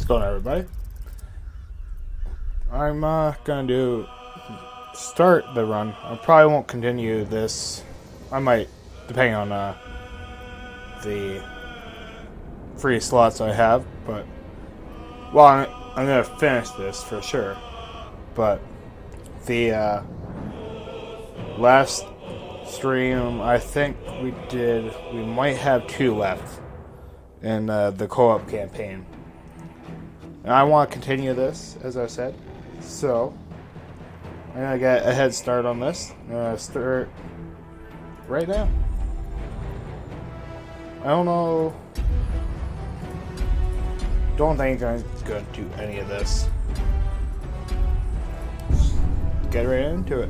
What's going on, everybody? I'm gonna start the run. I probably won't continue this. I might, depending on the free slots I have. But well, I'm gonna finish this for sure. But the last stream, I think we might have 2 left in the co-op campaign. And I want to continue this, as I said. So, I'm going to get a head start on this. I'm going to start right now. I don't know. Don't think I'm going to do any of this. Just get right into it.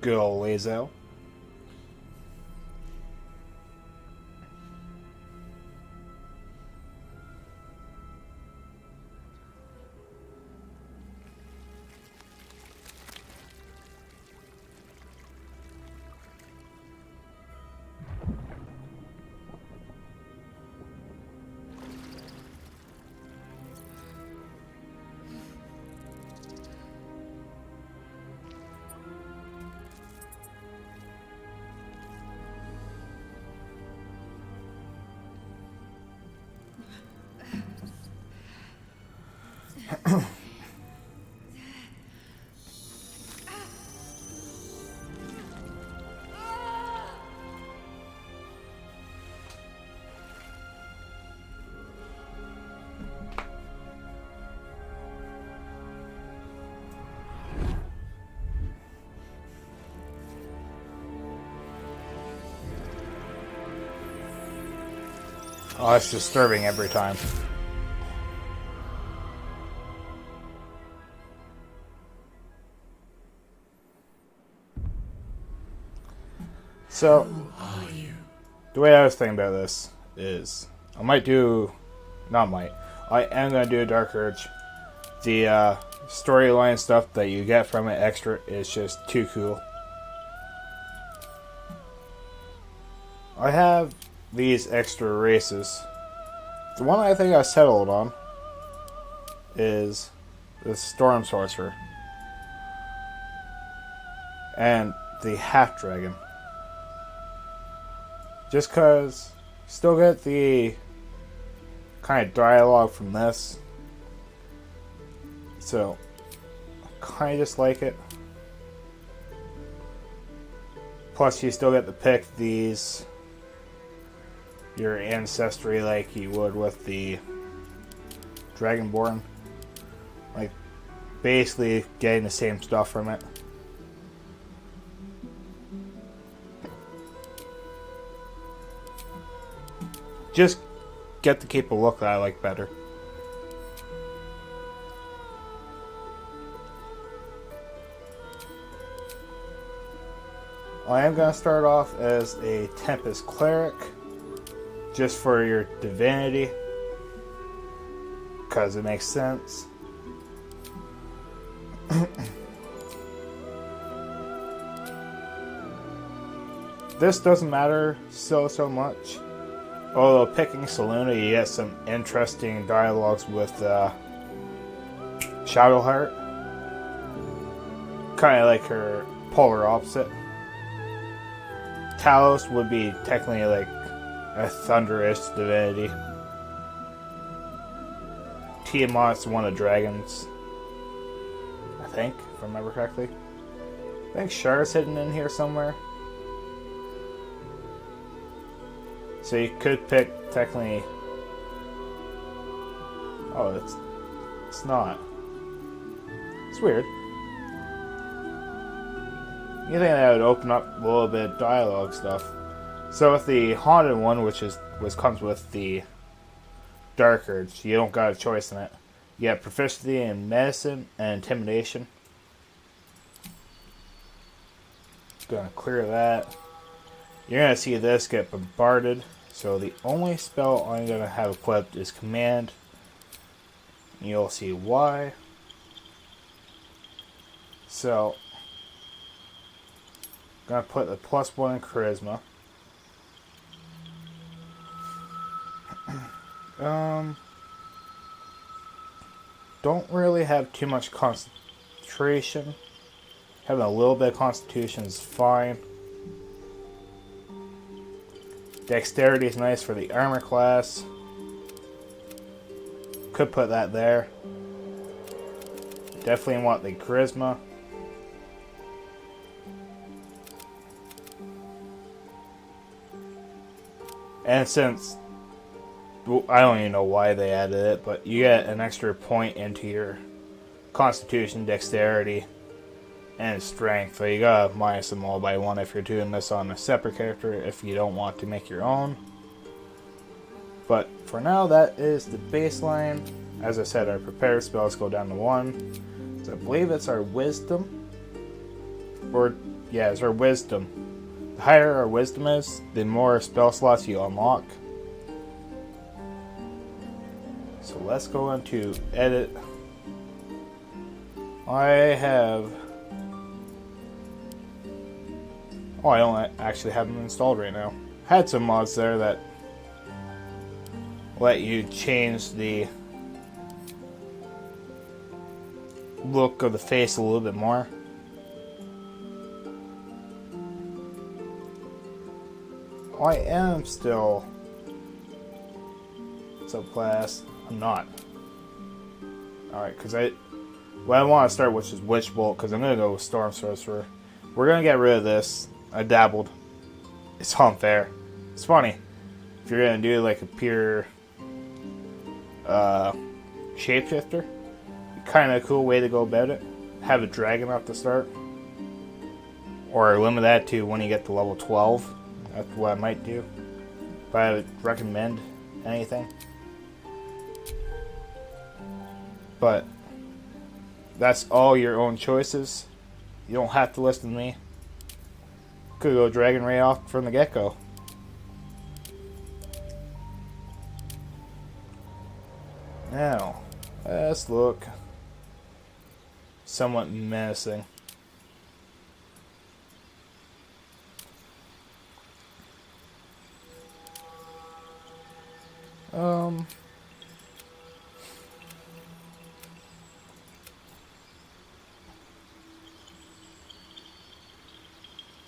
Good old Lazel. Oh, it's disturbing every time. So, the way I was thinking about this is, I am going to do a Dark Urge. The storyline stuff that you get from it extra is just too cool. I have these extra races. The one I think I settled on is the Storm Sorcerer and the Half Dragon. Just because still get the kind of dialogue from this, so I kind of just like it. Plus, you still get to pick your ancestry like you would with the Dragonborn. Like, basically getting the same stuff from it. Just get to keep a look that I like better. I am going to start off as a Tempest Cleric, just for your divinity, because it makes sense. This doesn't matter so much. Although picking Selûne, you get some interesting dialogues with Shadowheart. Kind of like her polar opposite. Talos would be technically like a thunderous divinity. Tiamat's one of the dragons, I think, if I remember correctly. I think Char's hidden in here somewhere. So you could pick technically. Oh, it's not. It's weird. you think that would open up a little bit of dialogue stuff. So with the haunted one, which comes with the Dark Urge, you don't got a choice in it. You have proficiency in medicine and intimidation. Gonna clear that. You're gonna see this get bombarded. So the only spell I'm gonna have equipped is command. You'll see why. So gonna put the +1 in charisma. Don't really have too much concentration. Having a little bit of constitution is fine. Dexterity is nice for the armor class. Could put that there. Definitely want the charisma. And since I don't even know why they added it, but you get an extra point into your constitution, dexterity, and strength. So you gotta minus them all by 1 if you're doing this on a separate character, if you don't want to make your own. But for now, that is the baseline. As I said, our prepared spells go down to 1. So I believe it's our wisdom. It's our wisdom. The higher our wisdom is, the more spell slots you unlock. So let's go into edit. I have... Oh, I don't actually have them installed right now. Had some mods there that let you change the look of the face a little bit more. I am still subclass. I'm not. Alright, because what I want to start with is Witch Bolt, because I'm going to go with Storm Sorcerer. We're going to get rid of this. I dabbled. It's unfair. It's funny. If you're going to do like a pure shapeshifter, kind of a cool way to go about it. Have a dragon off the start. Or limit that to when you get to level 12. That's what I might do. If I would recommend anything. But that's all your own choices. You don't have to listen to me. Could go Dragon Ray off from the get-go. Now, let's look somewhat menacing.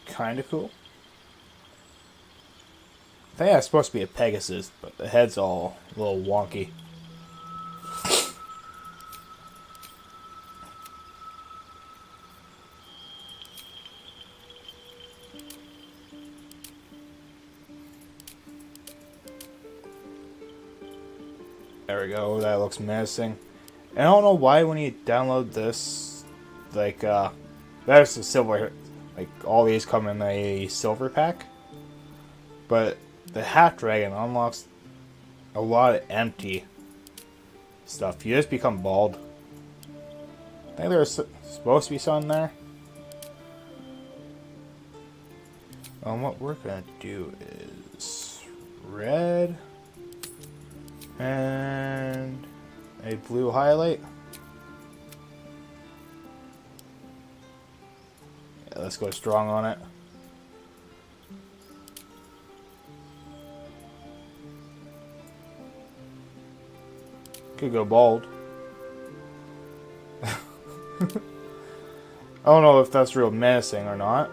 Kind of cool. I think that's supposed to be a Pegasus, but the head's all a little wonky. There we go, that looks menacing. And I don't know why when you download this, like, there's the silver, like, all these come in a silver pack. But the Half Dragon unlocks a lot of empty stuff. You just become bald. I think there's supposed to be something there. What we're gonna do is red and a blue highlight. Yeah, let's go strong on it. Could go bald. I don't know if that's real menacing or not.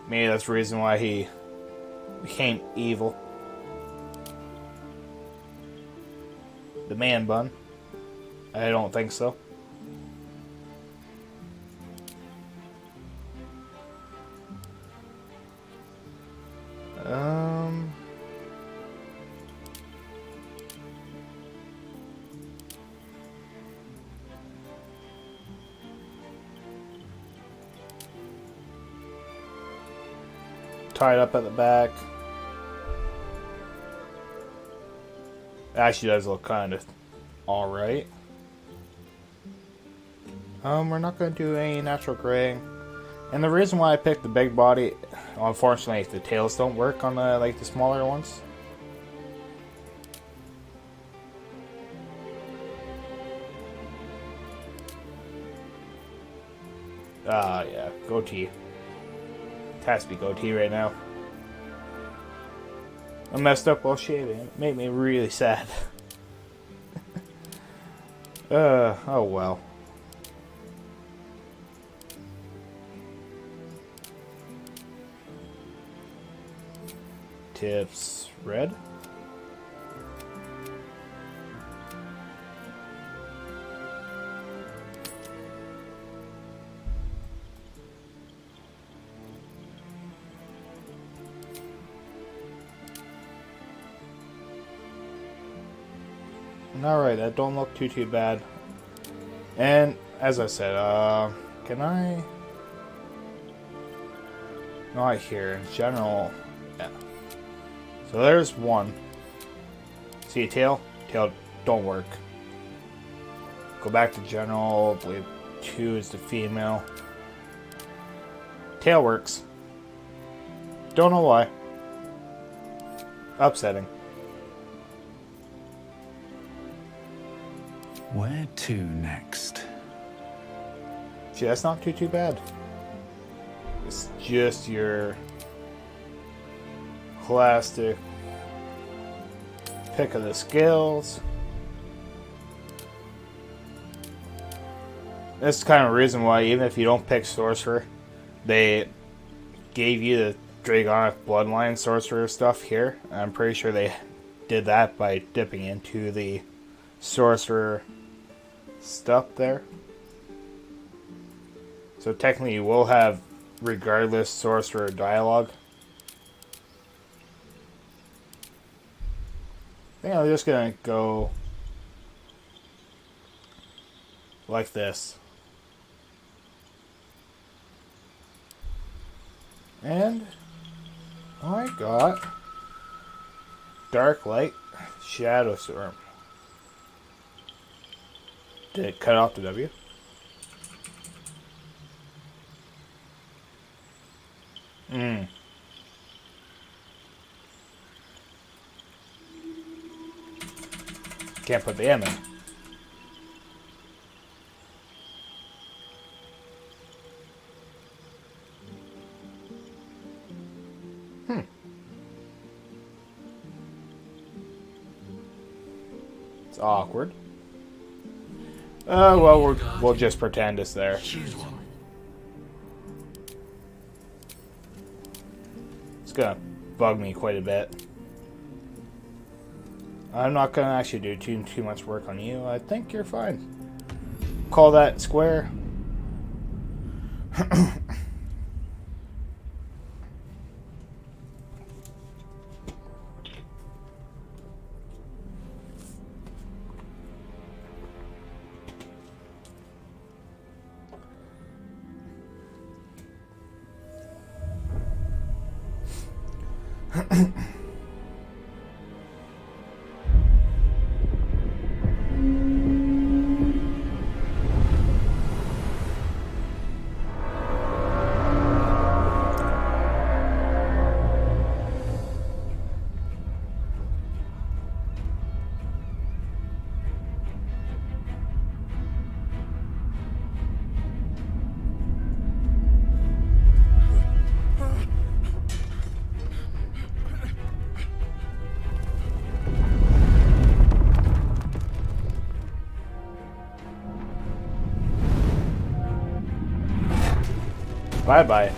Maybe that's the reason why he became evil. The man bun? I don't think so. tied up at the back. Actually does look kind of alright. We're not going to do any natural graying. And the reason why I picked the big body, unfortunately, the tails don't work on the, like, the smaller ones. Ah, yeah, goatee. It has to be goatee right now. I messed up while shaving. It made me really sad. Oh well. Tips red. Alright, that don't look too bad. And as I said, can I? Not here. In general, yeah. So there's one. See a tail? Tail don't work. Go back to general. I believe 2 is the female. Tail works. Don't know why. Upsetting. Where to next? See, that's not too bad. It's just your classic pick of the scales. That's the kind of reason why, even if you don't pick sorcerer, they gave you the Dragonic Bloodline sorcerer stuff here. I'm pretty sure they did that by dipping into the sorcerer stuff there. So technically you will have regardless sorcerer dialogue. I think I'm just gonna go like this. And I got Dark Light Shadow Storm. Did it cut off the W? Can't put the M in. It's awkward. Well, we'll just pretend it's there. It's gonna bug me quite a bit. I'm not gonna actually do too much work on you. I think you're fine. Call that square. Bye-bye.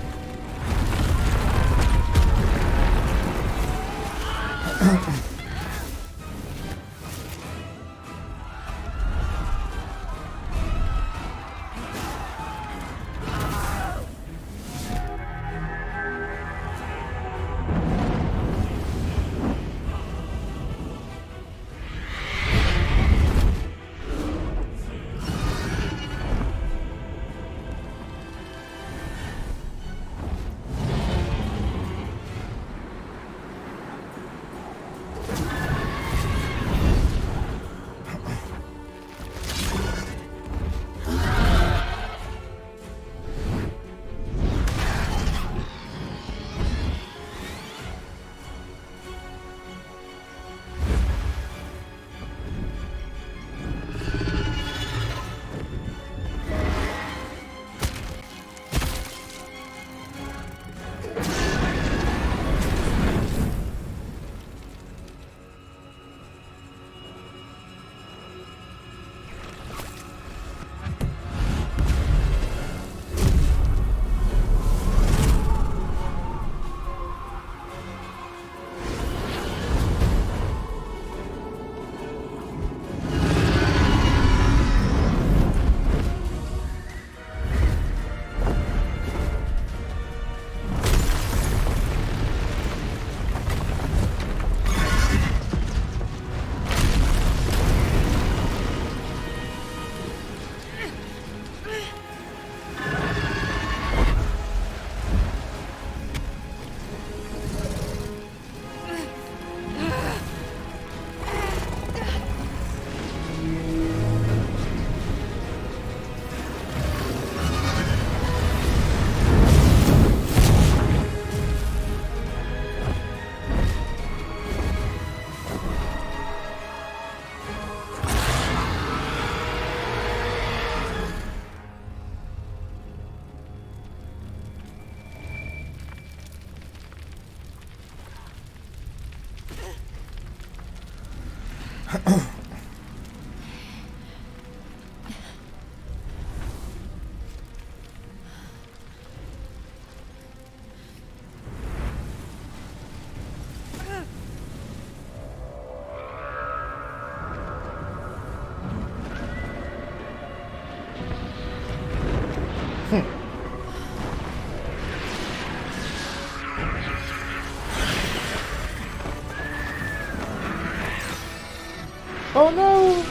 Oh no!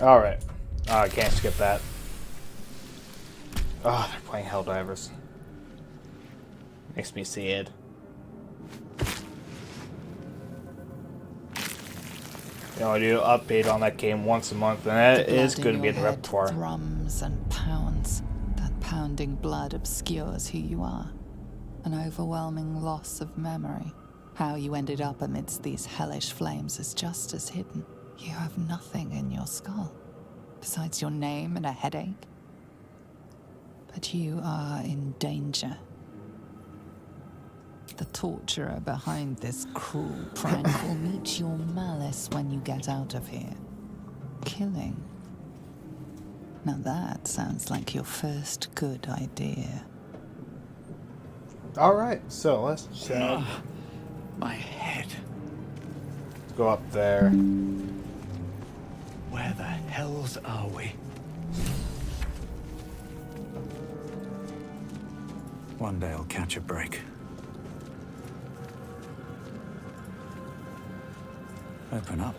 Alright. Oh, I can't skip that. Oh, they're playing Helldivers. Makes me sad. I do an update on that game once a month, and that is going to be in the repertoire. Thrums and pounds. That pounding blood obscures who you are. An overwhelming loss of memory. How you ended up amidst these hellish flames is just as hidden. You have nothing in your skull, besides your name and a headache. But you are in danger. The torturer behind this cruel prank will meet your malice when you get out of here. Killing. Now that sounds like your first good idea. Alright, so let's check. My head. Let's go up there. Where the hells are we? One day I'll catch a break. Open up.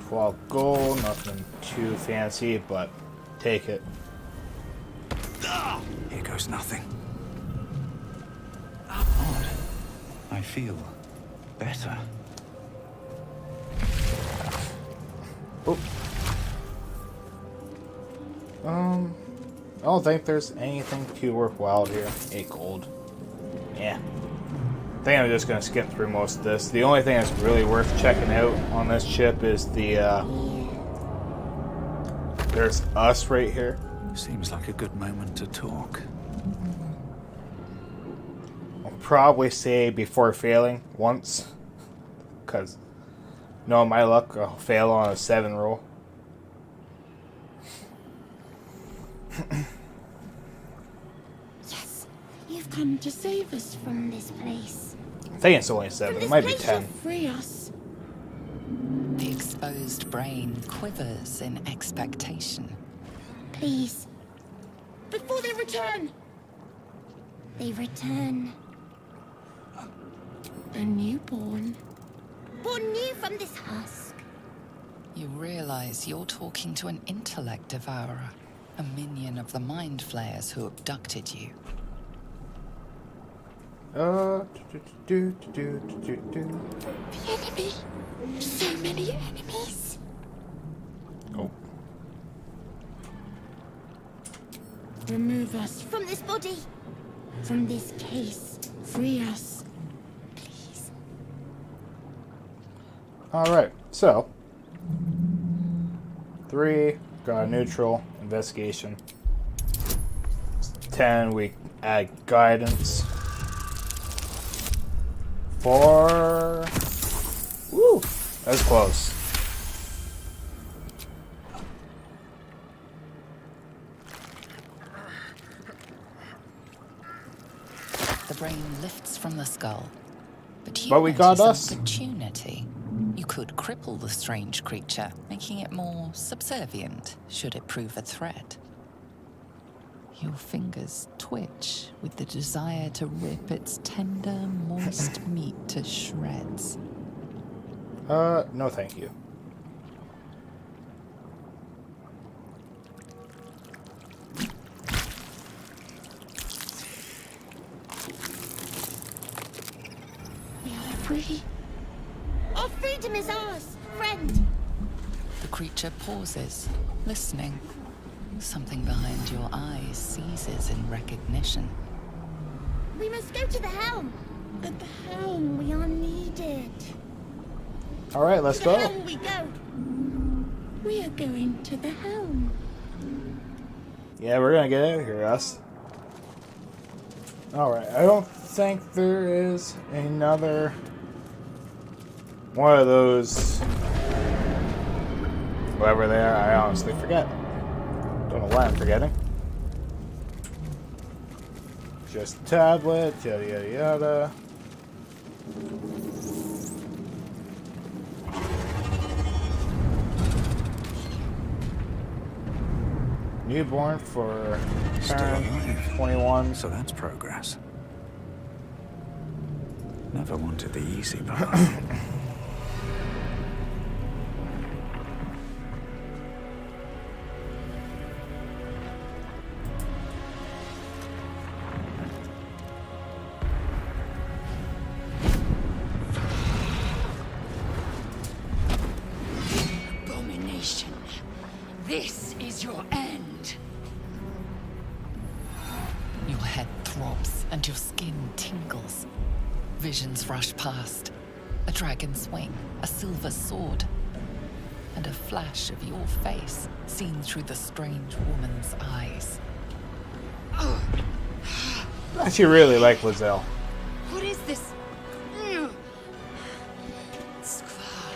12 gold, nothing too fancy, but take it. Here goes nothing. Odd. I feel better. Oop. I don't think there's anything too worthwhile here. 8 gold. Yeah. I think I'm just gonna skip through most of this. The only thing that's really worth checking out on this ship is the, there's us right here. Seems like a good moment to talk. I'll probably say before failing once. Because, knowing my luck, I'll fail on a 7 roll. Yes, you've come to save us from this place. I think it's only 7. It might be 10. Free us. The exposed brain quivers in expectation. Please. Before they return. They return. A newborn. Born new from this husk. You realize you're talking to an intellect devourer, a minion of the mind flayers who abducted you. The enemy. So many enemies. Oh. Remove us from this body. From this case. Free us. Please. Alright, so 3, got a neutral, investigation. 10, we add guidance. 4. Woo! That was close. The brain lifts from the skull. But you But we got notice us. an opportunity. You could cripple the strange creature, making it more subservient, should it prove a threat. Your fingers twitch with the desire to rip its tender, moist meat to shreds. No thank you. We are free. Our freedom is ours, friend. The creature pauses, listening. Something behind your eyes seizes in recognition. We must go to the helm. At the helm, we are needed. Alright, let's To the go. helm we go. We are going to the helm. Yeah, we're gonna get out of here, us. Alright, I don't think there is another one of those, whatever they are. I honestly forget. Don't know why I'm forgetting. Just tablet, yada yada yada. Newborn for Still Faerûn, alive. 21. So that's progress. Never wanted the easy part. Abomination. This is your end. Your head throbs and your skin tingles. Visions rush past. A dragon's wing, a silver sword, and a flash of your face seen through the strange woman's eyes. I actually really like Lizelle. What is this? Skvar.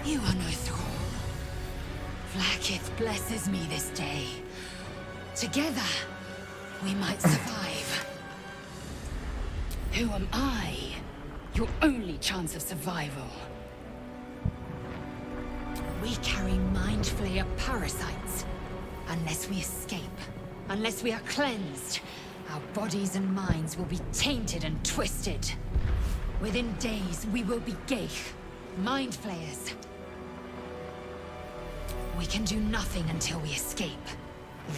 You are no thrall. Vlaakith blesses me this day. Together, we might survive. Who am I? Your only chance of survival. We carry Mind Flayer parasites. Unless we escape, unless we are cleansed, our bodies and minds will be tainted and twisted. Within days, we will be Geich, Mind Flayers. We can do nothing until we escape.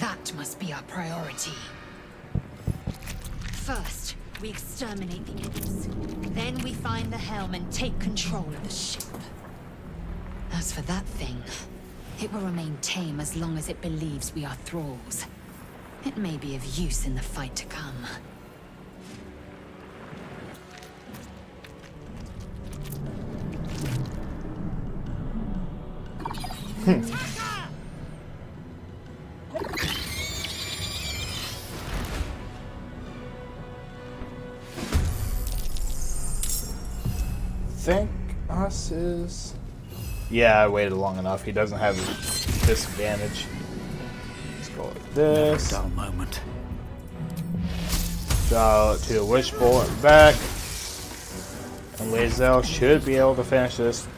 That must be our priority. First, we exterminate the imps. Then we find the helm and take control of the ship. As for that thing, it will remain tame as long as it believes we are thralls. It may be of use in the fight to come. Think us is... Yeah, I waited long enough. He doesn't have a disadvantage. Let's go like this. Dull moment. Dial it to a Witch Bolt and back. And Lizelle should be able to finish this.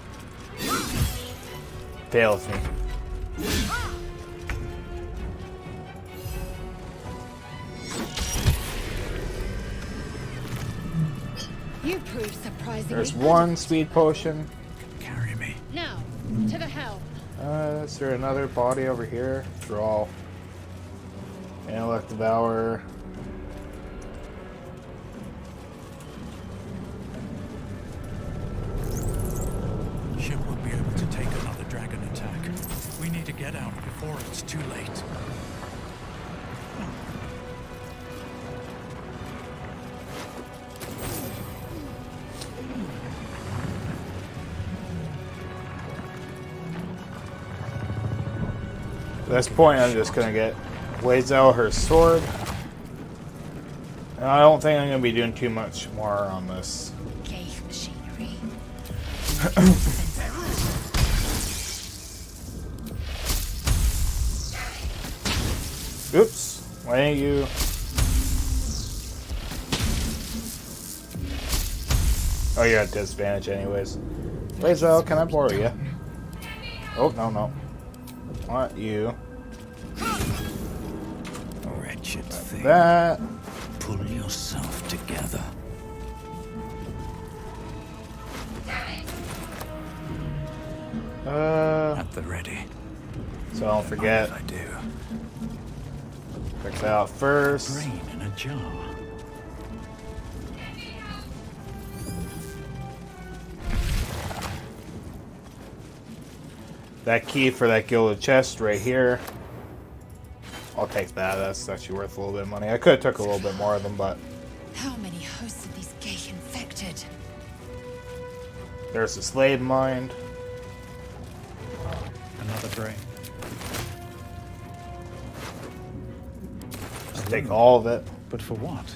Fails me. You prove surprisingly. There's one speed potion. Carry me. Now, to the helm. Is there another body over here? Draw. Intellect Devour. Ship will be able to take another dragon attack. We need to get out before it's too late. At this point, I'm just gonna get Lizelle her sword. And I don't think I'm gonna be doing too much more on this. Geich machinery. Oops. Why ain't you? Oh, you're at disadvantage anyways. Lizelle, can I borrow you? Oh, no. Want you. Wretched thing. That. Pull yourself together. At the ready. So I don't forget. I do. Check that out first. Brain in a jar. That key for that gilded chest right here. I'll take that. That's actually worth a little bit of money. I could have took a little bit more of them, but How many hosts of these Geich infected? there's the slave mind. Another brain. Just take all of it. But for what?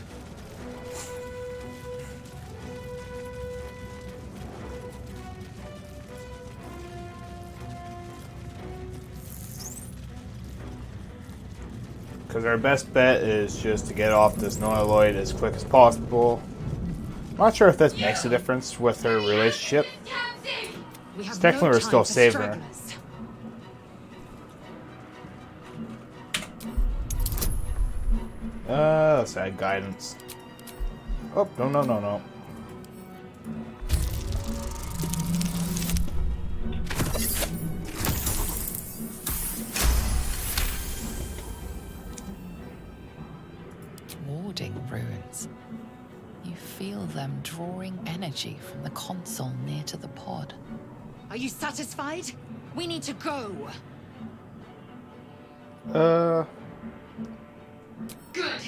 Because our best bet is just to get off this Noaloid as quick as possible. not sure if this makes a difference with her relationship. We have Technically, no we're time still for saving her. stragglers. Let's add guidance. Oh, no. Warding runes. You feel them drawing energy from the console near to the pod. Are you satisfied? We need to go. Good.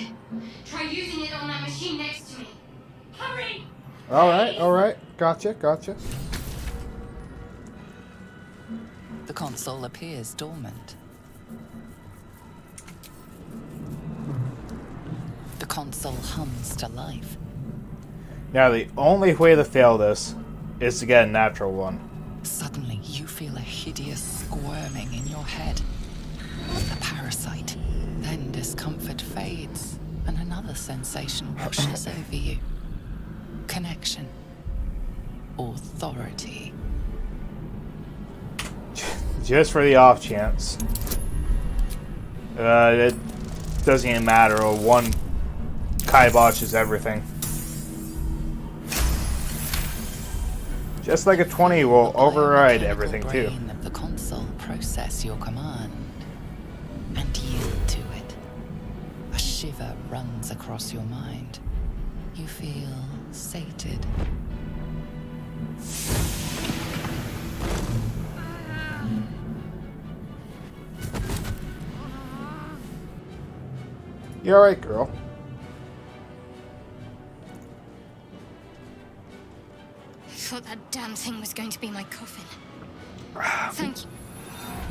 Try using it on that machine next to me. Hurry! Alright. Gotcha. The console appears dormant. The console hums to life. Now, the only way to fail this is to get a natural one. Suddenly, you feel a hideous squirming in your head. A parasite. Then discomfort fades, and another sensation washes over you. Connection. Authority. Just for the off chance. It doesn't even matter. One kibosh is everything. Just like a 20 will override everything too. The brain of the console process your command and yield to it. A shiver runs across your mind. You feel sated. You alright, girl? I thought that damn thing was going to be my coffin. Thank you.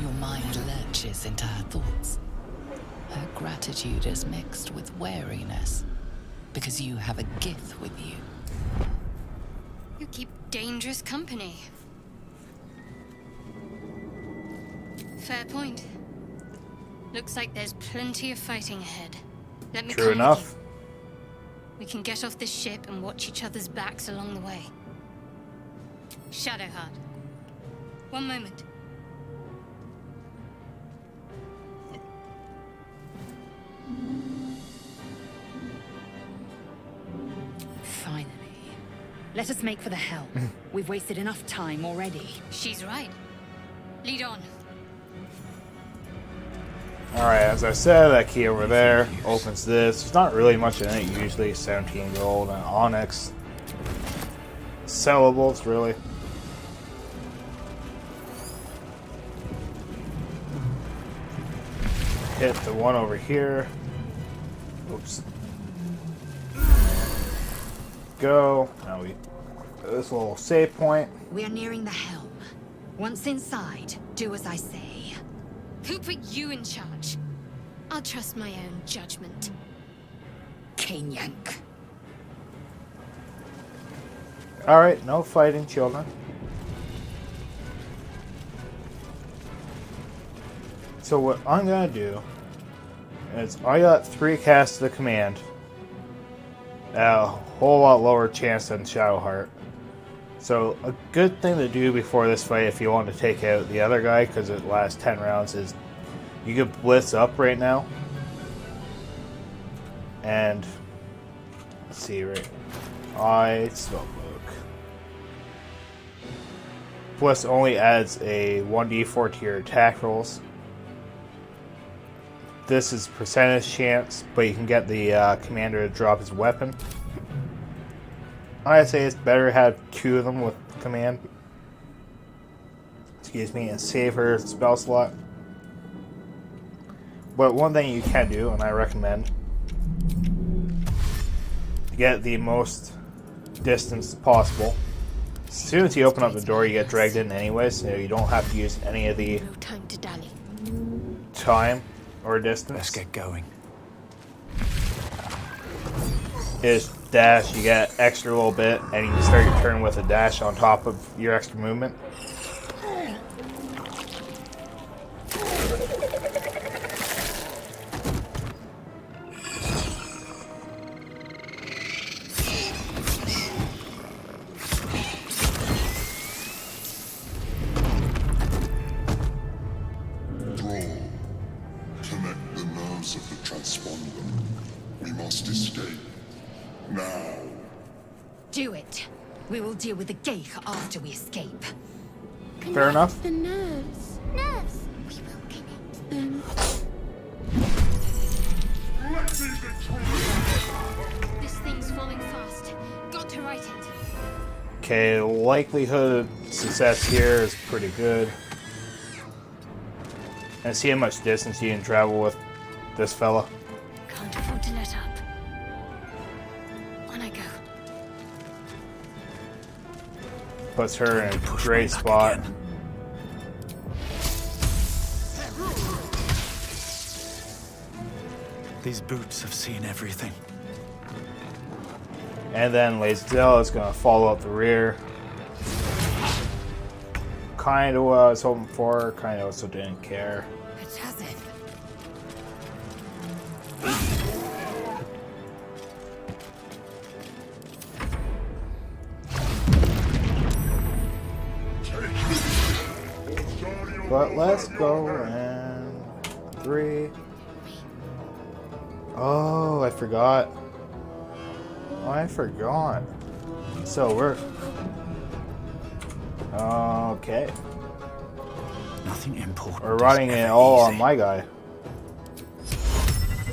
Your mind lurches into her thoughts. Her gratitude is mixed with wariness, because you have a gift with you. You keep dangerous company. Fair point. Looks like there's plenty of fighting ahead. Let me True come enough. with you. We can get off this ship and watch each other's backs along the way. Shadowheart. One moment. Finally. Let us make for the helm. We've wasted enough time already. She's right. Lead on. Alright, as I said, that key over there opens this. There's not really much in it usually. 17 gold and onyx. Sellables, really. Hit the one over here. Oops. Go. Now we this little save point. We are nearing the helm. Once inside, do as I say. Who put you in charge? I'll trust my own judgment. Kanyank. Alright, no fighting, children. So what I'm gonna do is I got 3 casts of the command. A whole lot lower chance than Shadowheart. So a good thing to do before this fight if you want to take out the other guy, because it lasts 10 rounds, is you can blitz up right now. And let's see, right. Spellbook. Blitz only adds a 1d4 to your attack rolls. This is percentage chance, but you can get the commander to drop his weapon. I'd say it's better to have 2 of them with command. Excuse me, and save her spell slot. But one thing you can do, and I recommend, to get the most distance possible. As soon as you open up the door, you get dragged in anyway, so you don't have to use any of the No time to dally. time or distance. Let's get going. Is dash, you get extra little bit, and you can start your turn with a dash on top of your extra movement. Connect the nerves of the transponder. We must escape. Now. Do it. We will deal with the Geich after we escape. Fair enough. The nerves. Nerves. We will connect them. This thing's falling fast. Got to right it. Okay, likelihood of success here is pretty good. And see how much distance you can travel with this fella. Can't afford to let up. On I go. Puts her in a Push great my luck spot. again. These boots have seen everything. And then Lazel is going to follow up the rear. Kind of what I was hoping for, kind of also didn't care. It has it. But let's go and 3. Oh, I forgot. I forgot. So we're okay. Nothing important. We're is running it ever all on easy. my guy.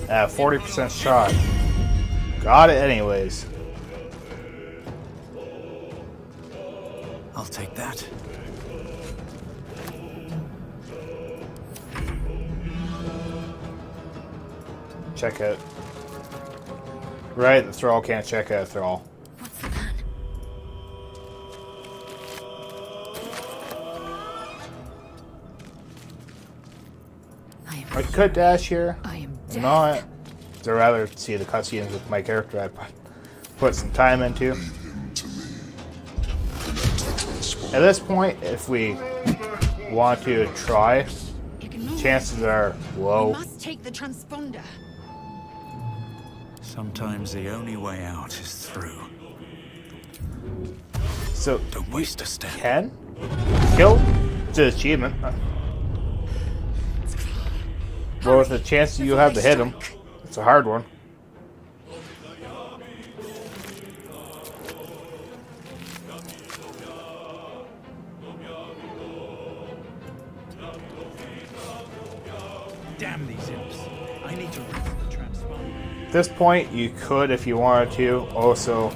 At 40% shot. Got it anyways. I'll take that. Check it. Right, the thrall can't check out a thrall. What's the plan? I could dash here. I am I'm dead. not. I'd rather see the cutscenes with my character I put some time into. At this point, if we want to try, chances are We low. must take the transponder. Sometimes the only way out is through. So, Don't waste a step. can kill? It's an achievement. Well, with the chance you have to hit him, it's a hard one. Damn these imps. I need to reach the transponder. At this point, you could, if you wanted to, also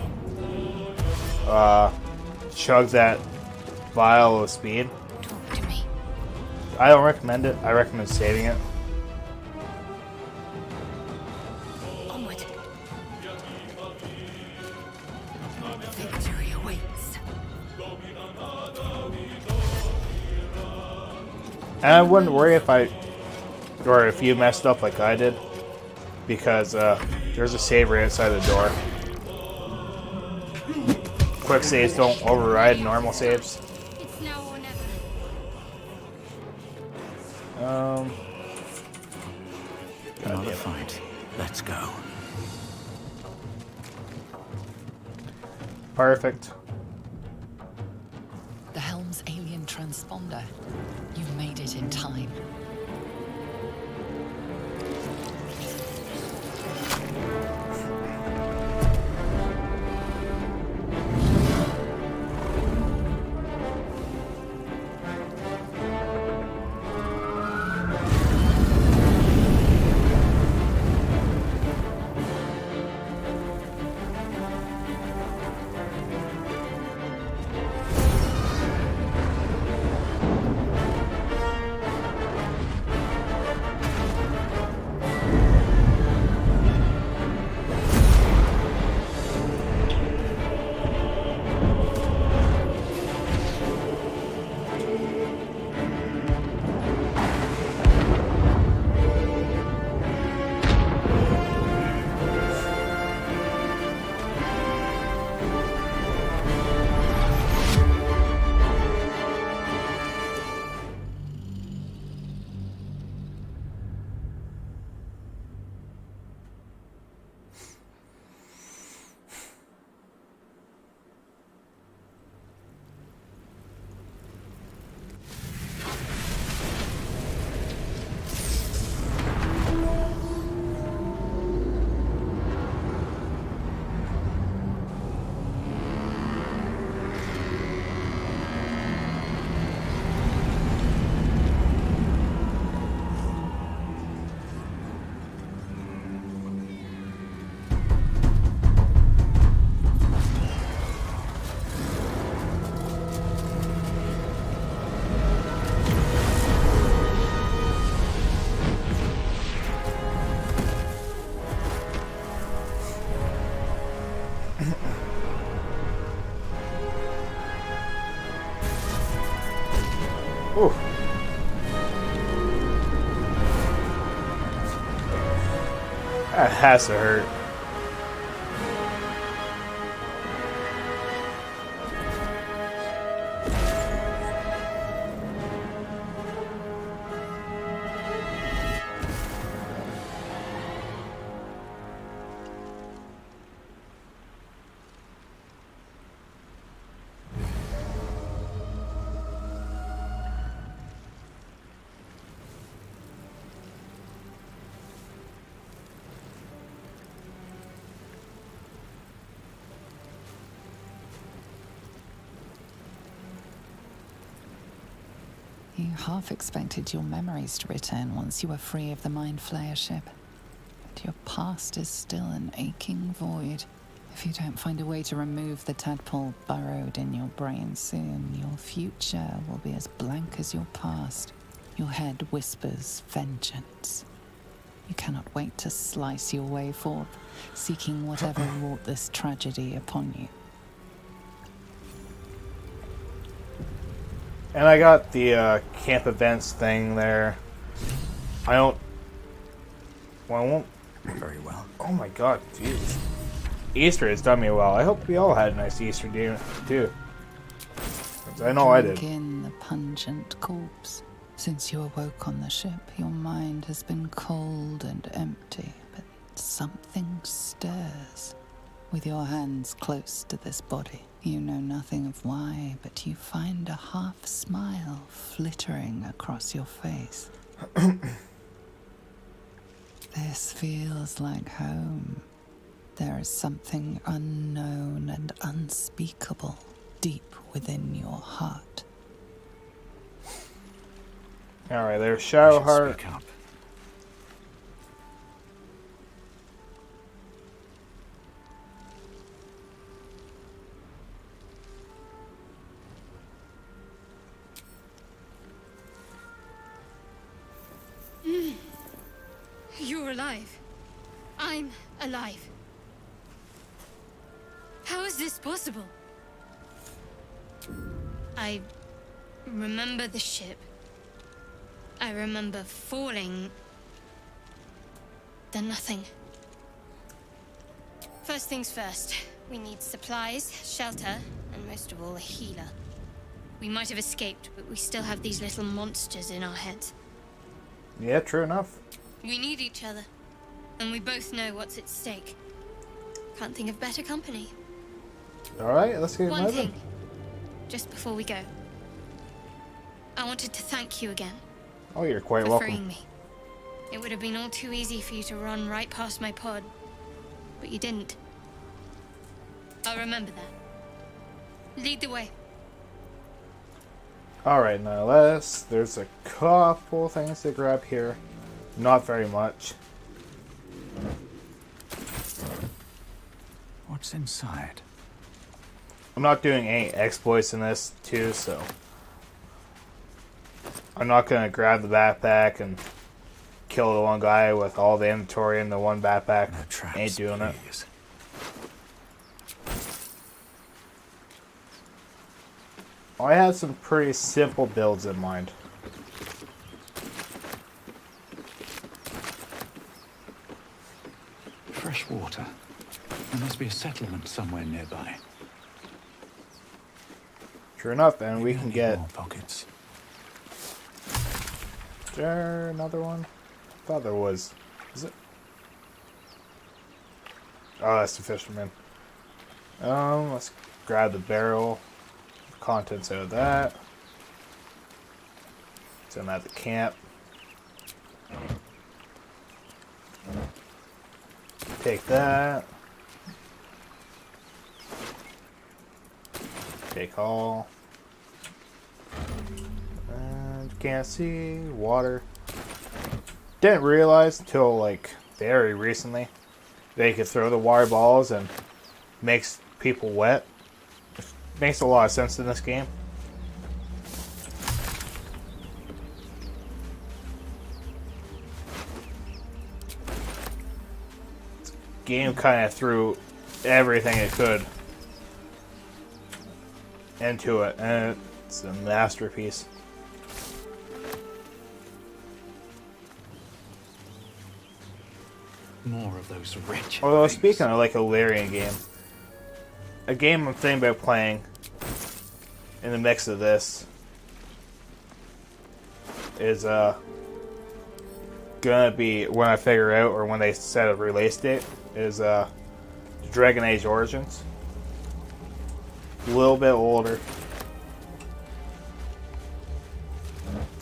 chug that vial of speed. Talk to me. I don't recommend it. I recommend saving it. Onward. Victory awaits. And I wouldn't worry if you messed up like I did, because there's a save right outside the door. Quick saves don't override normal saves. It's now or never. Another fight. Let's go. Perfect. The Helm's alien transponder. You made it in time. That has to hurt. You half expected your memories to return once you were free of the Mind Flayer ship. But your past is still an aching void. If you don't find a way to remove the tadpole burrowed in your brain soon, your future will be as blank as your past. Your head whispers vengeance. You cannot wait to slice your way forth, seeking whatever wrought this tragedy upon you. And I got the camp events thing there. I don't... Well, I won't... Very well. Oh my god, jeez. Easter has done me well. I hope we all had a nice Easter day, too. 'Cause I know I did. Drink in the pungent corpse. Since you awoke on the ship, your mind has been cold and empty, but something stirs. With your hands close to this body, you know nothing of why, but you find a half smile flittering across your face. This feels like home. There is something unknown and unspeakable deep within your heart. Alright, there's I Shadow should Heart. speak up. You're alive. I'm alive. How is this possible? I remember the ship. I remember falling. Then nothing. First things first. We need supplies, shelter, and most of all, a healer. We might have escaped, but we still have these little monsters in our heads. Yeah, true enough. We need each other, and we both know what's at stake. Can't think of better company. Alright, let's get One moving. thing, just before we go. I wanted to thank you again Oh, you're quite for welcome. freeing me. It would have been all too easy for you to run right past my pod, but you didn't. I'll remember that. Lead the way. Alright, now there's a couple things to grab here. Not very much. What's inside? I'm not doing any exploits in this, too, so... I'm not gonna grab the backpack and kill the one guy with all the inventory in the one backpack. No traps, Ain't doing it. please. I had some pretty simple builds in mind. Fresh water. There must be a settlement somewhere nearby. True enough, and we Maybe I can need get... more pockets. Is there another one? I thought there was. Is it? Oh, that's the fisherman. Let's grab the barrel. Contents out of that. Send that to camp. Take that. Take all. And can't see water. Didn't realize until like very recently that you could throw the water balls and makes people wet. Makes a lot of sense in this game. This game kind of threw everything it could into it, and it's a masterpiece. More of those wretched Although, things. speaking of like a Larian game, a game I'm thinking about playing in the mix of this is gonna be, when I figure out or when they set a release date, is Dragon Age Origins. A little bit older.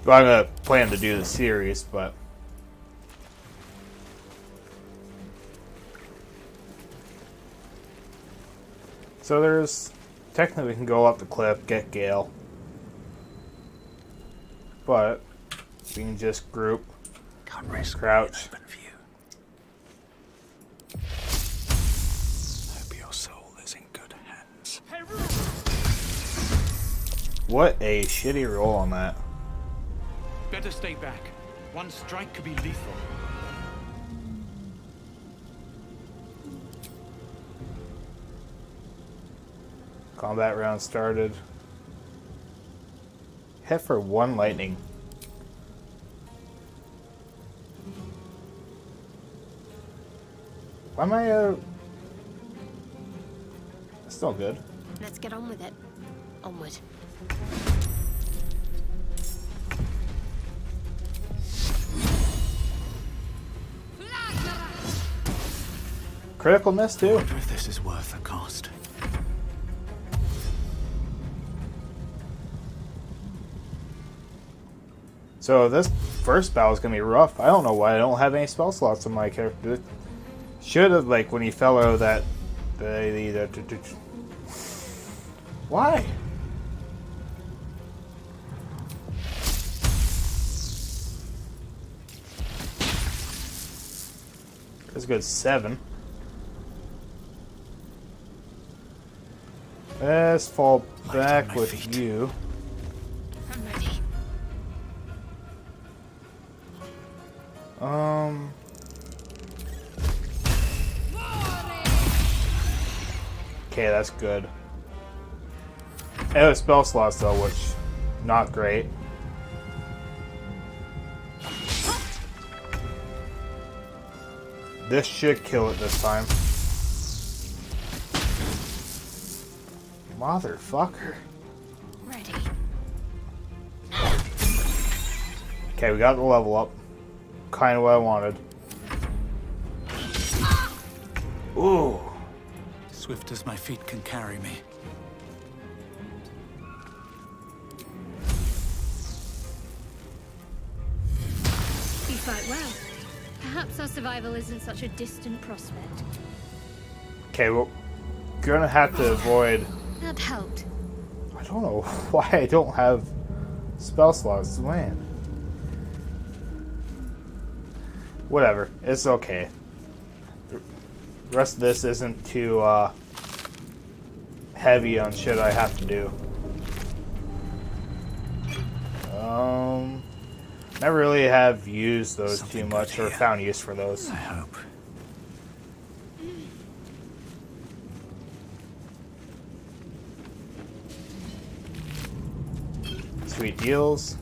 Well, I'm gonna plan to do the series, but so there's technically we can go up the cliff, get Gale, but we can just group, Can't risk crouch. open view. Hope your soul is in good hands. What a shitty roll on that. Better stay back. One strike could be lethal. Combat round started. Hit for 1 lightning. Why am I still good. Let's get on with it. Onward. Critical miss too. Wonder if this is worth the cost. So this first battle is gonna be rough. I don't know why I don't have any spell slots on my character. Should have, like, when he fell out of that. Why? That's a good 7. Let's fall back my with feet. you. I'm ready. Okay, that's good. And the spell slots though, which not great. This should kill it this time. Motherfucker. Ready. Okay, we got the level up. Kind of what I wanted. Ooh. Swift as my feet can carry me. You fight well. Perhaps our survival isn't such a distant prospect. Okay, we're gonna have to avoid. That helped. I don't know why I don't have spell slots, man. Whatever, it's okay. The rest of this isn't too heavy on shit I have to do. Never really have used those Something too much good or here. found use for those. I hope. Sweet deals.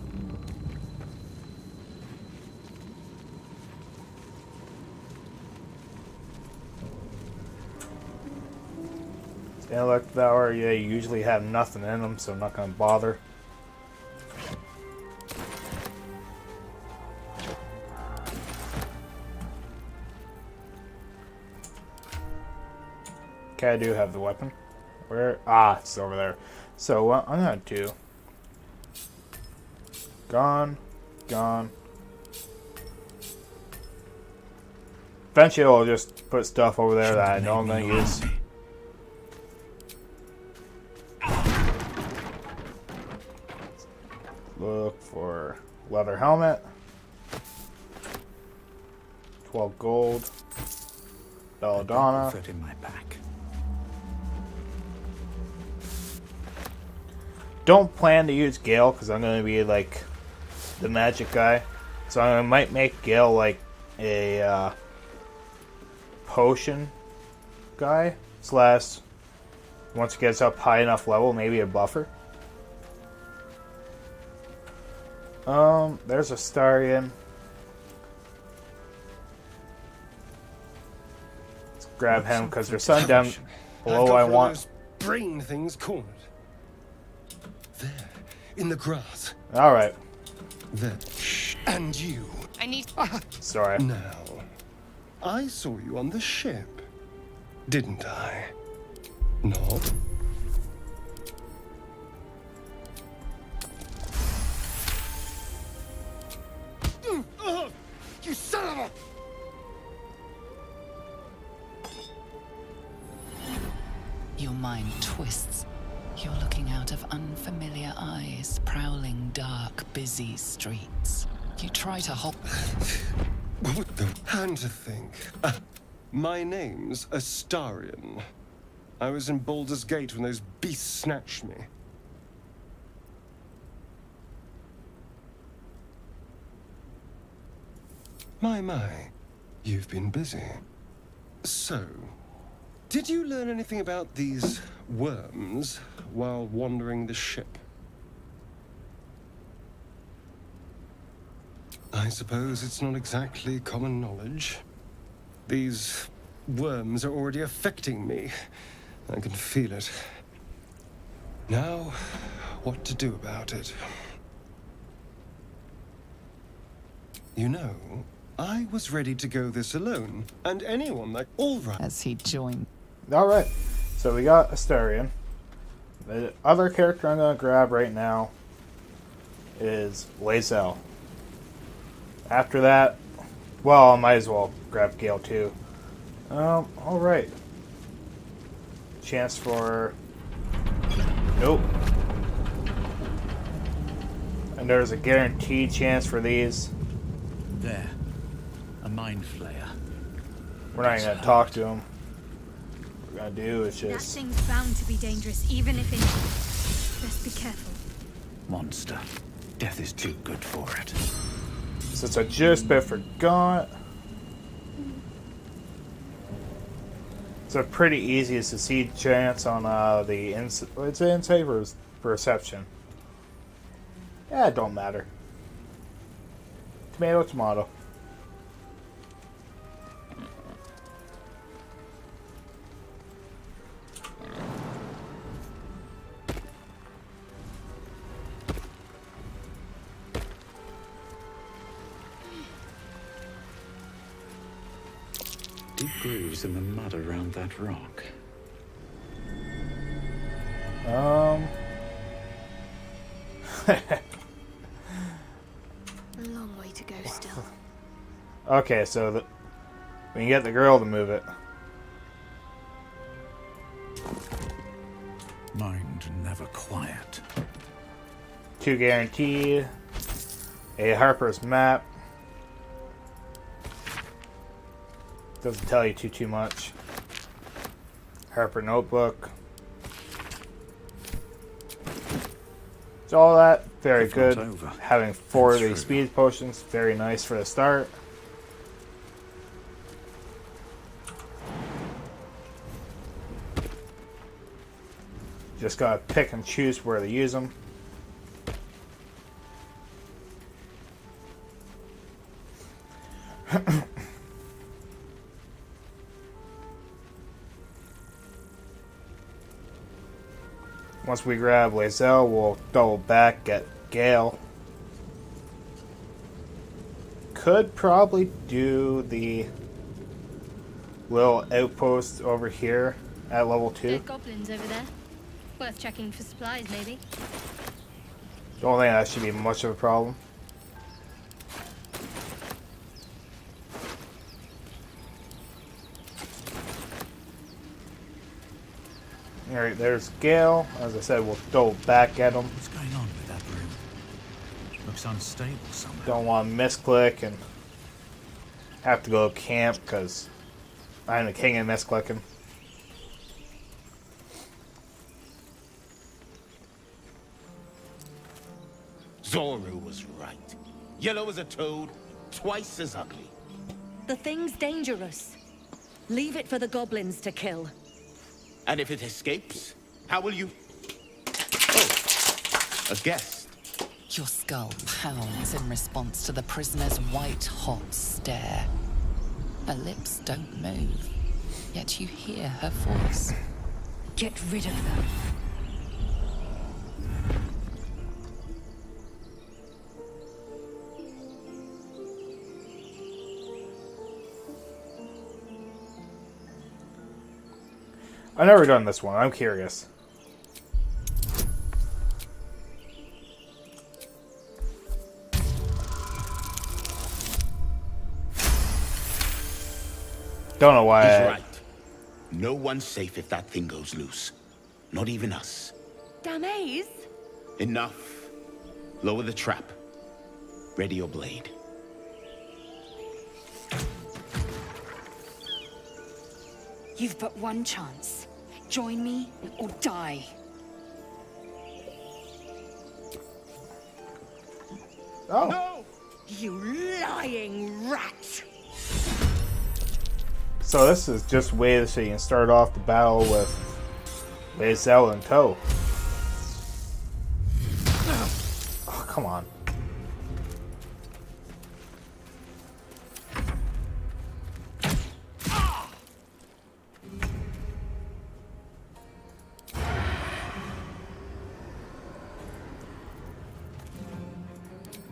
Intellect Devour, yeah, you usually have nothing in them, so I'm not going to bother. Okay, I do have the weapon. Where? Ah, it's over there. So what I'm going to do... Gone. Gone. Eventually I'll just put stuff over there that I know I'm going to use. Look for leather helmet. 12 gold. Belladonna. Fit in my pack. Don't plan to use Gale because I'm going to be like the magic guy. So I might make Gale like a potion guy. Slash, once it gets up high enough level, maybe a buffer. There's a Starian. grab him because there's some down I've below got I one of want. those brain things cornered. There, in the grass. All right. There. And you. I need. Sorry. Now, I saw you on the ship, didn't I? No. You son of a... Your mind twists. You're looking out of unfamiliar eyes, prowling dark, busy streets. You try to hold. What the... And to think. My name's Astarion. I was in Baldur's Gate when those beasts snatched me. My. You've been busy. So, did you learn anything about these worms while wandering the ship? I suppose it's not exactly common knowledge. These worms are already affecting me. I can feel it. Now, what to do about it? You know, I was ready to go this alone, and anyone that... All right. As he joined. All right. So we got Astarion. The other character I'm gonna grab right now is Lae'zel. After that, well, I might as well grab Gale too. All right. Chance for... Nope. And there's a guaranteed chance for these. There. A mind flayer. We're not even gonna talk to him. What we're gonna do is That just... thing's bound to be dangerous, even if it. Best be careful. Monster. Death is too good for it. Since I just been forgot... It's a pretty easy to succeed chance on the it's insight or perception. Yeah, it don't matter. Tomato, tomato. Deep grooves in the mud around that rock. A long way to go still. Okay, so we can get the girl to move it. Mind never quiet. 2 guaranteed. A Harper's map. Doesn't tell you too much. Harper notebook. So all that, very If not good. over, Having 4 of then these through. speed potions, very nice for the start. Just gotta pick and choose where to use them. Once we grab Lae'zel, we'll double back, get Gale. Could probably do the little outpost over here at level 2. Dead goblins over there. Worth checking for supplies, maybe. Don't think that should be much of a problem. Alright, there's Gale. As I said, we'll double back at him. What's going on with that room? Looks unstable somehow. Don't want to misclick and have to go camp because I'm the king of misclicking. Zoru was right. Yellow as a toad, twice as ugly. The thing's dangerous. Leave it for the goblins to kill. And if it escapes, how will you... Oh, a guest. Your skull pounds in response to the prisoner's white-hot stare. Her lips don't move. yet you hear her voice. Get rid of them. I've never done this one. I'm curious. Don't know why. He's right. No one's safe if that thing goes loose. Not even us. Damaze? Enough. Lower the trap. Ready your blade. You've but one chance. Join me or die. Oh. No! You lying rat! So this is just ways so you can start off the battle with Lae'zel in tow. Oh, come on.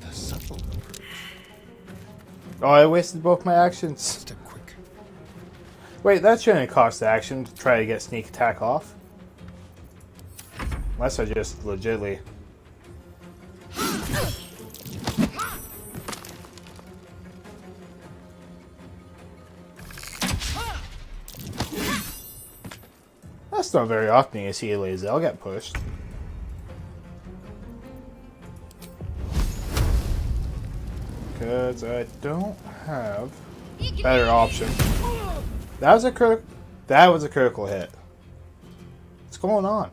The subtle. Oh, I wasted both my actions. Step quick. Wait, that shouldn't cost action to try to get sneak attack off. Unless I just legitimately... That's not very often you see Lae'zel get pushed. Because I don't have a better option. That was a critical hit. What's going on?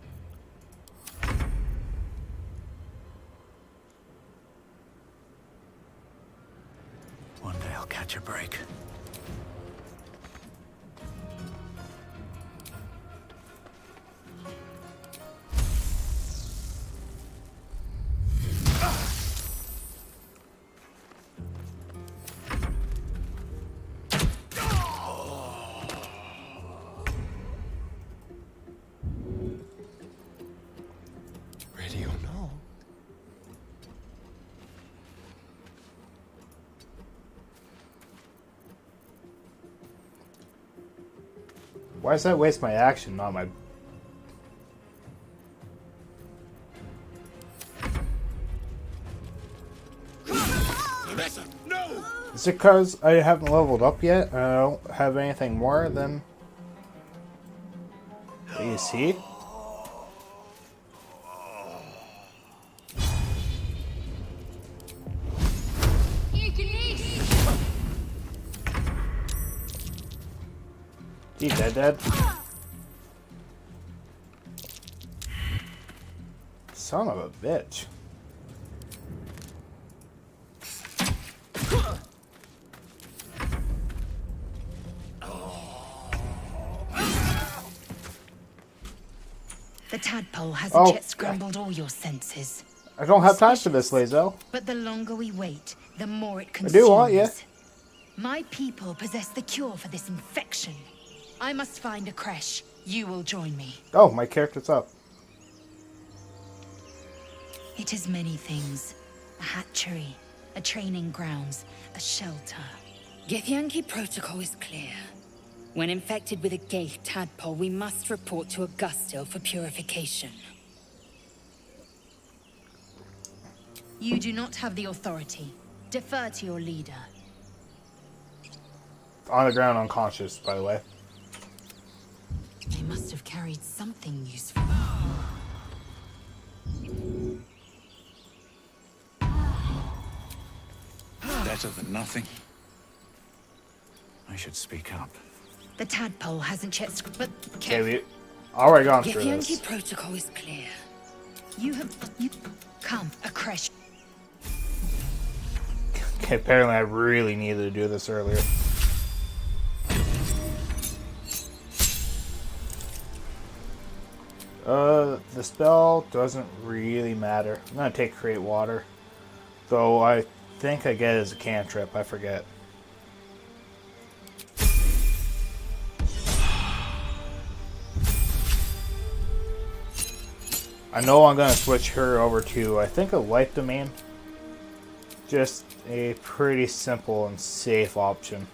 One day I'll catch a break. Ready or not? Why does that waste my action, not my... No! Is it because I haven't leveled up yet and I don't have anything more than... what you see? He dead. Son of a bitch. The tadpole hasn't Oh. yet scrambled all your senses. I don't have time for this, Lae'zel. But the longer we wait, the more it I consumes. do want you. My people possess the cure for this infection. I must find a creche. You will join me. Oh, my character's up. It is many things. A hatchery, a training grounds, a shelter. Githyanki protocol is clear. When infected with a Gaith tadpole, we must report to Augustil for purification. You do not have the authority. Defer to your leader. On the ground, unconscious, by the way. They must have carried something useful. Better than nothing. I should speak up. The tadpole hasn't yet but Okay, we already gone through Githyanki this. protocol is clear. You come, a creche. Okay, apparently I really needed to do this earlier. The spell doesn't really matter. I'm gonna take Create Water. Though I think I get it as a cantrip, I forget. I know I'm going to switch her over to, I think, a light domain. Just a pretty simple and safe option.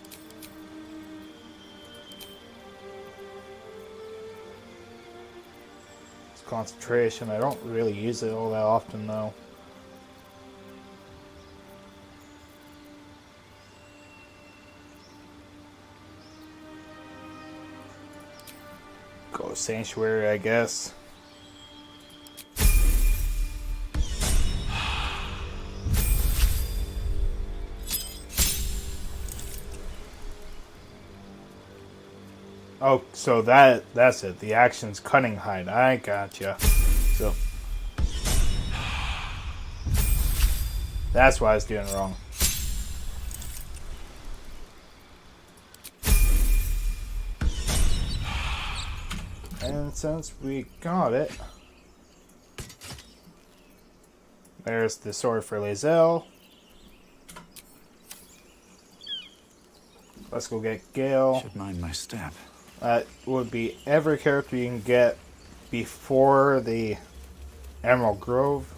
It's concentration. I don't really use it all that often, though. Go Sanctuary, I guess. Oh, so that's it. The action's cutting hide. I gotcha. So that's what I was doing wrong. And since we got it, there's the sword for Lae'zel. Let's go get Gale. Should mind my step. That would be every character you can get before the Emerald Grove.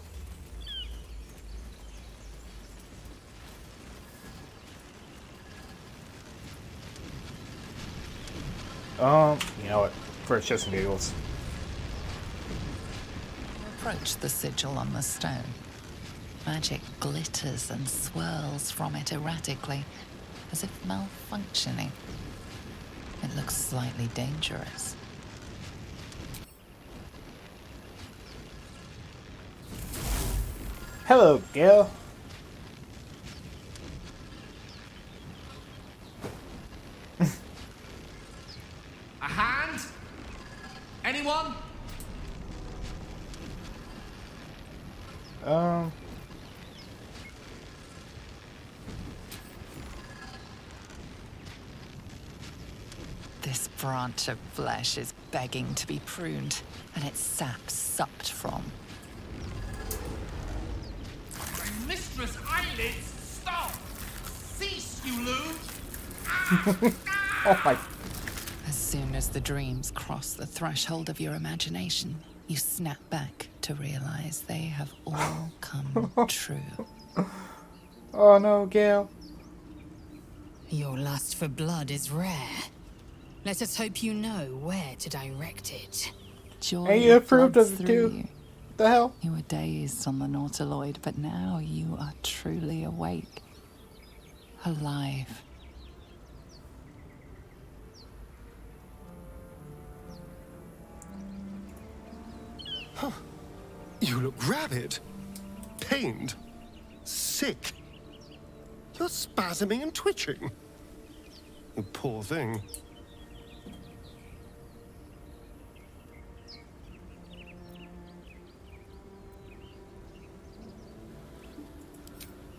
You know what? For shits and giggles. Approach the sigil on the stone. Magic glitters and swirls from it erratically, as if malfunctioning. It looks slightly dangerous. Hello, Gale. A hand? Anyone? This branch of flesh is begging to be pruned, and its sap sucked from. Mistress Eyelids, stop! Cease, you loon! Oh my. As soon as the dreams cross the threshold of your imagination, you snap back to realize they have all come true. Oh no, Gale. Your lust for blood is rare. Let us hope you know where to direct it. Joy And you approved floods of it through too. you. The hell? You were dazed on the Nautiloid, but now you are truly awake. Alive. Huh. You look rabid. Pained. Sick. You're spasming and twitching. You poor thing.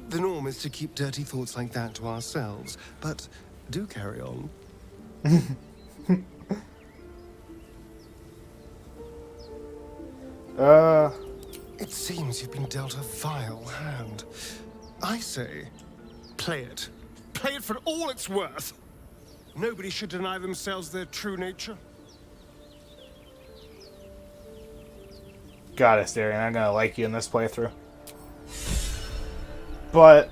The norm is to keep dirty thoughts like that to ourselves, but do carry on. It seems you've been dealt a vile hand. I say, play it. Play it for all it's worth. Nobody should deny themselves their true nature. Got it, Darian. I'm gonna like you in this playthrough. But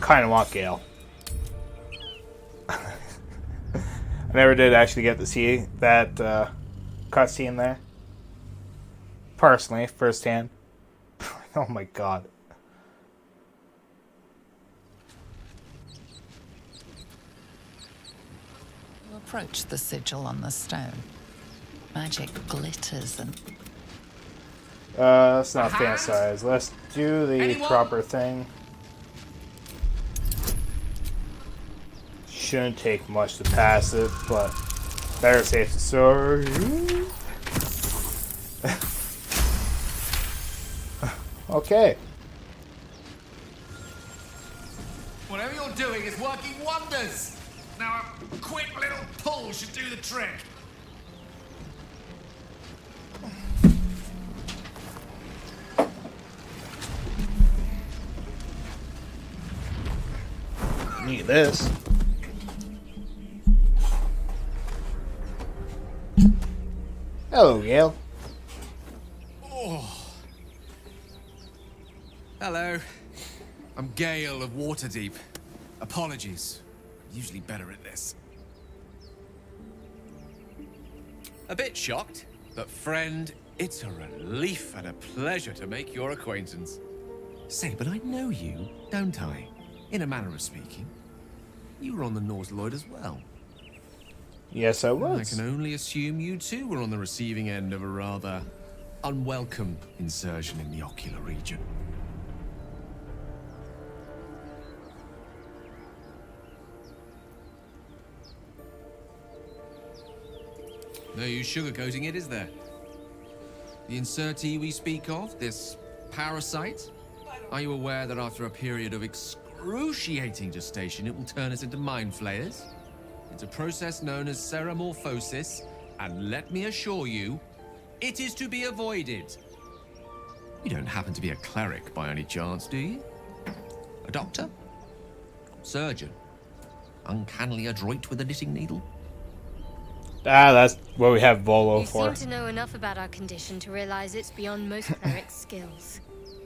kind of want Gale. I never did actually get to see that cutscene there. Personally, firsthand. Oh my god. You approach the sigil on the stone. Magic glitters and... let's not fantasize. Let's do the proper thing. Shouldn't take much to pass it, but better safe than sorry. Okay. Whatever you're doing is working wonders! Now a quick little pull should do the trick. Need this. Hello, Gale. Oh. Hello. I'm Gale of Waterdeep. Apologies. I'm usually better at this. A bit shocked, but friend, it's a relief and a pleasure to make your acquaintance. Say, but I know you, don't I? In a manner of speaking. You were on the Norse Lloyd as well. Yes, I was. I can only assume you too were on the receiving end of a rather unwelcome insertion in the ocular region. No use sugarcoating it, is there? The insertee we speak of, this parasite, are you aware that after a period of excruciating gestation, it will turn us into mind flayers? It's a process known as ceramorphosis, and let me assure you, it is to be avoided. You don't happen to be a cleric by any chance, do you? A doctor? Surgeon? Uncannily adroit with a knitting needle? Ah, that's what we have Volo You for. seem to know enough about our condition to realize it's beyond most clerics' skills.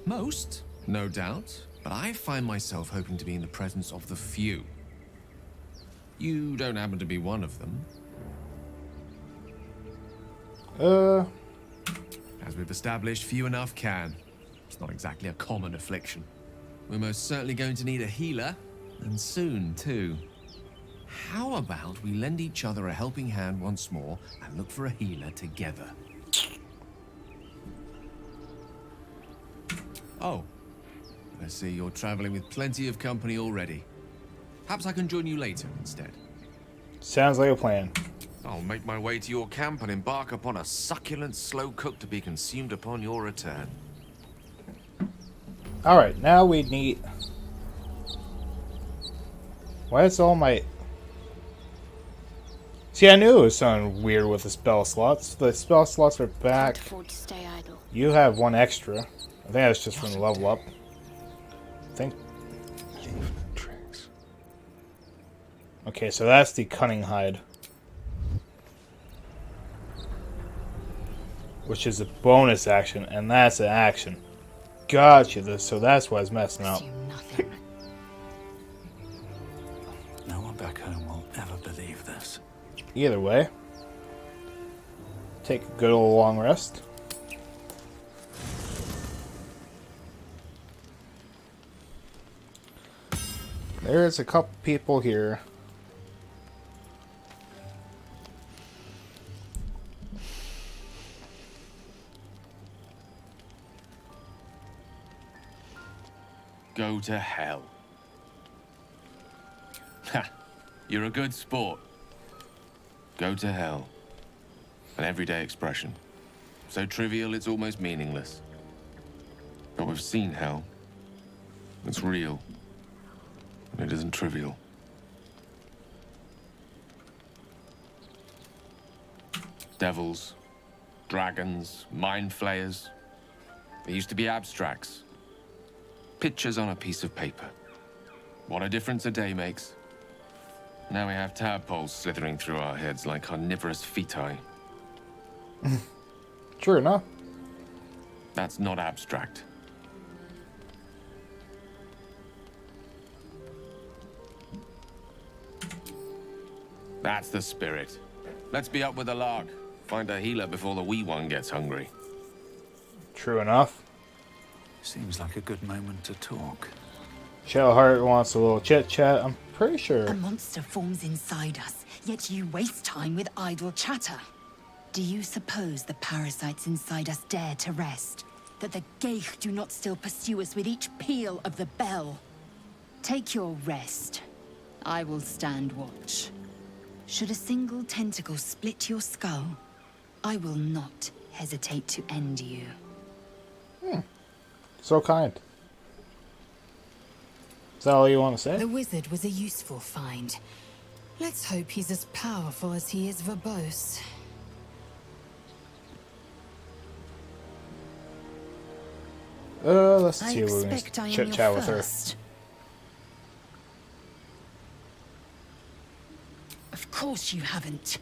Most, no doubt, but I find myself hoping to be in the presence of the few. You don't happen to be one of them. As we've established, few enough can. It's not exactly a common affliction. We're most certainly going to need a healer, and soon, too. How about we lend each other a helping hand once more and look for a healer together? Oh, I see you're traveling with plenty of company already. Perhaps I can join you later instead. Sounds like a plan. I'll make my way to your camp and embark upon a succulent slow cook to be consumed upon your return. Alright, now we need... Why is all my... See, I knew it was something weird with the spell slots. The spell slots are back. Can't afford to stay idle. You have one extra. I think that's just from the level up. I think... Okay, so that's the Cunning Hide. Which is a bonus action, and that's an action. Gotcha, so that's why it's messing up. No one back home will ever believe this. Either way, take a good old long rest. There's a couple people here. Go to hell. Ha! You're a good sport. Go to hell. An everyday expression. So trivial it's almost meaningless. But we've seen hell. It's real. And it isn't trivial. Devils, dragons, mind flayers. They used to be abstracts. Pictures on a piece of paper. What a difference a day makes. Now we have tadpoles slithering through our heads like carnivorous feti. True enough. That's not abstract. That's the spirit. Let's be up with the lark. Find a healer before the wee one gets hungry. True enough. Seems like a good moment to talk. Shadowheart wants a little chit-chat. I'm pretty sure... A monster forms inside us, yet you waste time with idle chatter. Do you suppose the parasites inside us dare to rest? That the Geich do not still pursue us with each peal of the bell? Take your rest. I will stand watch. Should a single tentacle split your skull, I will not hesitate to end you. So kind. Is that all you want to say? The wizard was a useful find. Let's hope he's as powerful as he is verbose. Let's see if we expect I can am chit your chat with her. first. Of course you haven't.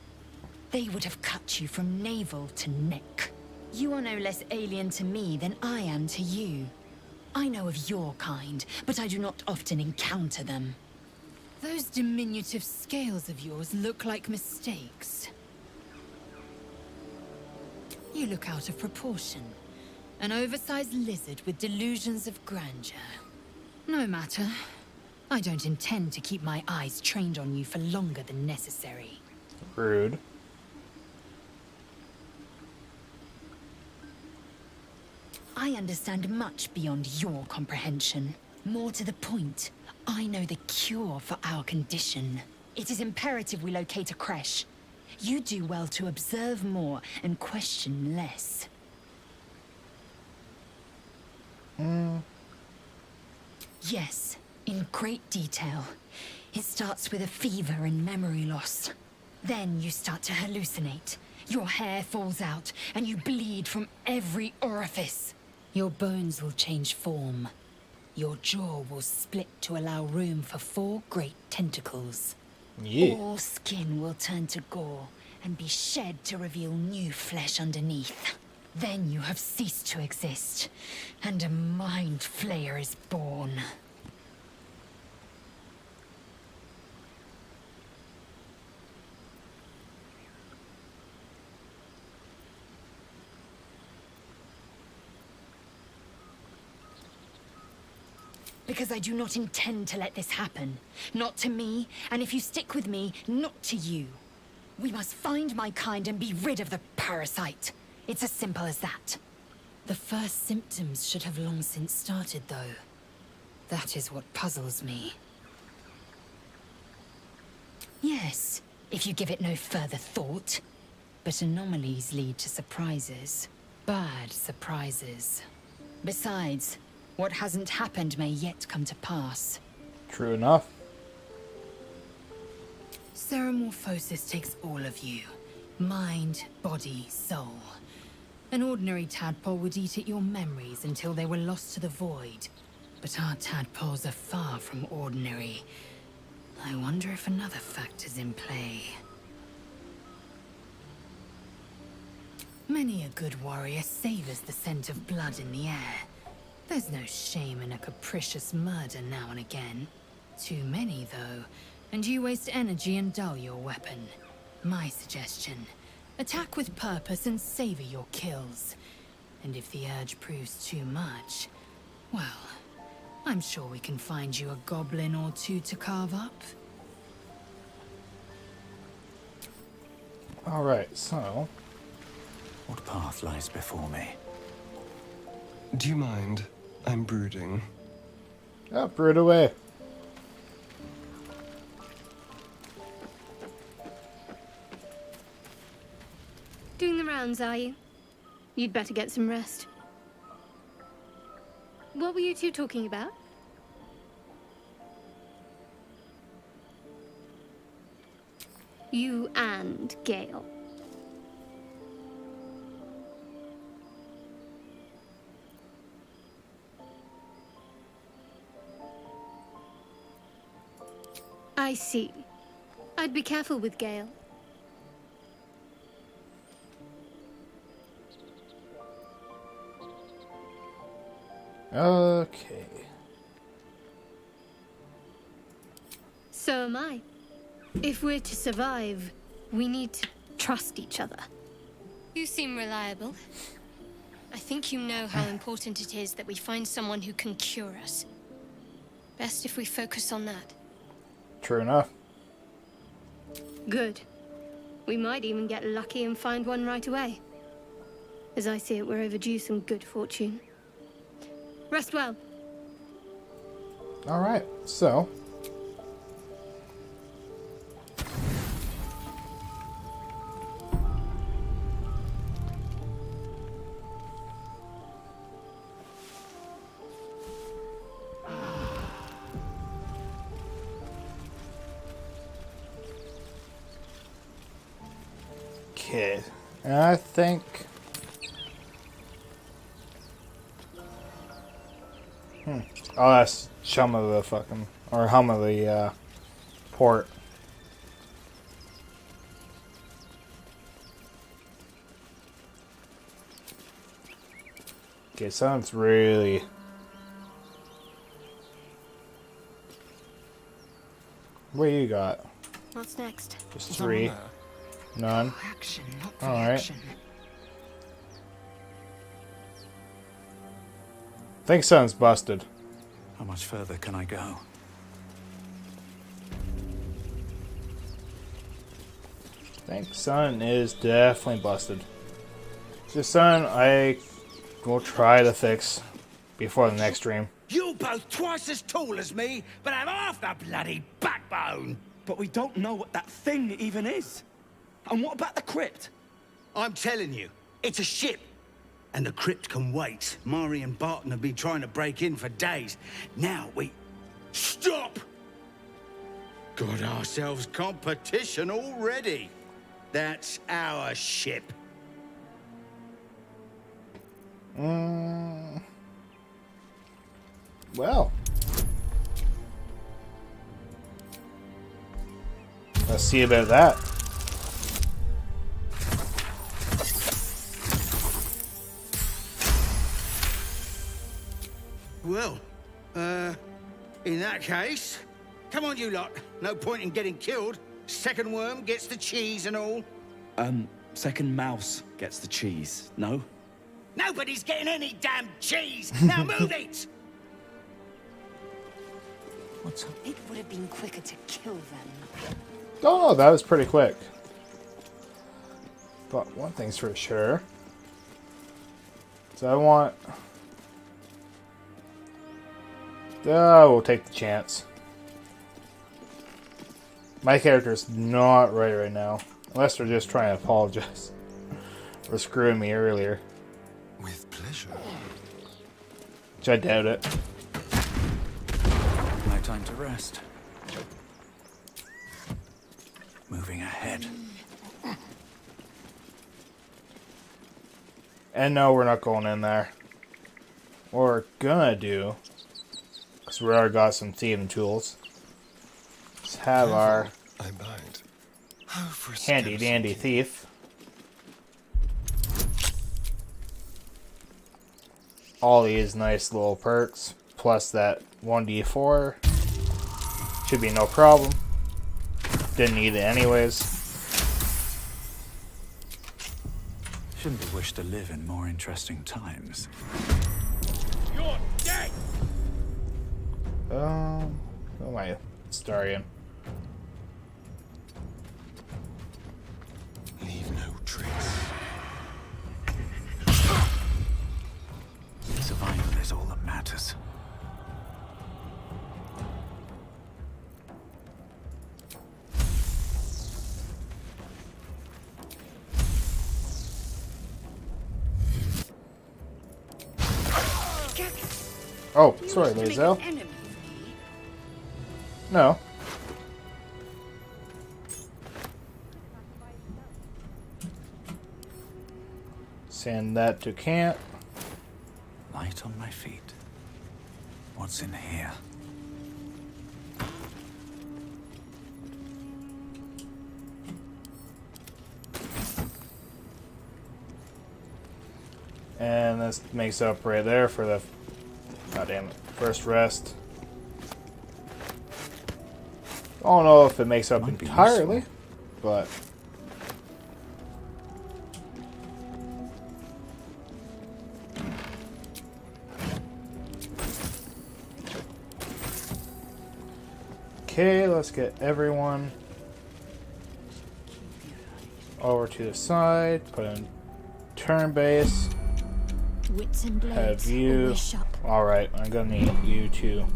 they would have cut you from navel to neck. You are no less alien to me than I am to you. I know of your kind, but I do not often encounter them. Those diminutive scales of yours look like mistakes. You look out of proportion. An oversized lizard with delusions of grandeur. No matter. I don't intend to keep my eyes trained on you for longer than necessary. Rude. I understand much beyond your comprehension. More to the point, I know the cure for our condition. It is imperative we locate a creche. You do well to observe more and question less. Yes, in great detail. It starts with a fever and memory loss. Then you start to hallucinate. Your hair falls out, and you bleed from every orifice. Your bones will change form. Your jaw will split to allow room for 4 great tentacles. Yeah. All skin will turn to gore and be shed to reveal new flesh underneath. Then you have ceased to exist, and a mind flayer is born. Because I do not intend to let this happen. Not to me, and if you stick with me, not to you. We must find my kind and be rid of the parasite. It's as simple as that. The first symptoms should have long since started, though. That is what puzzles me. Yes, if you give it no further thought. But anomalies lead to surprises. Bad surprises. Besides, what hasn't happened may yet come to pass. True enough. Ceremorphosis takes all of you. Mind, body, soul. An ordinary tadpole would eat at your memories until they were lost to the void. But our tadpoles are far from ordinary. I wonder if another factor's in play. Many a good warrior savors the scent of blood in the air. There's no shame in a capricious murder now and again. Too many, though, and you waste energy and dull your weapon. My suggestion, attack with purpose and savor your kills. And if the urge proves too much, well, I'm sure we can find you a goblin or two to carve up. Alright, so... What path lies before me? Do you mind? I'm brooding. Oh, brood away. Doing the rounds, are you? You'd better get some rest. What were you two talking about? You and Gale. I see. I'd be careful with Gale. Okay. So am I. If we're to survive, we need to trust each other. You seem reliable. I think you know how important it is that we find someone who can cure us. Best if we focus on that. True enough. Good. We might even get lucky and find one right away. As I see it, we're overdue some good fortune. Rest well. Alright, so... Okay, and I think... Oh, that's Chum of the fucking... Or Hum of the, port. Okay, sounds really... What you got? What's next? Just 3. None. Action, not Alright. reaction. I think something's busted. How much further can I go? I think sun is definitely busted. So sun, I will try to fix before the next stream. You both twice as tall as me, but have half the bloody backbone. But we don't know what that thing even is. And what about the crypt? I'm telling you, it's a ship. And the crypt can wait. Mari and Barton have been trying to break in for days. Now we... Stop! Got ourselves competition already. That's our ship. Well. Let's see about that. Well, in that case, come on you lot. No point in getting killed. Second worm gets the cheese and all. Second mouse gets the cheese, no? Nobody's getting any damn cheese! Now move it! What's up? It would have been quicker to kill them. Oh, that was pretty quick. But one thing's for sure. So I want... we'll take the chance. My character's not right now. Unless they're just trying to apologize for screwing me earlier. With pleasure. Which I doubt it. No time to rest. Moving ahead. And no, we're not going in there. What we're gonna do, because we already got some thieving tools, is have our handy dandy thief. All these nice little perks, plus that 1d4. Should be no problem. Didn't need it anyways. Shouldn't we wish to live in more interesting times? You're dead! Who am I starring? Leave no trace. Survival is all that matters. Oh, sorry, Lazel. No. Send that to camp. Light on my feet. What's in here? And this makes up right there for the first rest. I don't know if it makes up entirely, but okay, let's get everyone over to the side, put in turn base. Wits and blades. Have you? Alright, I'm gonna need you too.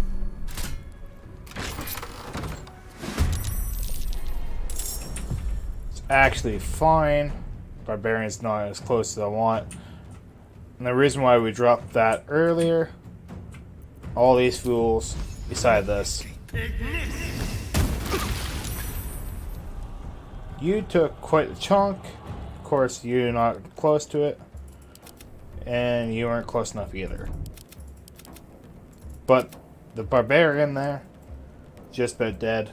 It's actually fine. Barbarian's not as close as I want. And the reason why we dropped that earlier, all these fools beside this. You took quite a chunk. Of course, you're not close to it. And you weren't close enough either. But the barbarian there, just about dead.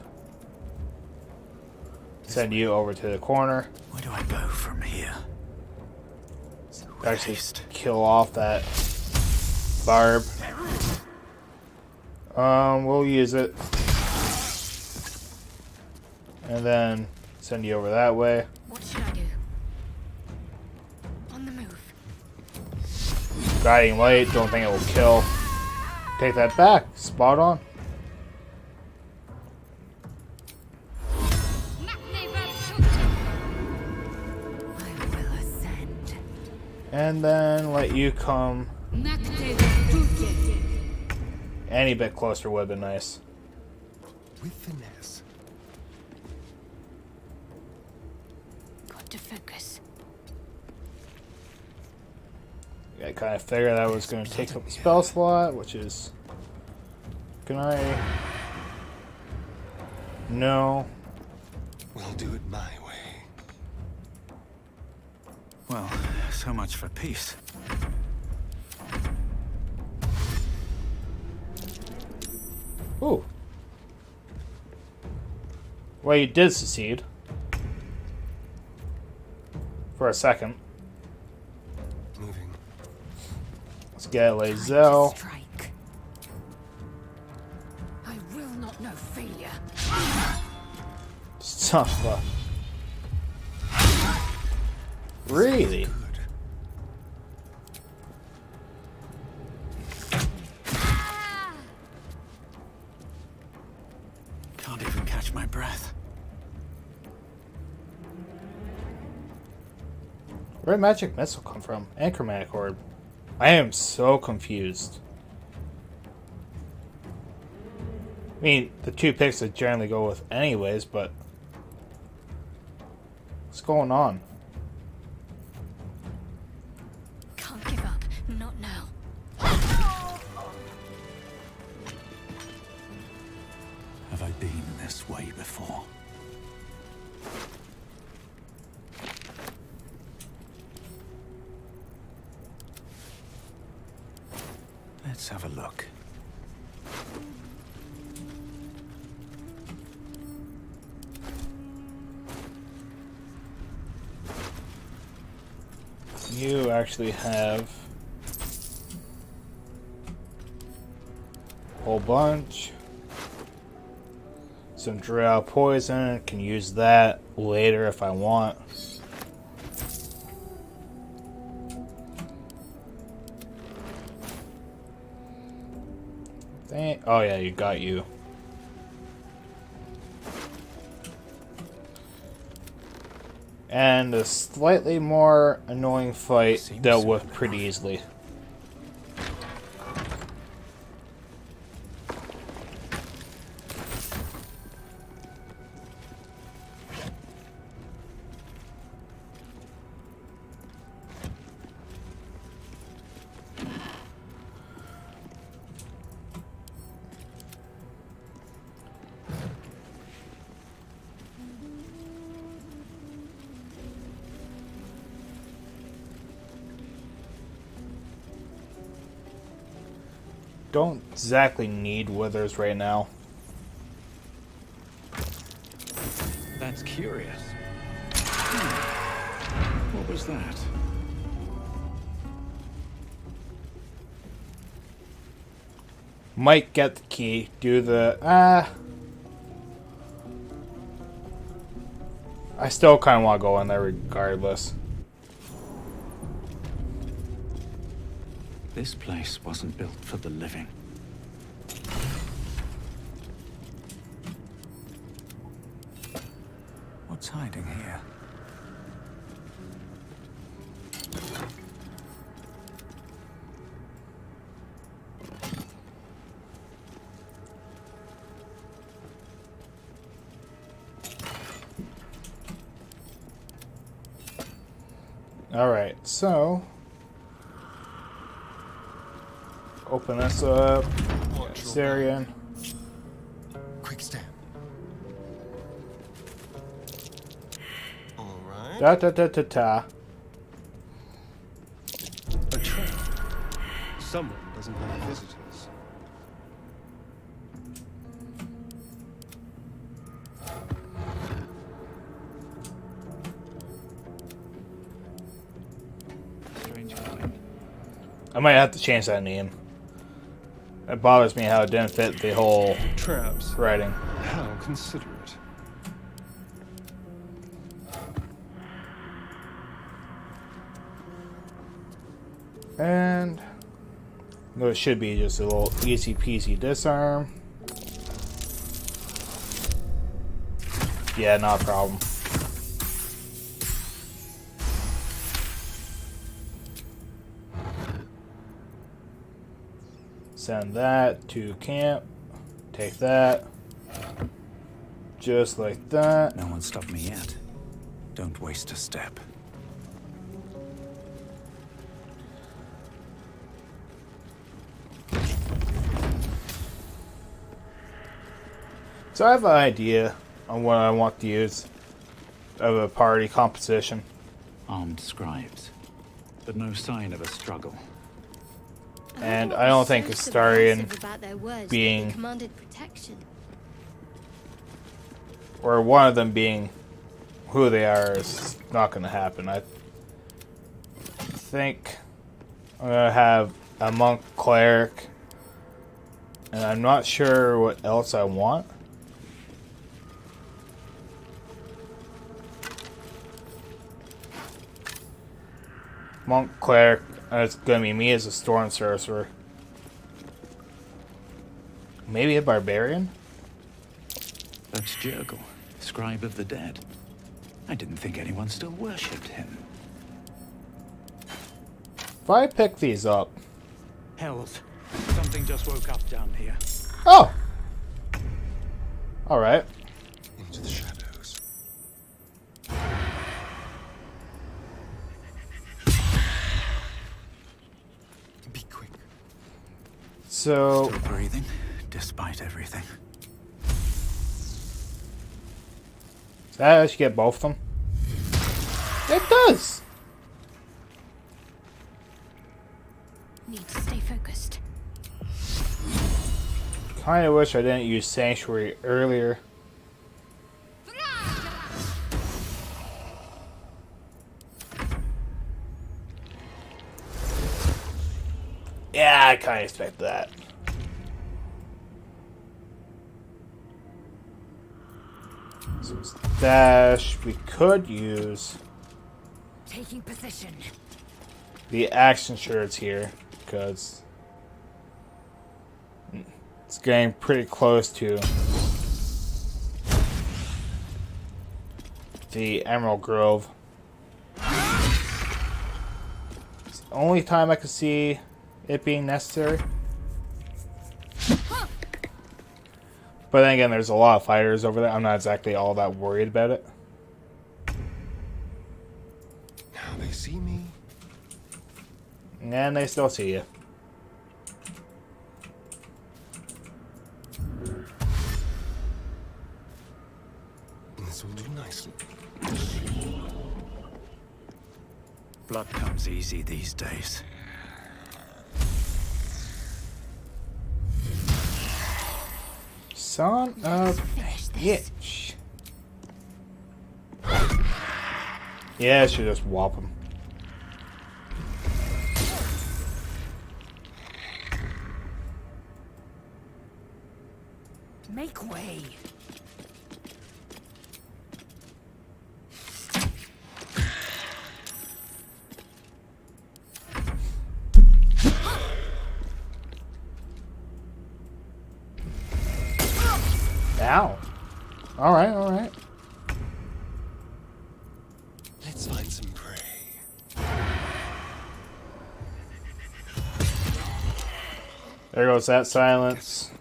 Send you over to the corner. Where do I go from here? Actually kill off that barb. We'll use it. And then send you over that way. What should I do? On the move. Guiding light, don't think it will kill. Take that back. Spot on. And then let you come any bit closer would have been nice. With finesse. Got to focus. I kind of figured that was going to take up a spell slot, which is... Can I... No. We'll do it my way. Well, so much for peace. Ooh. Well, you did succeed. For a second. Moving. Let's get Lae'zel. I will not know failure. Son of a... Really? Can't even catch my breath. Where did magic missile come from? And chromatic orb. I am so confused. I mean, the two picks I generally go with anyways, but... What's going on? Can't give up. Not now. Have I been this way before? Let's have a look. You actually have a whole bunch. Some drow poison. Can use that later if I want. Oh yeah, you got you. And a slightly more annoying fight dealt with pretty easily. Don't exactly need withers right now. That's curious. What was that? Might get the key. Do the I still kind of want to go in there regardless. This place wasn't built for the living. What's hiding here? Alright, so open this up. Syrian. Quick step. All right. Da da da da da. A trap. Someone doesn't like visitors. I might have to change that name. It bothers me how it didn't fit the whole traps. writing. How considerate. And it should be just a little easy peasy disarm. Yeah, not a problem. Send that to camp. Take that. Just like that. No one stopped me yet. Don't waste a step. So I have an idea on what I want to use of a party composition. Armed scribes, but no sign of a struggle. And I don't think Astarion being, commanded protection. or one of them being who they are is not going to happen. I think I'm going to have a monk cleric, and I'm not sure what else I want. Monk cleric, and it's going to be me as a storm sorcerer. Maybe a barbarian? That's Jurgle, scribe of the dead. I didn't think anyone still worshipped him. If I pick these up... Hells. Something just woke up down here. Oh! Alright. Into the shadows. Be quick. So... Still breathing, despite everything. Does that actually get both of them? It does! Need to stay focused. Kinda wish I didn't use Sanctuary earlier. Yeah, I kinda expect that. Some stash. We could use Taking position. the action shirts here, because it's getting pretty close to the Emerald Grove. It's the only time I could see it being necessary. But then again, there's a lot of fighters over there. I'm not exactly all that worried about it. Now they see me. And they still see you. This will do nicely. Blood comes easy these days. Son of a bitch. Yeah, I should just whop him. Make way. Ow. Alright, alright. Let's find some prey. There goes that silence.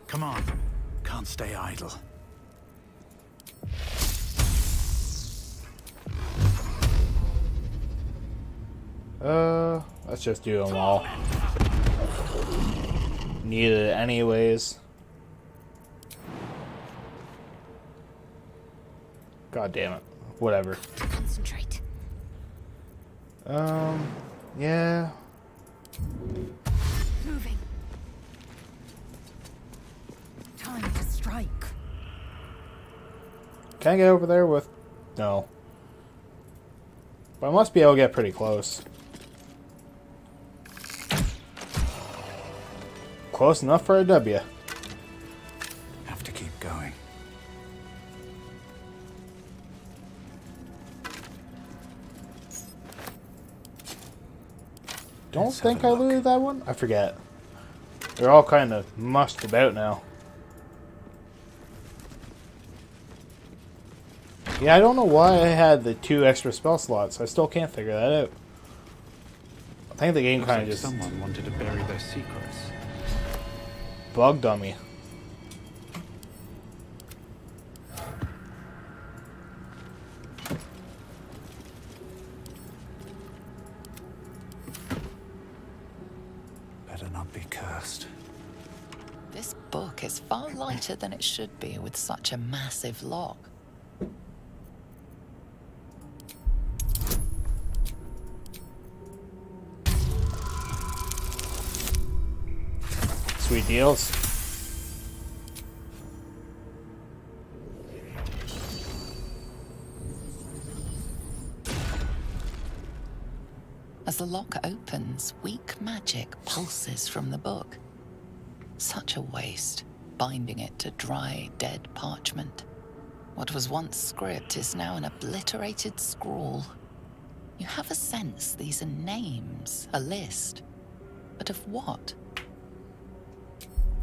Come on. Can't stay idle. Let's just do them all. Needed it anyways. God damn it. Whatever. Concentrate. Yeah. Moving. Time to strike. Can I get over there with... No. But I must be able to get pretty close. Close enough for a W. Have to keep going. Don't think I looted that one? I forget. They're all kind of mussed about now. Yeah, I don't know why I had the 2 extra spell slots. I still can't figure that out. I think the game kind of just... Someone wanted to bury their secrets. Bugged on me. Better not be cursed. This book is far lighter than it should be with such a massive lock. Sweet deals. As the lock opens, weak magic pulses from the book. Such a waste, binding it to dry, dead parchment. What was once script is now an obliterated scrawl. You have a sense these are names, a list. But of what?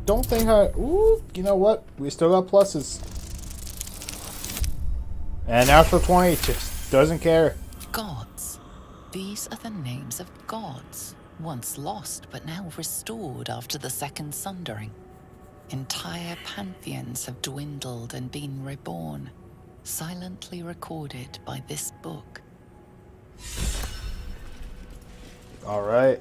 Don't think I... Ooh, you know what? We still got pluses. And natural 20 just doesn't care. Gods. These are the names of gods, once lost but now restored after the Second Sundering. Entire pantheons have dwindled and been reborn, silently recorded by this book. All right.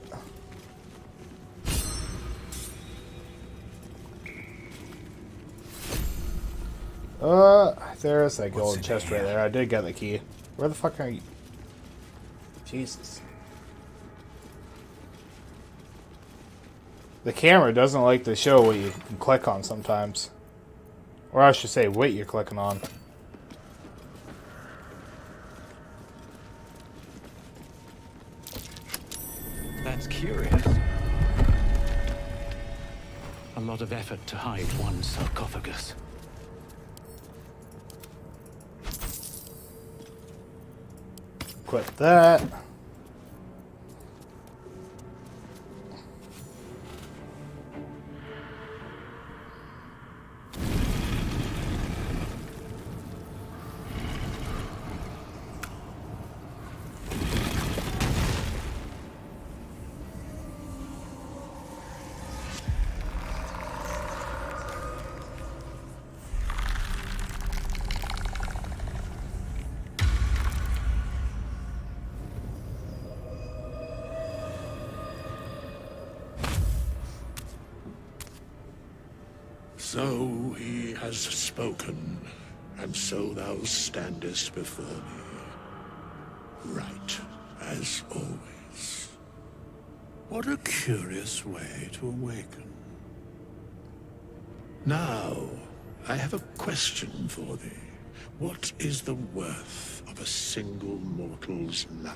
There's that gold chest right there. I did get the key. Where the fuck are you? Jesus. The camera doesn't like to show what you can click on sometimes. Or I should say, what you're clicking on. That's curious. A lot of effort to hide one sarcophagus. Quit that. So he has spoken, and so thou standest before me. Right, as always. What a curious way to awaken. Now, I have a question for thee. What is the worth of a single mortal's life?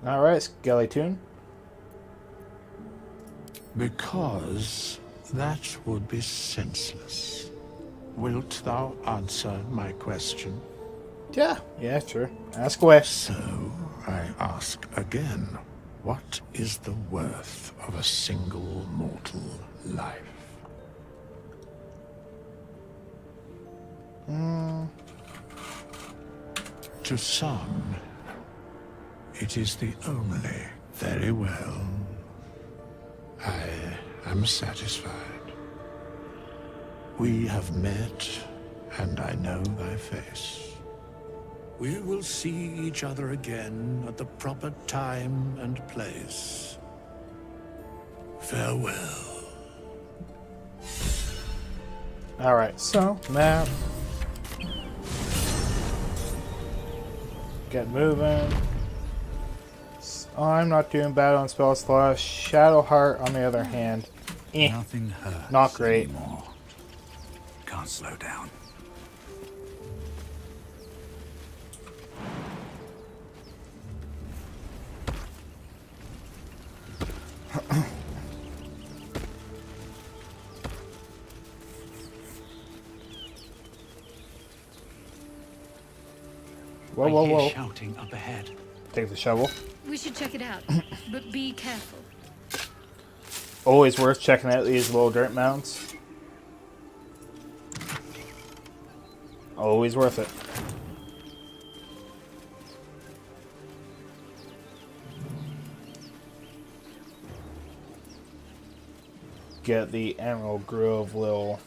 Alright, Skellytoon. Because that would be senseless. Wilt thou answer my question? Yeah, sure. Ask away. So, I ask again, what is the worth of a single mortal life? To some, it is the only. Very well. I am satisfied. We have met, and I know thy face. We will see each other again at the proper time and place. Farewell. Alright, so, map. Get moving. Oh, I'm not doing bad on spell slots. Shadowheart, on the other hand, Nothing hurts not great. anymore. Can't slow down. Whoa, whoa, whoa. Shouting up ahead. Take the shovel. We should check it out, but be careful. Always worth checking out these little dirt mounds. Always worth it. Get the Emerald Grove little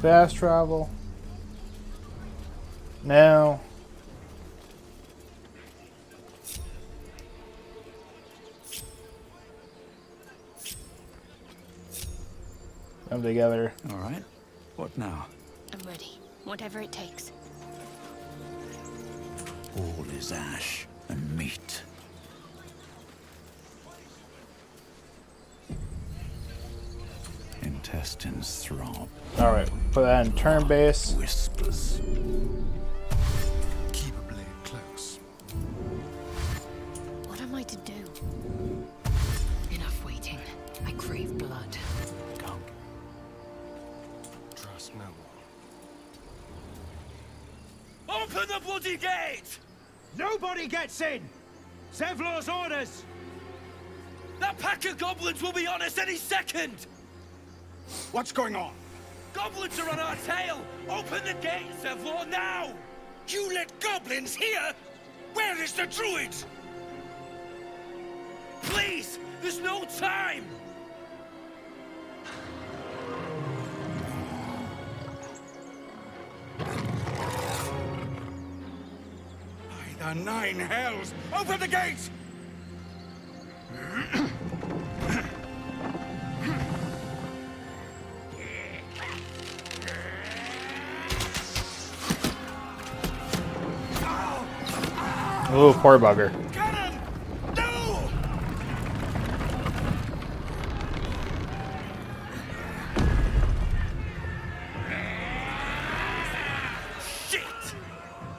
fast travel. Now come together. All right. What now? I'm ready. Whatever it takes. All is ash and meat. Intestines throb. All right, put that in turn base. Whispers. Keep a blade close. What am I to do? Enough waiting. I crave blood. Come. Trust no one. Open the bloody gate! Nobody gets in! Zevlor's orders! That pack of goblins will be on us any second! What's going on? Goblins are on our tail! Open the gate, Zevlor, now! You let goblins here? Where is the druid? Please! There's no time! By the nine hells! Open the gate! Oh, poor bugger. Cannon! No! Shit!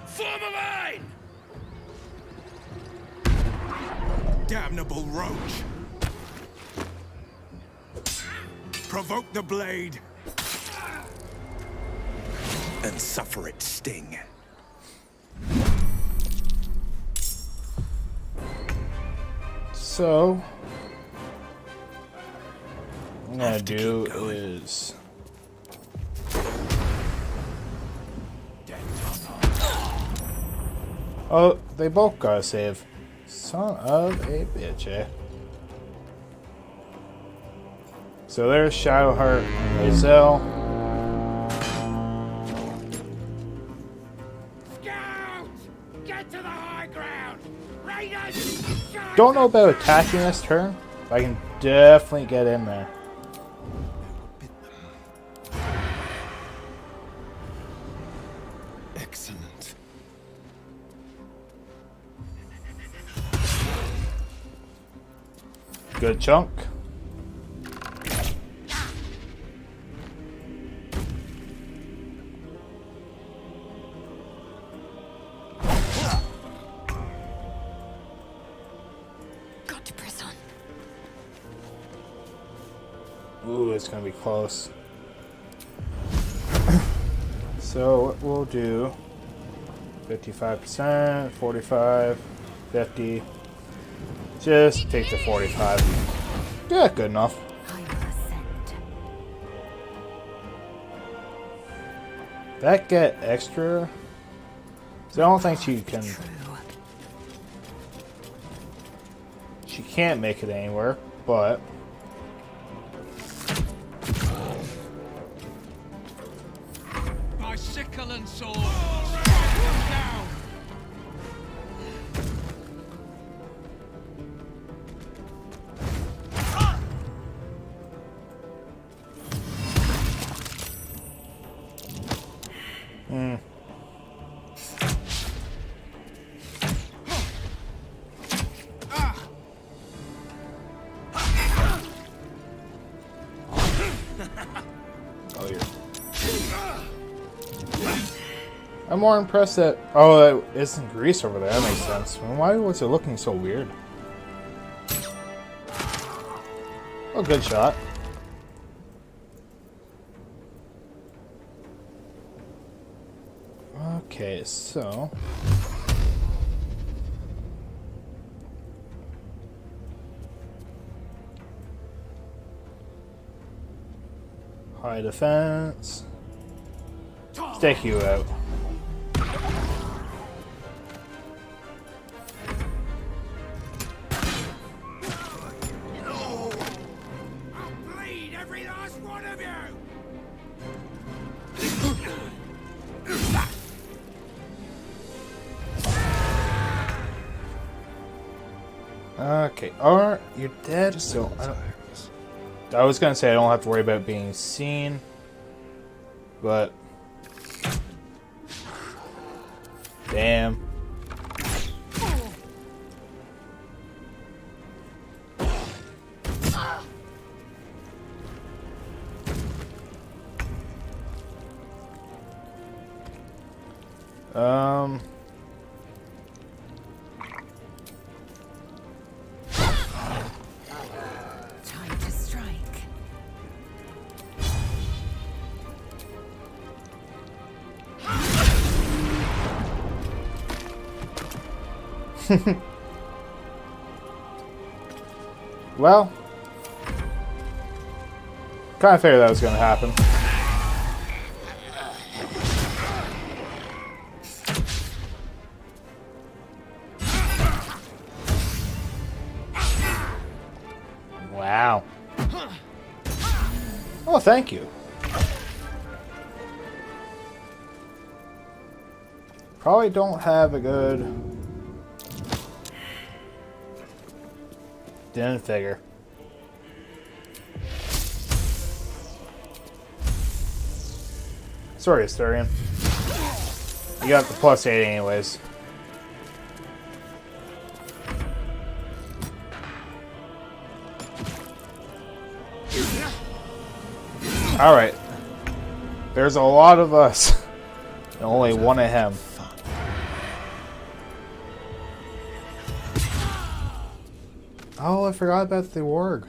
Form a line! Damnable roach! Provoke the blade and suffer its sting. So, what I'm gonna do is oh, they both gotta save. Son of a bitch, eh? So there's Shadowheart and Lae'zel. Get to the high ground! Raiders! Don't know about attacking this turn, but I can definitely get in there. Excellent. Good chunk. Got to press on. Ooh, it's gonna be close. So what we'll do, 55%, 45, 50. Just take the 45. Yeah, good enough. That get extra? So I don't think she can. She can't make it anywhere, but My sickle and sword. Down. oh yeah. I'm more impressed that oh, that isn't grease over there. That makes sense. Why was it looking so weird? Oh, good shot. Okay, so high defense. Stick you out. Okay, alright, you're dead, so I was gonna say I don't have to worry about being seen, but damn. Time to strike. Well, kind of figured that was gonna happen. Wow. Oh, thank you. Probably don't have a good... Didn't figure. Sorry, Asturian. You got the +8 anyways. Alright. There's a lot of us. And only one of him. Oh, I forgot about the warg.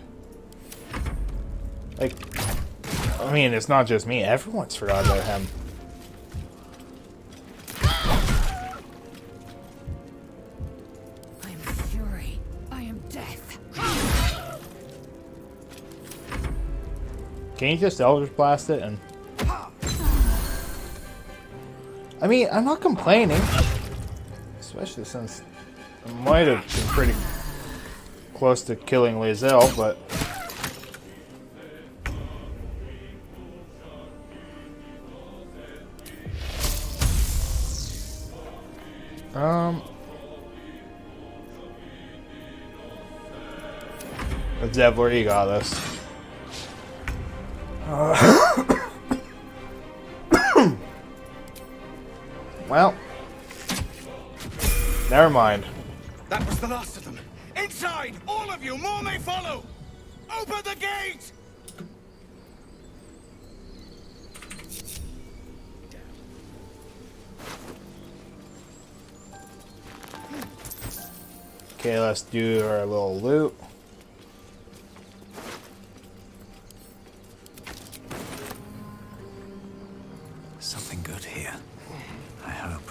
Like, I mean, it's not just me. Everyone's forgot about him. I am fury. I am death. Can you just Eldritch Blast it and... I mean, I'm not complaining. Especially since I might have been pretty close to killing Lae'zel, but... Zevlor, you got this. Well, never mind. That was the last of them. Inside! All of you! More may follow! Open the gate! Okay, let's do our little loot. Something good here. I hope.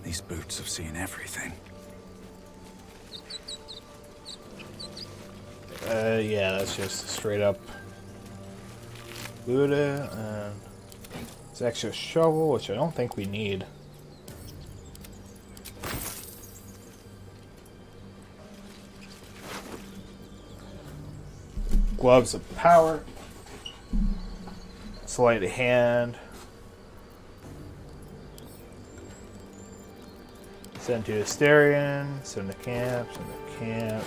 These boots have seen everything. Yeah, that's just straight up loot it, and this extra shovel, which I don't think we need. Gloves of power. Sleight of hand. Send to Asterion. Send to camp. Send to camp.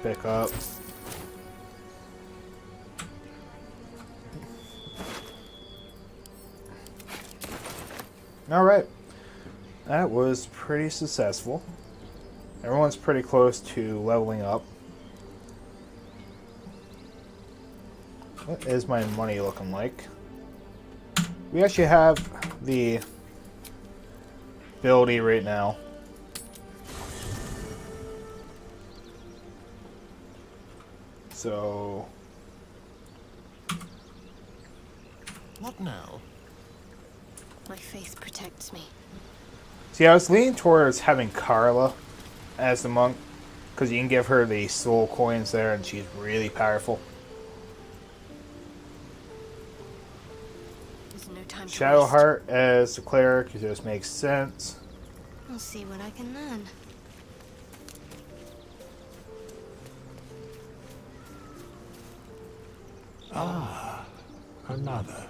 Pick up. Alright. That was pretty successful. Everyone's pretty close to leveling up. What is my money looking like? We actually have the ability right now So... What now? My faith protects me. See, I was leaning towards having Carla as the monk, because you can give her the soul coins there, and she's really powerful. There's no time to waste. Shadowheart as the cleric, it just makes sense. I'll see what I can learn. Ah, another.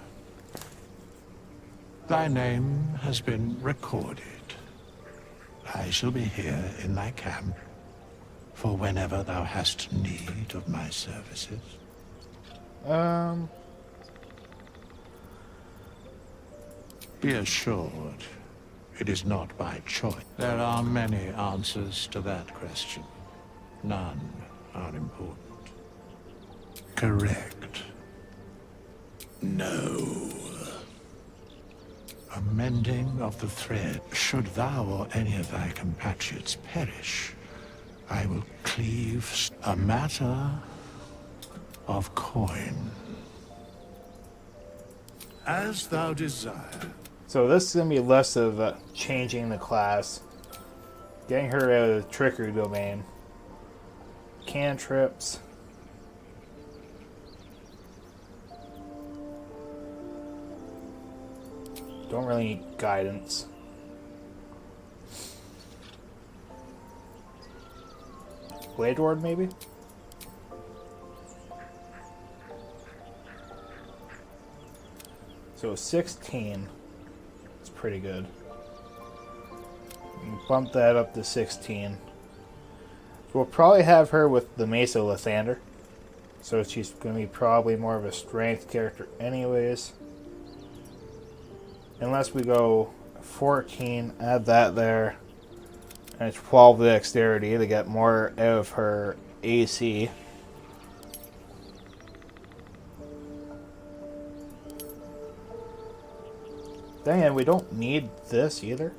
Thy name has been recorded. I shall be here in thy camp for whenever thou hast need of my services. Be assured, it is not by choice. There are many answers to that question. None are important. Correct. No. A mending of the thread. Should thou or any of thy compatriots perish, I will cleave a matter of coin. As thou desire. So this is going to be less of changing the class. Getting her out of the trickery domain. Cantrips. Don't really need guidance. Blade Ward, maybe? So 16. It's pretty good. Bump that up to 16. We'll probably have her with the Mace of Lathander. So she's going to be probably more of a strength character anyways. Unless we go 14, add that there. And it's 12 dexterity to get more out of her AC. Dang it, we don't need this either.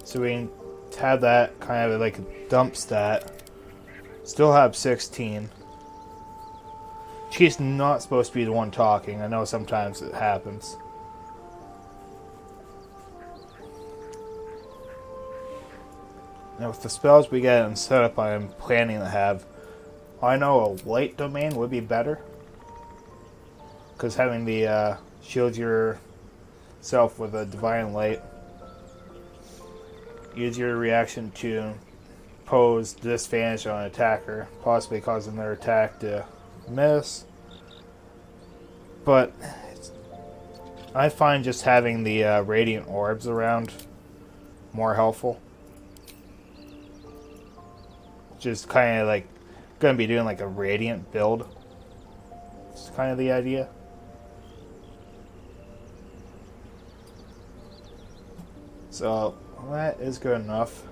So we can have that kind of like a dump stat. Still have 16. She's not supposed to be the one talking. I know sometimes it happens. Now with the spells we get and setup I'm planning to have, I know a light domain would be better. Because having the shield yourself with a divine light. Use your reaction to pose disadvantage on an attacker, possibly causing their attack to miss. But I find just having the radiant orbs around more helpful. Just kind of like going to be doing like a radiant build. It's kind of the idea. So that is good enough.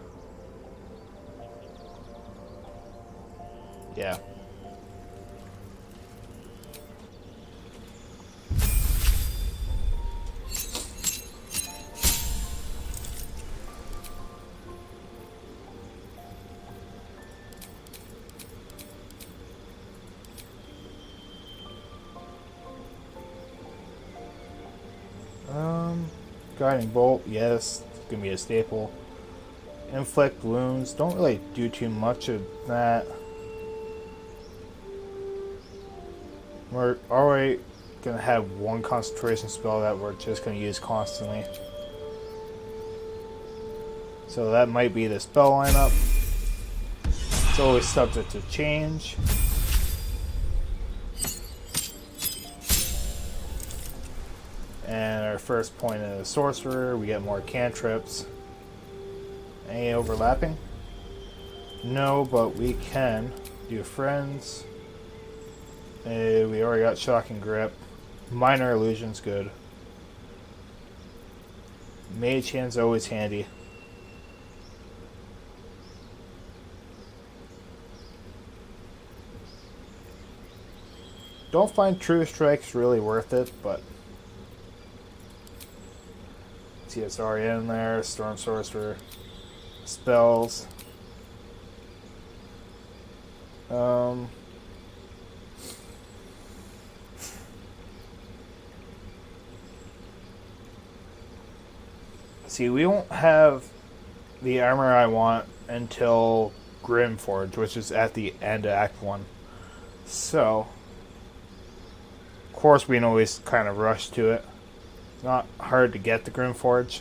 Yeah. Guiding Bolt, yes, it's gonna be a staple. Inflict wounds, don't really do too much of that. We're already gonna have one concentration spell that we're just gonna use constantly. So that might be the spell lineup. It's always subject to change. And our first point is Sorcerer, we get more cantrips. Any overlapping? No, but we can do Friends. We already got Shocking Grip. Minor Illusion's good. Mage Hand's always handy. Don't find True Strike's really worth it, but TSR in there, Storm Sorcerer, spells. See, we won't have the armor I want until Grimforge, which is at the end of Act 1. So, of course, we can always kind of rush to it. It's not hard to get the Grimforge.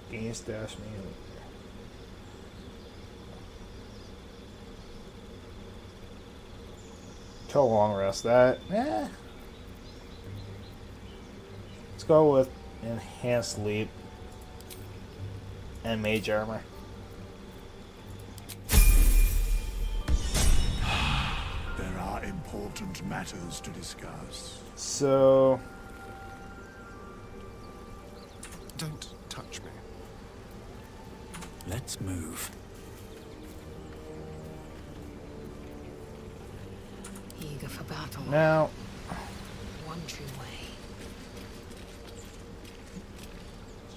Can you stash me? Till long rest that. Let's go with enhanced leap and mage armor. There are important matters to discuss. So, Don't touch me. Let's move. Eager for battle. now, One true way.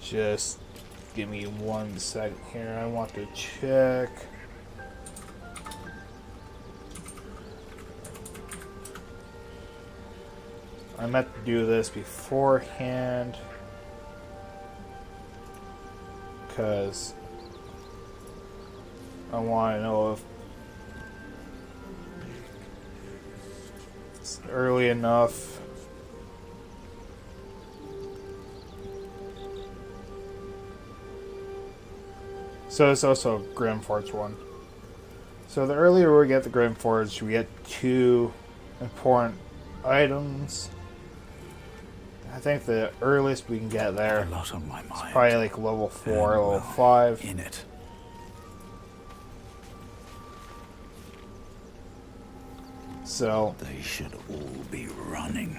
just give me 1 second here. I want to check. I meant to do this beforehand because I want to know if it's early enough. So it's also a Grimforge one. So the earlier we get the Grimforge, we get 2 important items. I think the earliest we can get there A lot on my mind. is probably like level 4, And, level well, 5. In it. So They should all be running.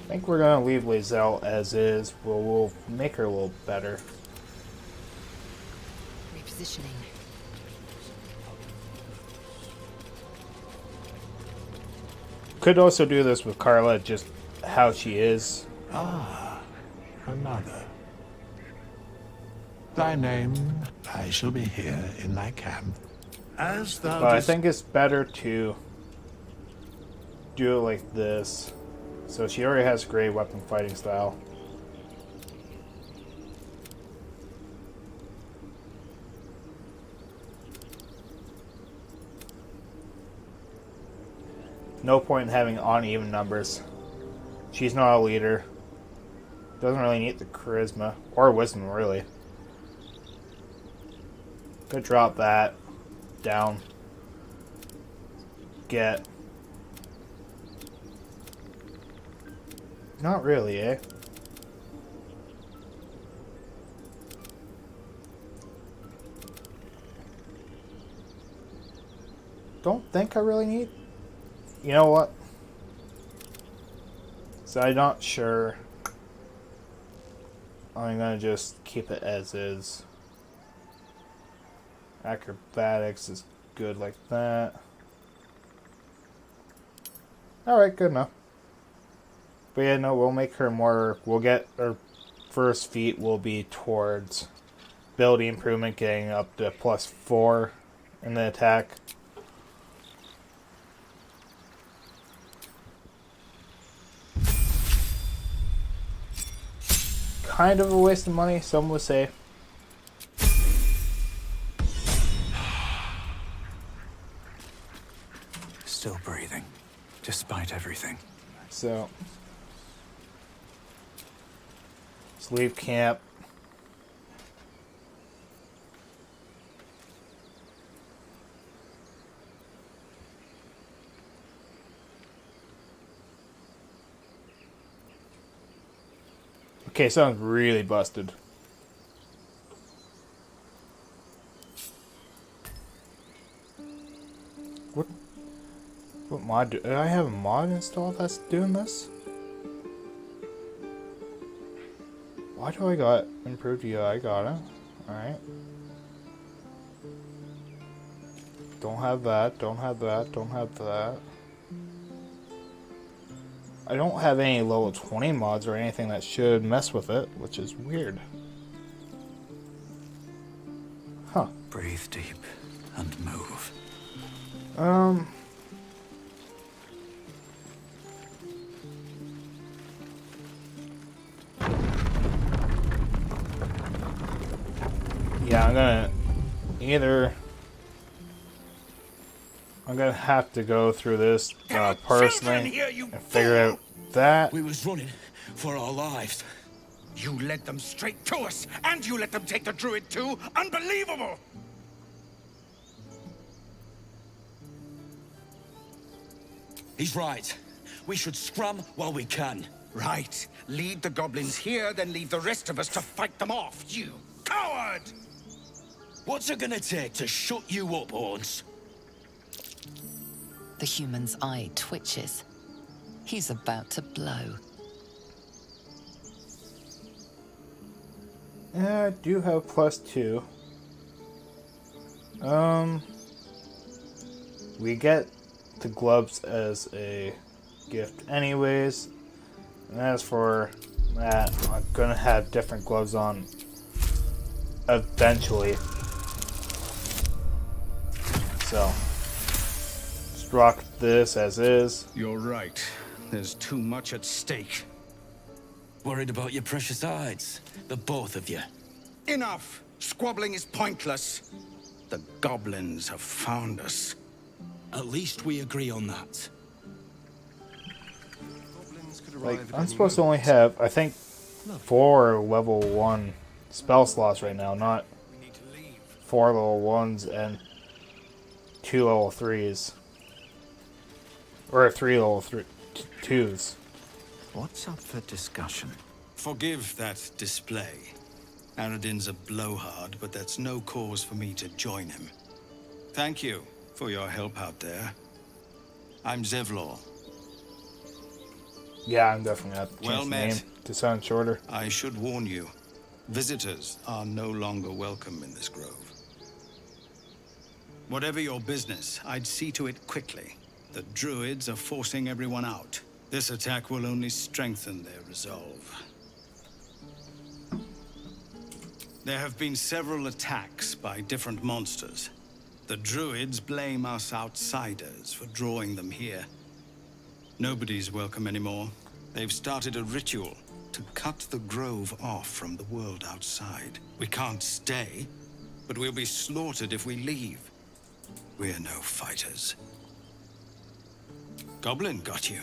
I think we're gonna leave Lizelle as is, but we'll make her a little better. Repositioning. Could also do this with Carla, just how she is. Ah, another. Thy name, I shall be here in thy camp. As thou But I think it's better to do it like this. So she already has great weapon fighting style. No point in having uneven numbers. She's not a leader. Doesn't really need the charisma. Or wisdom, really. Could drop that down. Get. Not really, eh? Don't think I really need. You know what? So I'm not sure. I'm gonna just keep it as is. Acrobatics is good like that. Alright, good enough. But yeah, no, we'll make her more. We'll get our first feat will be towards ability improvement, getting up to +4 in the attack. Kind of a waste of money, some would say. Still breathing, despite everything. So, let's leave camp. Okay, sounds really busted. What mod do I have a mod installed that's doing this? Why do I got improved UI? I got it. Alright. Don't have that, don't have that, don't have that. I don't have any level 20 mods or anything that should mess with it, which is weird. Huh. Breathe deep and move. Yeah, I'm gonna have to go through this personally and figure out that. We was running for our lives. You led them straight to us, and you let them take the druid too. Unbelievable! He's right. We should scrum while we can. Right. Lead the goblins here, then leave the rest of us to fight them off. You coward! What's it gonna take to shut you up, Horns? The human's eye twitches. He's about to blow. Yeah, I do have +2. We get the gloves as a gift anyways. And as for that, I'm gonna have different gloves on eventually. So, just rock this as is. You're right. There's too much at stake. Worried about your precious hides, the both of you. Enough! Squabbling is pointless. The goblins have found us. At least we agree on that. Like, I'm supposed to only have, I think, 4 level 1 spell slots right now, not 4 level 1s and 2 level 3s. Or 3 level 2s. What's up for discussion? Forgive that display. Aradin's a blowhard, but that's no cause for me to join him. Thank you for your help out there. I'm Zevlor. Yeah, I'm definitely gonna have to Well change the met. name to sound shorter. I should warn you, visitors are no longer welcome in this grove. Whatever your business, I'd see to it quickly. The druids are forcing everyone out. This attack will only strengthen their resolve. There have been several attacks by different monsters. The druids blame us outsiders for drawing them here. Nobody's welcome anymore. They've started a ritual to cut the grove off from the world outside. We can't stay, but we'll be slaughtered if we leave. We're no fighters. Goblin got you.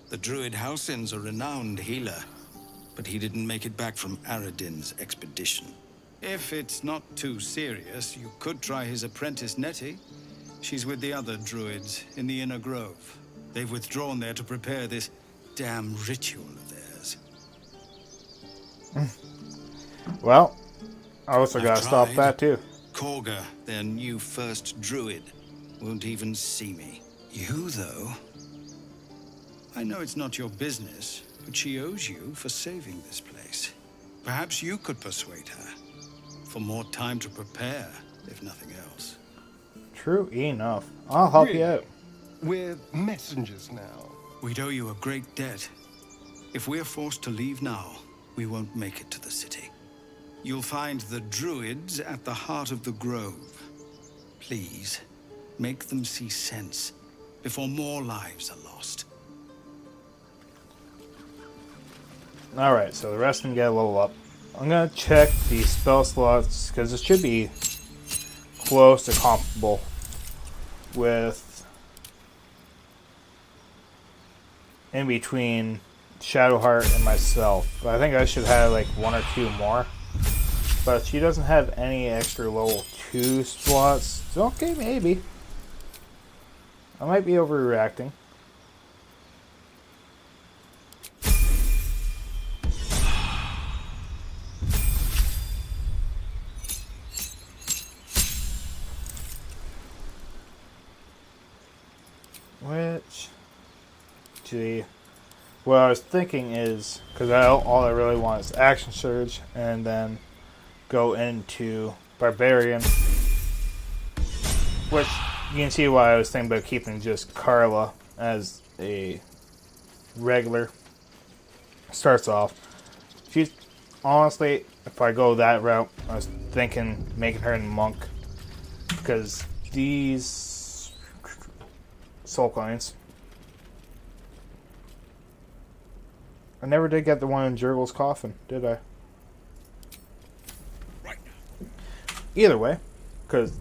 The druid Halsin's a renowned healer, but he didn't make it back from Aradin's expedition. If it's not too serious, you could try his apprentice Nettie. She's with the other druids in the inner grove. They've withdrawn there to prepare this damn ritual of theirs. Well, I also gotta stop that too. Korga, their new first druid, won't even see me. You, though... I know it's not your business, but she owes you for saving this place. Perhaps you could persuade her. For more time to prepare, if nothing else. True enough. I'll help you out. We're messengers now. We'd owe you a great debt. If we're forced to leave now, we won't make it to the city. You'll find the druids at the heart of the grove. Please, make them see sense before more lives are lost. Alright, so the rest can get a level up. I'm gonna check the spell slots, because it should be close to comparable with in between Shadowheart and myself. I think I should have like 1 or 2 more. But she doesn't have any extra level 2 slots. So okay, maybe. I might be overreacting. Which, gee, what I was thinking is, because all I really want is Action Surge, and then go into Barbarian, which you can see why I was thinking about keeping just Carla as a regular. Starts off. She's honestly, if I go that route, I was thinking making her a monk, because these soul coins. I never did get the one in Jurgil's coffin, did I? Either way, because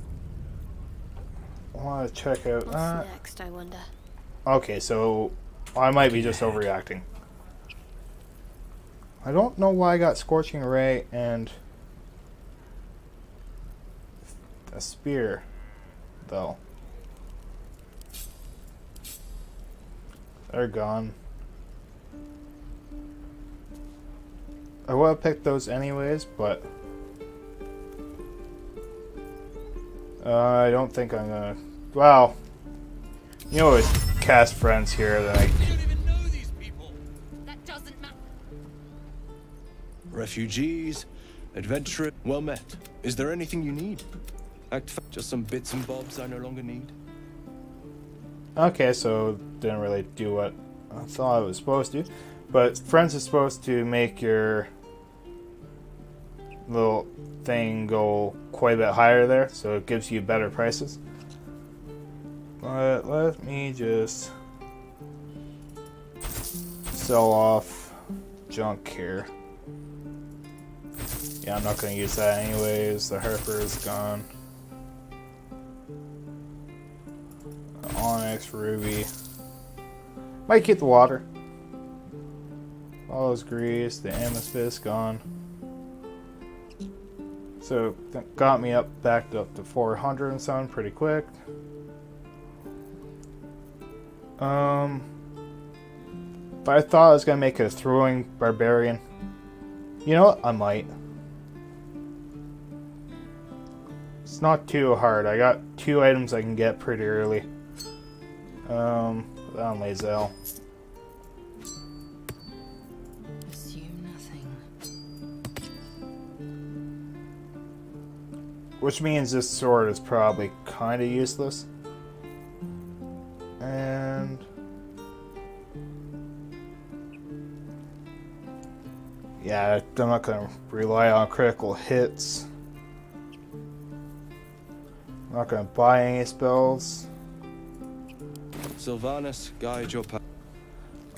I want to check out. What's next, I wonder? Okay, so I might be just overreacting. I don't know why I got Scorching Ray and a spear, though. They're gone. I would have picked those anyways, but I don't think I'm gonna. Wow. You know, always cast friends here that I. Refugees, adventurers, well met. Is there anything you need? Just some bits and bobs I no longer need. Okay, so didn't really do what I thought it was supposed to. But friends is supposed to make your little thing go quite a bit higher there, so it gives you better prices. But let me just sell off junk here. Yeah, I'm not going to use that anyways. The Harper is gone. The Onyx, Ruby. Might keep the water. All those grease. The Amethyst gone. So that got me backed up to 400 and something pretty quick. But I thought I was gonna make it a throwing barbarian. You know what? I might. It's not too hard. I got 2 items I can get pretty early. Put that on Lae'zel. Which means this sword is probably kind of useless. And yeah, I'm not going to rely on critical hits. I'm not going to buy any spells. Sylvanas, guide your path.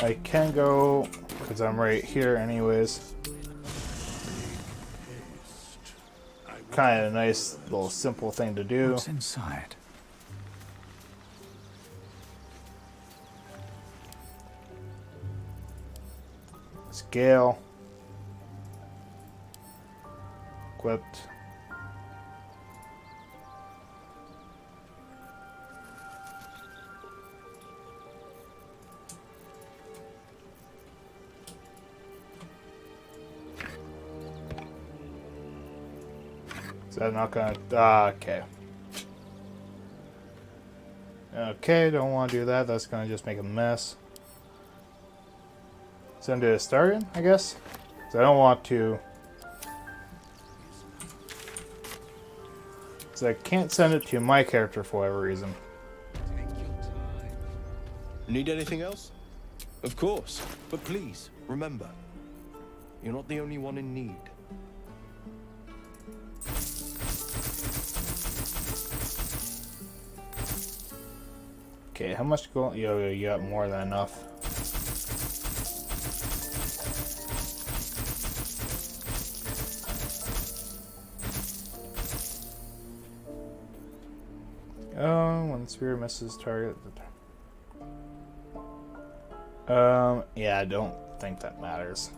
I can go, because I'm right here anyways. Kind of a nice little simple thing to do. What's inside? Scale. Equipped. Is that not gonna... okay. Okay, don't want to do that. That's gonna just make a mess. Send it to Starion, I guess? So I don't want to... So I can't send it to my character for whatever reason. Need anything else? Of course. But please, remember, you're not the only one in need. Okay, how much gold? Yo, you got more than enough. When the spear misses target. Yeah, I don't think that matters.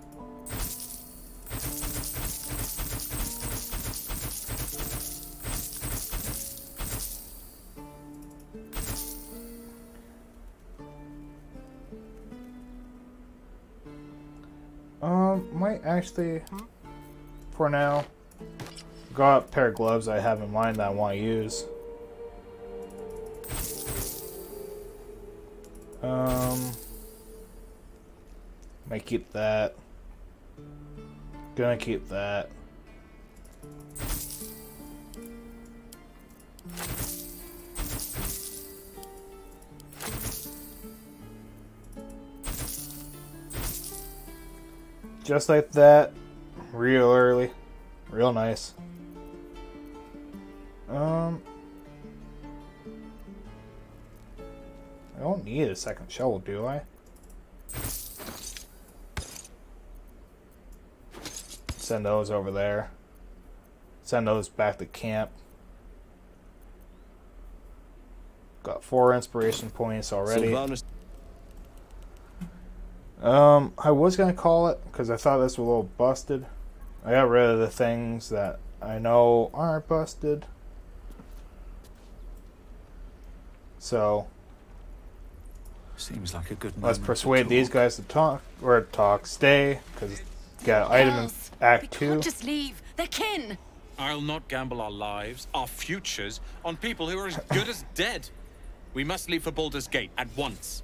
Might actually, for now, got a pair of gloves I have in mind that I want to use. Might keep that. Gonna keep that. Just like that. Real early. Real nice. I don't need a second shovel, do I? Send those over there. Send those back to camp. Got 4 inspiration points already. I was gonna call it because I thought this was a little busted. I got rid of the things that I know aren't busted. So seems like a good. Let's persuade these guys to stay, because got an item in Act 2. Can't just leave. They're kin. I'll not gamble our lives, our futures, on people who are as good as dead. We must leave for Baldur's Gate at once.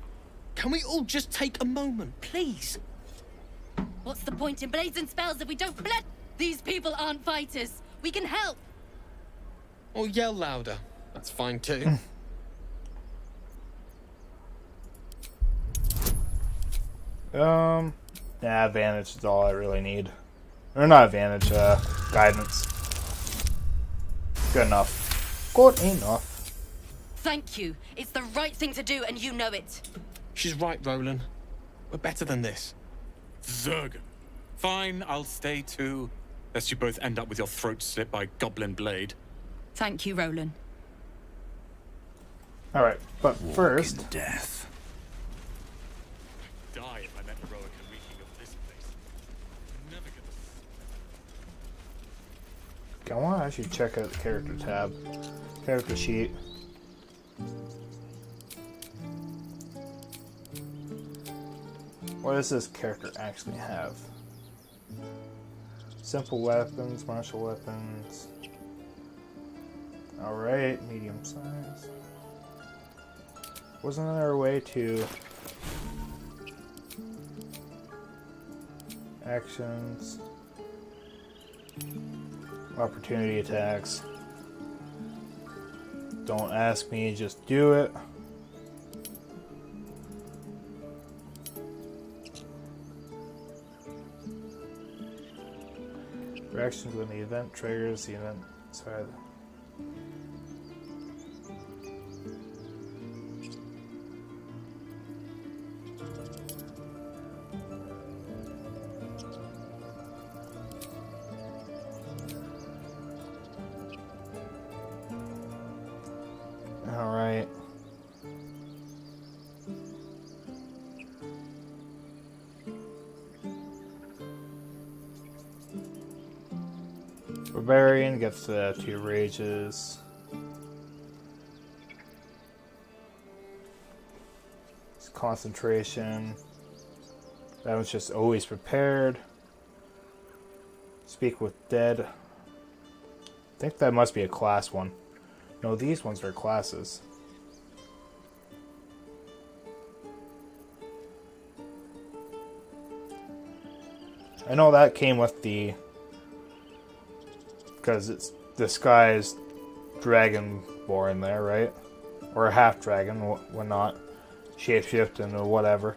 Can we all just take a moment, please? What's the point in blades and spells if we don't bled? These people aren't fighters. We can help. Or yell louder. That's fine too. Advantage is all I really need. Or not advantage, guidance. Good enough. Good enough. Thank you. It's the right thing to do, and you know it. She's right, Roland. We're better than this. Zerg. Fine, I'll stay too. Lest you both end up with your throat slit by Goblin Blade. Thank you, Roland. Alright, but first... death. Die if I met Heroic and reeking of this place. Never gonna... I want to actually check out the character tab. Character sheet. What does this character actually have? Simple weapons, martial weapons. Alright, medium size. Wasn't there a way to... Actions. Opportunity attacks. Don't ask me, just do it. Reactions when the event triggers the event. Sorry. All right. Barbarian gets 2 rages. It's concentration. That one's just always prepared. Speak with dead. I think that must be a class one. No, these ones are classes. I know that came with the... Because it's disguised dragonborn there, right? Or a half dragon, when not shapeshifting or whatever.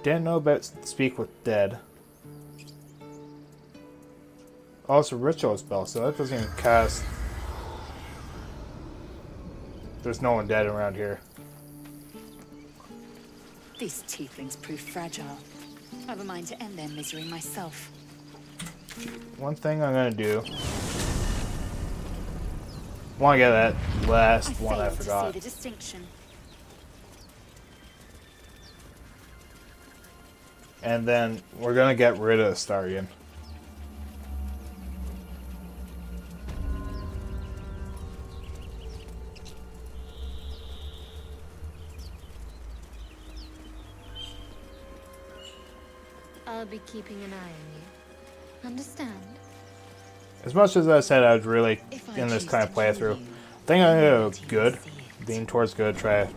Didn't know about speak with dead. Oh, it's a ritual spell, so that doesn't even cast. There's no one dead around here. These tieflings prove fragile. I've a mind to end their misery myself. One thing I'm gonna do. Want to get that last one I forgot. To see the distinction. And then we're gonna get rid of Starion. I'll be keeping an eye on you. Understand? As much as I said I was really in this kind of playthrough, I think I'm gonna go good. Lean towards good, try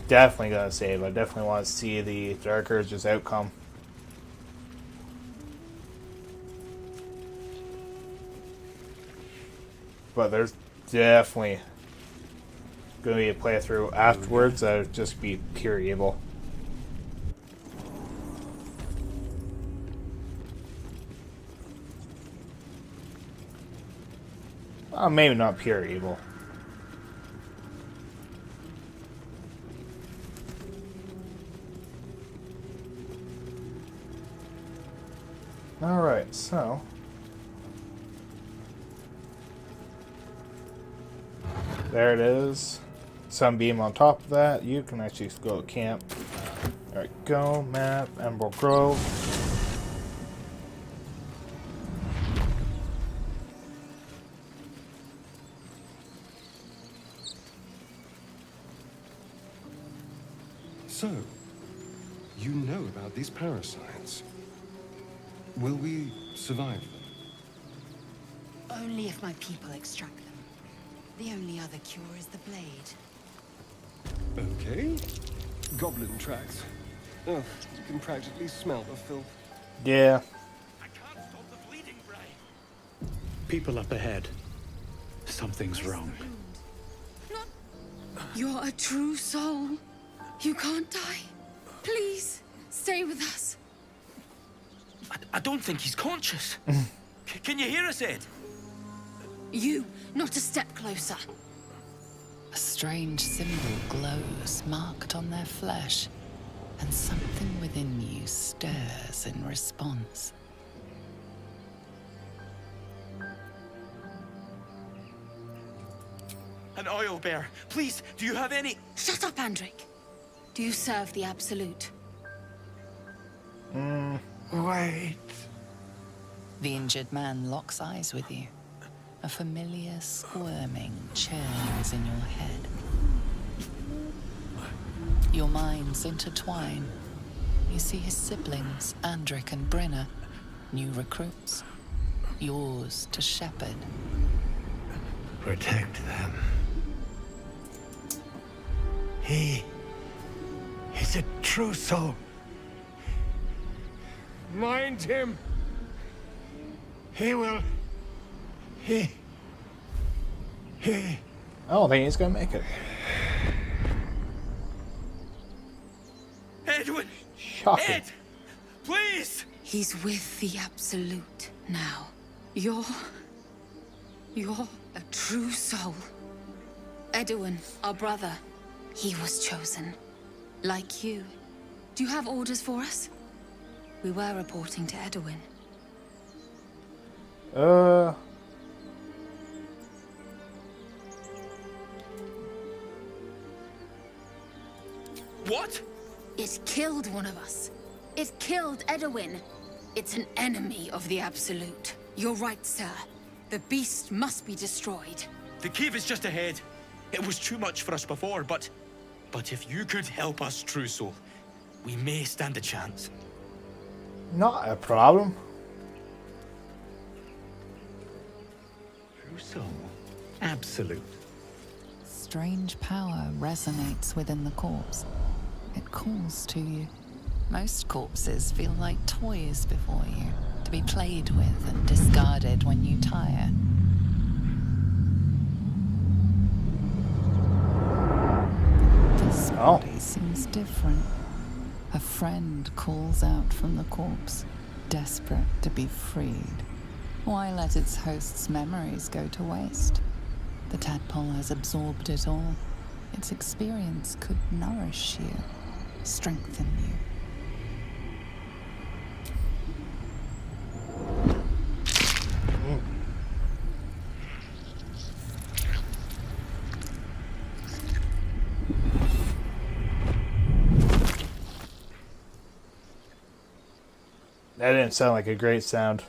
Definitely gonna save. I definitely want to see the Dark Urge's outcome. But there's definitely gonna be a playthrough afterwards that would just be pure evil. Maybe not pure evil. Alright, so there it is. Sunbeam on top of that. You can actually go to camp. There we go. Map. Emerald Grove. So, you know about these parasites. Will we survive them? Only if my people extract them. The only other cure is the blade. Okay. Goblin tracks. Oh, you can practically smell the filth. Yeah. People up ahead. Something's wrong. You're a true soul. You can't die. Please, stay with us. I don't think he's conscious. Can you hear us, Ed? You, not a step closer. A strange symbol glows, marked on their flesh, and something within you stirs in response. An oil bear. Please, do you have any... Shut up, Andric. Do you serve the Absolute? Wait. The injured man locks eyes with you. A familiar squirming churns in your head. Your minds intertwine. You see his siblings, Andric and Brenna, new recruits. Yours to shepherd. Protect them. He is a true soul. Mind him. He will. He. I don't think he's gonna make it. Edwin! Shocking. Ed! Please! He's with the Absolute now. You're a true soul. Edwin, our brother, he was chosen. Like you. Do you have orders for us? We were reporting to Edwin. What? It killed one of us. It killed Edwin. It's an enemy of the Absolute. You're right, sir. The beast must be destroyed. The cave is just ahead. It was too much for us before, but if you could help us, True Soul, we may stand a chance. Not a problem. True soul. Absolute. Strange power resonates within the corpse. It calls to you. Most corpses feel like toys before you, to be played with and discarded when you tire. This body seems different. A friend calls out from the corpse, desperate to be freed. Why let its host's memories go to waste? The tadpole has absorbed it all. Its experience could nourish you, strengthen you. That didn't sound like a great sound.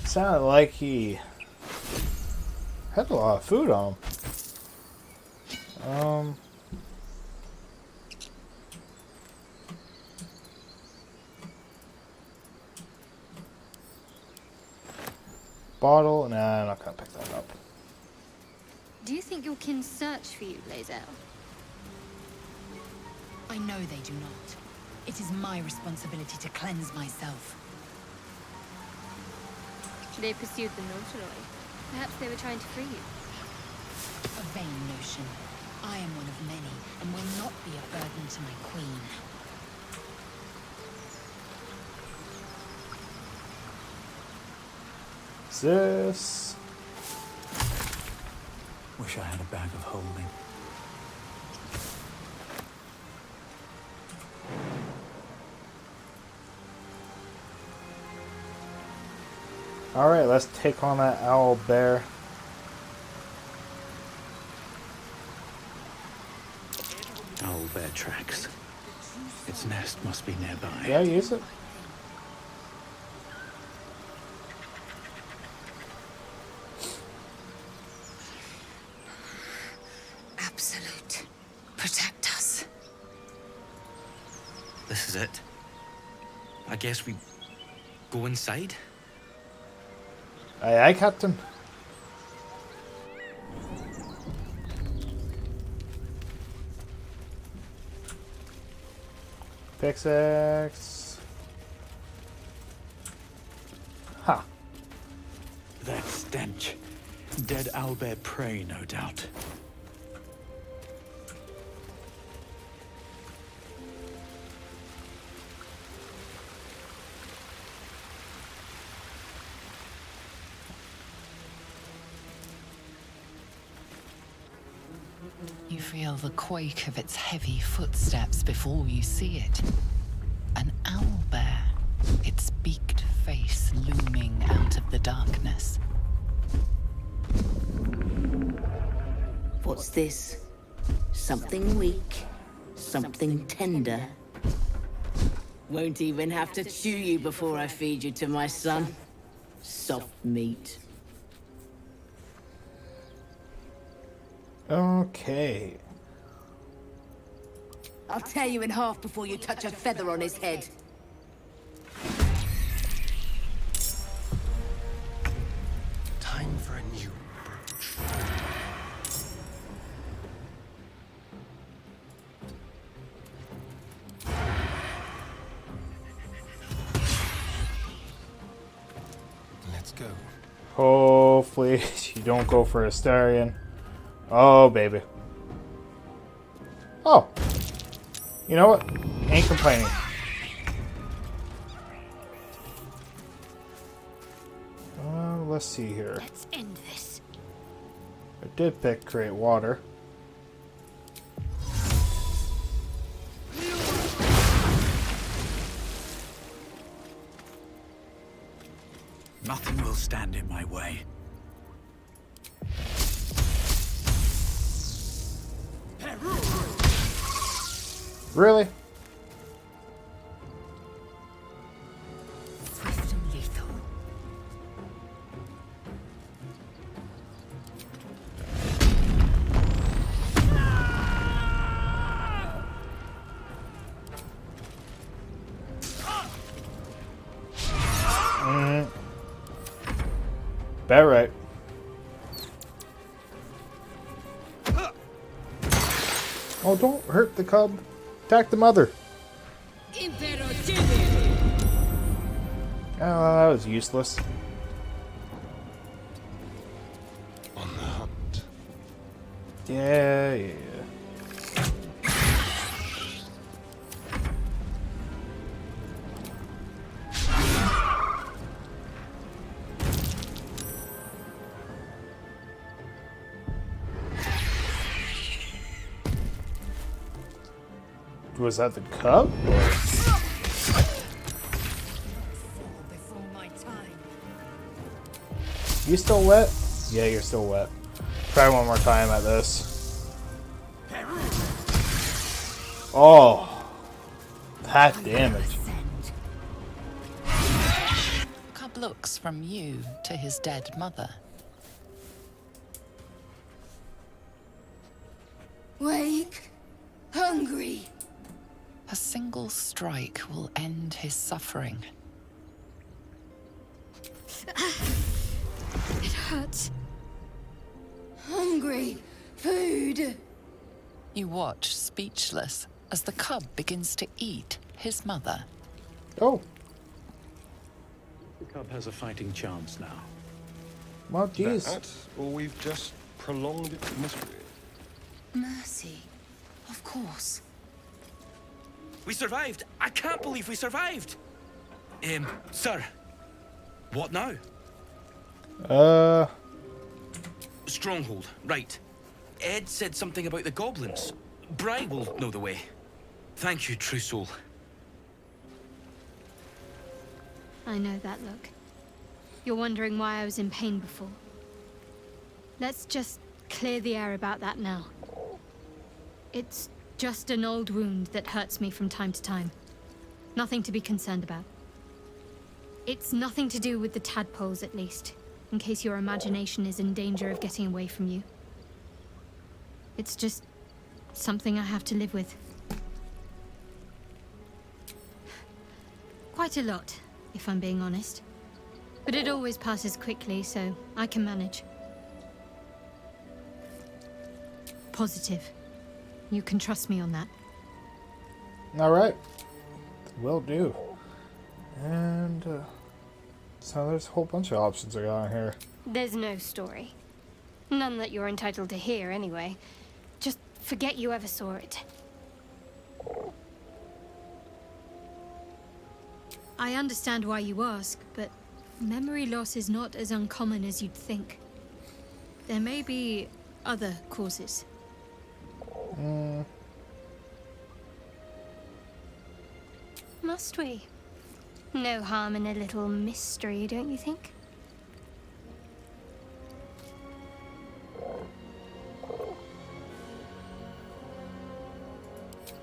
Sounded like he had a lot of food on him. bottle. Nah, I'm not gonna pick that up. Do you think your kin search for you, Lae'zel? I know they do not. It is my responsibility to cleanse myself. They pursued the Nautiloid. Perhaps they were trying to free you. A vain notion. I am one of many, and will not be a burden to my queen. What's this? Wish I had a bag of holding. Alright, let's take on that owl bear. Owl bear tracks. Its nest must be nearby. Yeah, use it. Absolute. Protect us. This is it. I guess we go inside? Aye, aye, Captain. Pickaxe. Ha. That stench. Dead owlbear prey, no doubt. You feel the quake of its heavy footsteps before you see it. An owlbear, its beaked face looming out of the darkness. What's this? Something weak, something tender. Won't even have to chew you before I feed you to my son. Soft meat. Okay. I'll tear you in half before you touch a feather on his head. Time for a new approach. Let's go. Hopefully you don't go for Astarion. Oh, baby. Oh. You know what? Ain't complaining. Let's see here. Let's end this. I did pick Create Water. Nothing will stand in my way. Really? Swift and lethal. Bet right. Oh, don't hurt the cub. Attack the mother. Oh, that was useless. On the hunt. Yeah, yeah. Was that the cub? You still wet? Yeah, you're still wet. Try one more time at this. Oh, that damage. Cub looks from you to his dead mother. Wake. Hungry. A single strike will end his suffering. It hurts. Hungry. Food. You watch, speechless, as the cub begins to eat his mother. Oh. The cub has a fighting chance now. Well, geez. That, or we've just prolonged its misery. Mercy. Of course. We survived! I can't believe we survived! Sir. What now? Stronghold, right. Ed said something about the goblins. Bri will know the way. Thank you, true soul. I know that look. You're wondering why I was in pain before. Let's just clear the air about that now. It's just an old wound that hurts me from time to time. Nothing to be concerned about. It's nothing to do with the tadpoles, at least, in case your imagination is in danger of getting away from you. It's just something I have to live with. Quite a lot, if I'm being honest. But it always passes quickly, so I can manage. Positive. You can trust me on that. Alright. Will do. And, so there's a whole bunch of options I got here. There's no story. None that you're entitled to hear, anyway. Just forget you ever saw it. I understand why you ask, but memory loss is not as uncommon as you'd think. There may be other causes. Must we? No harm in a little mystery, don't you think?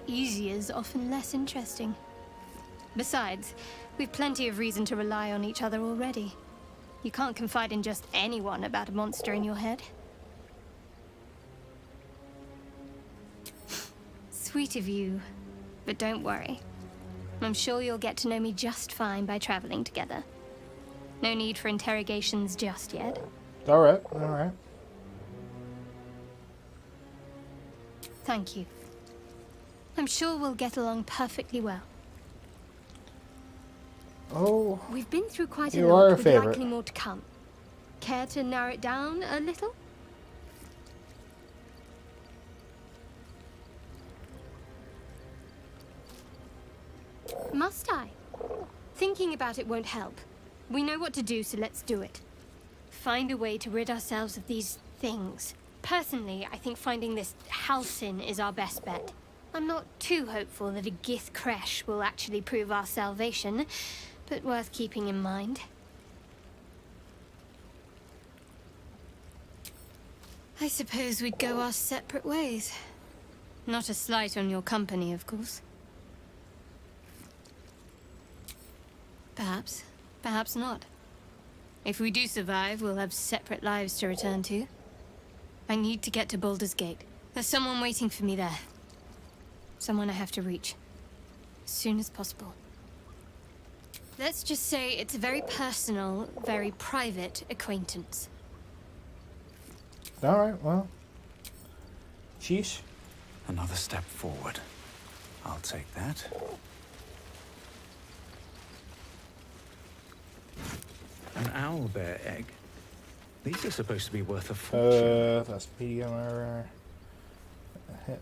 Easy is often less interesting. Besides, we've plenty of reason to rely on each other already. You can't confide in just anyone about a monster in your head. Sweet of you, but don't worry. I'm sure you'll get to know me just fine by traveling together. No need for interrogations just yet. Alright, alright. Thank you. I'm sure we'll get along perfectly well. Oh. We've been through quite a You lot, are a with favorite. likely more to come. Care to narrow it down a little? Must I? Thinking about it won't help. We know what to do, so let's do it. Find a way to rid ourselves of these things. Personally, I think finding this Halsin is our best bet. I'm not too hopeful that a Gith Kresh will actually prove our salvation, but worth keeping in mind. I suppose we'd go our separate ways. Not a slight on your company, of course. Perhaps. Perhaps not. If we do survive, we'll have separate lives to return to. I need to get to Baldur's Gate. There's someone waiting for me there. Someone I have to reach. As soon as possible. Let's just say it's a very personal, very private acquaintance. Alright, well. Sheesh. Another step forward. I'll take that. An owlbear egg. These are supposed to be worth a fortune. That's medium error. Hit.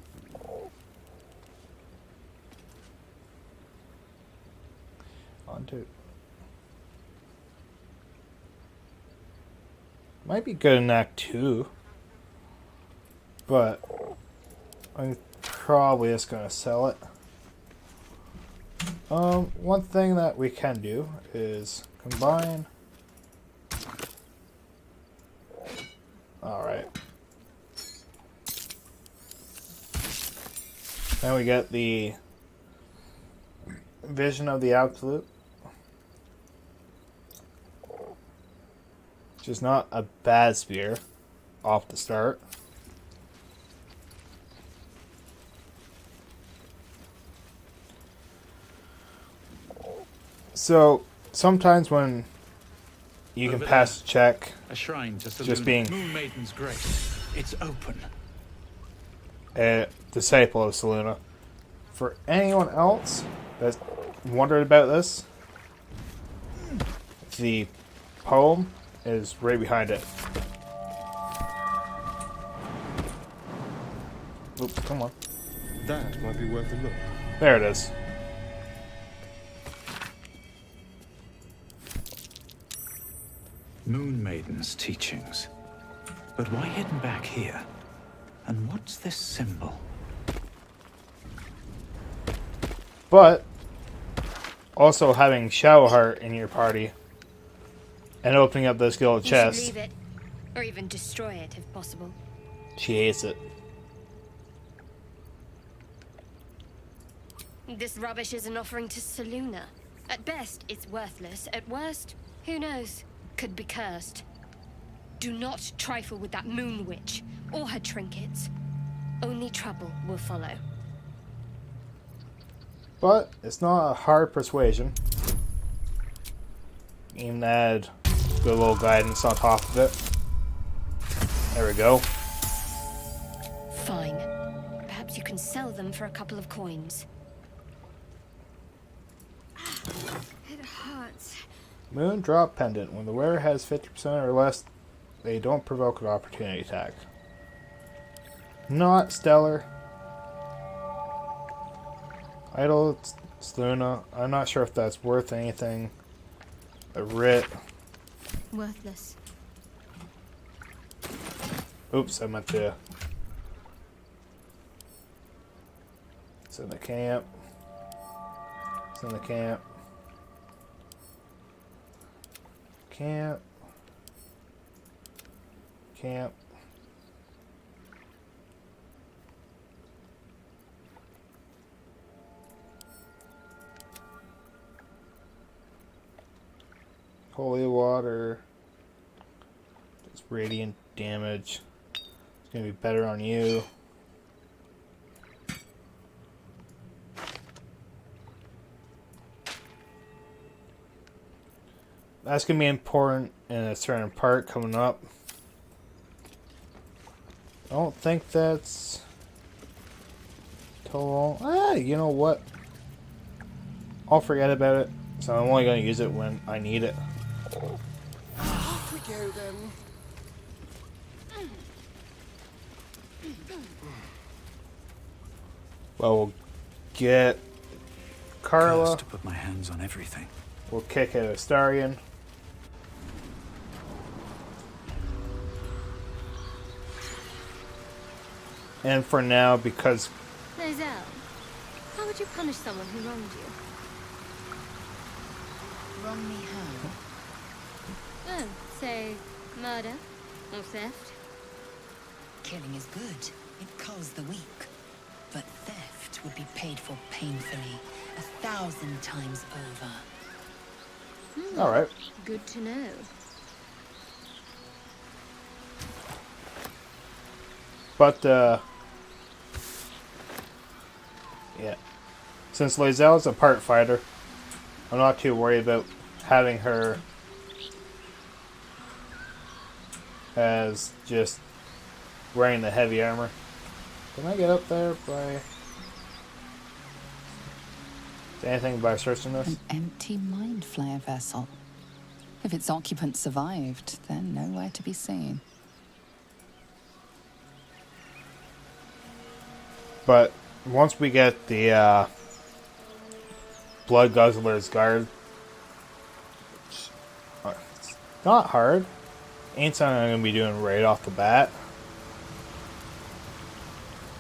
On to. Might be good in Act 2. But I'm probably just gonna sell it. One thing that we can do is combine. Alright. Then we get the Vision of the Absolute. Which is not a bad spear off the start. So, sometimes when you can Over pass the check. A shrine to Just being Moon Maiden's grace. It's open. a disciple of Selûne. For anyone else that's wondered about this, the poem is right behind it. Oops, come on. That might be worth a look. There it is. Moon Maiden's teachings. But why hidden back here? And what's this symbol? But also having Shadowheart in your party and opening up this guild You should chest, leave it, or even destroy it if possible. she hates it. This rubbish is an offering to Selûne. At best, it's worthless. At worst, who knows? Could be cursed. Do not trifle with that moon witch or her trinkets. Only trouble will follow. But it's not a hard persuasion. Even add good little guidance on top of it. There we go. Fine. Perhaps you can sell them for a couple of coins. It hurts. Moon Drop Pendant. When the wearer has 50% or less, they don't provoke an opportunity attack. Not stellar. Idol Selûne. I'm not sure if that's worth anything. A writ. Worthless. Oops, I meant to. It's in the camp. It's in the camp. Camp. Camp. Holy water. It's radiant damage. It's gonna be better on you. That's gonna be important in a certain part coming up. I don't think that's total. You know what? I'll forget about it. So I'm only gonna use it when I need it. Off we go then. Well, we'll get Carla. To put my hands on everything. We'll kick out Astarion. And for now, because Lozelle, how would you punish someone who wronged you? Wrong me how? Oh, say, murder or theft? Killing is good. It culls the weak. But theft would be paid for painfully, 1,000 times over. all right. Good to know. But yeah, since Lozelle's a part fighter, I'm not too worried about having her as just wearing the heavy armor. Can I get up there by... Is anything by searching this? An empty mind flayer vessel. If its occupant survived, then nowhere to be seen. But once we get the Blood Guzzler's Guard, it's not hard. Ain't something I'm going to be doing right off the bat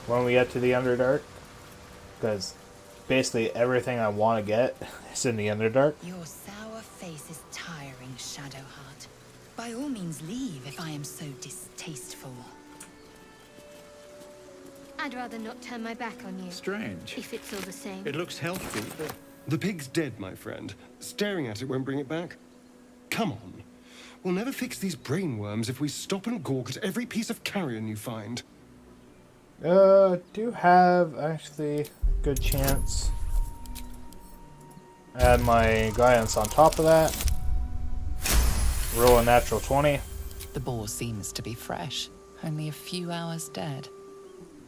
when we get to the Underdark, because basically everything I want to get is in the Underdark. Your sour face is tiring, Shadowheart. By all means leave if I am so distasteful. I'd rather not turn my back on you. Strange. If it's all the same. It looks healthy. The pig's dead, my friend. Staring at it won't bring it back. Come on. We'll never fix these brainworms if we stop and gawk at every piece of carrion you find. Do have actually good chance. Add my guidance on top of that. Roll a natural 20. The boar seems to be fresh, only a few hours dead.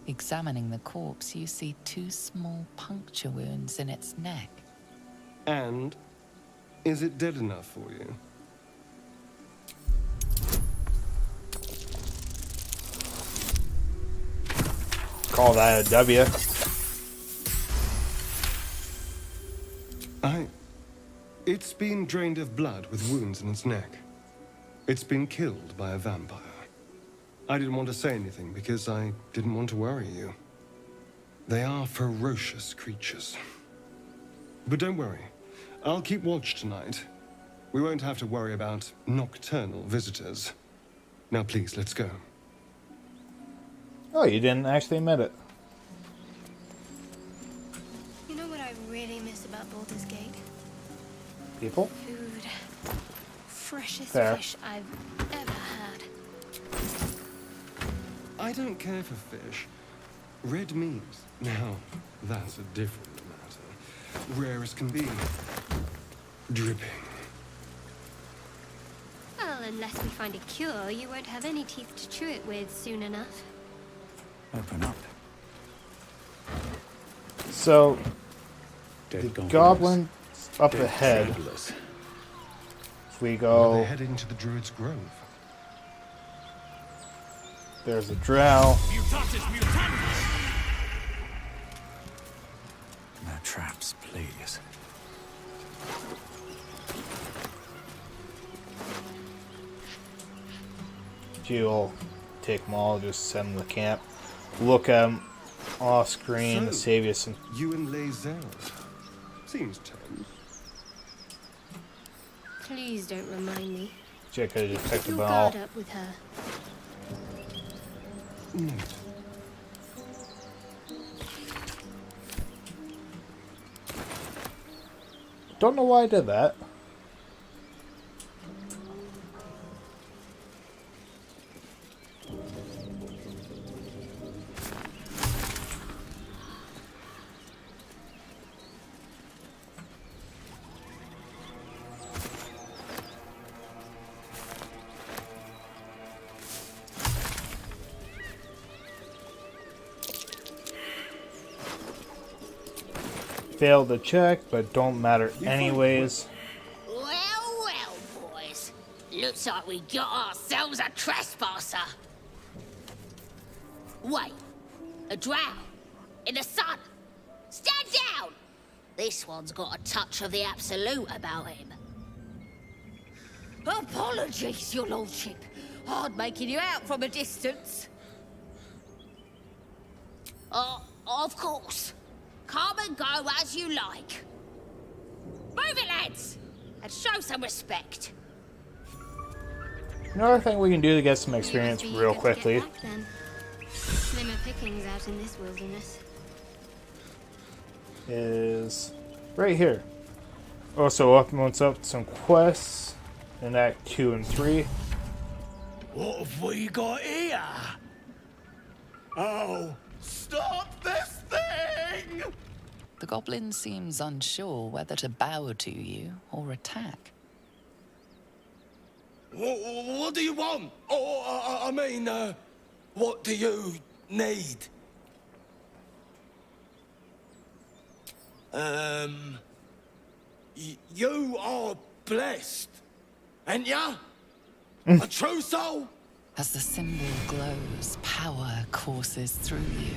Examining the corpse, you see 2 small puncture wounds in its neck. And is it dead enough for you? Call that a W. It's been drained of blood with wounds in its neck. It's been killed by a vampire. I didn't want to say anything because I didn't want to worry you. They are ferocious creatures. But don't worry. I'll keep watch tonight. We won't have to worry about nocturnal visitors. Now please, let's go. Oh, you didn't actually admit it. You know what I really miss about Baldur's Gate? People? Food. Freshest Fair. fish I've ever had. I don't care for fish. Red meat. Now, that's a different matter. Rare as can be. Dripping. Well, unless we find a cure, you won't have any teeth to chew it with soon enough. Open up. So, Dead the goblins. goblin up Dead ahead. travelers. If we Are go, they heading to the Druid's Grove? there's a drow. Mutatis mutandis! No traps, please. You'll take them all, just send them to camp. Look at them off screen to So, save you some. You and Lae'zel. Seems tense. Please don't remind me. Check out just picked Keep up your an all. guard up with her. Note. Don't know why I did that. Failed the check, but don't matter anyways. Well, well, boys. Looks like we got ourselves a trespasser. Wait. A drow. In the sun. Stand down! This one's got a touch of the absolute about him. Apologies, your lordship. Hard making you out from a distance. Of course. Come and go as you like. Move it, lads! And show some respect. Another thing we can do to get some experience You must be real eager to get quickly. back, then. Slimmer pickings out in this wilderness. Is right here. Also, opens up some quests in Act 2 and 3. What have we got here? Oh, stop this thing! The goblin seems unsure whether to bow to you or attack. What do you want? I mean, what do you need? You are blessed, ain't ya? A true soul? As the symbol glows, power courses through you.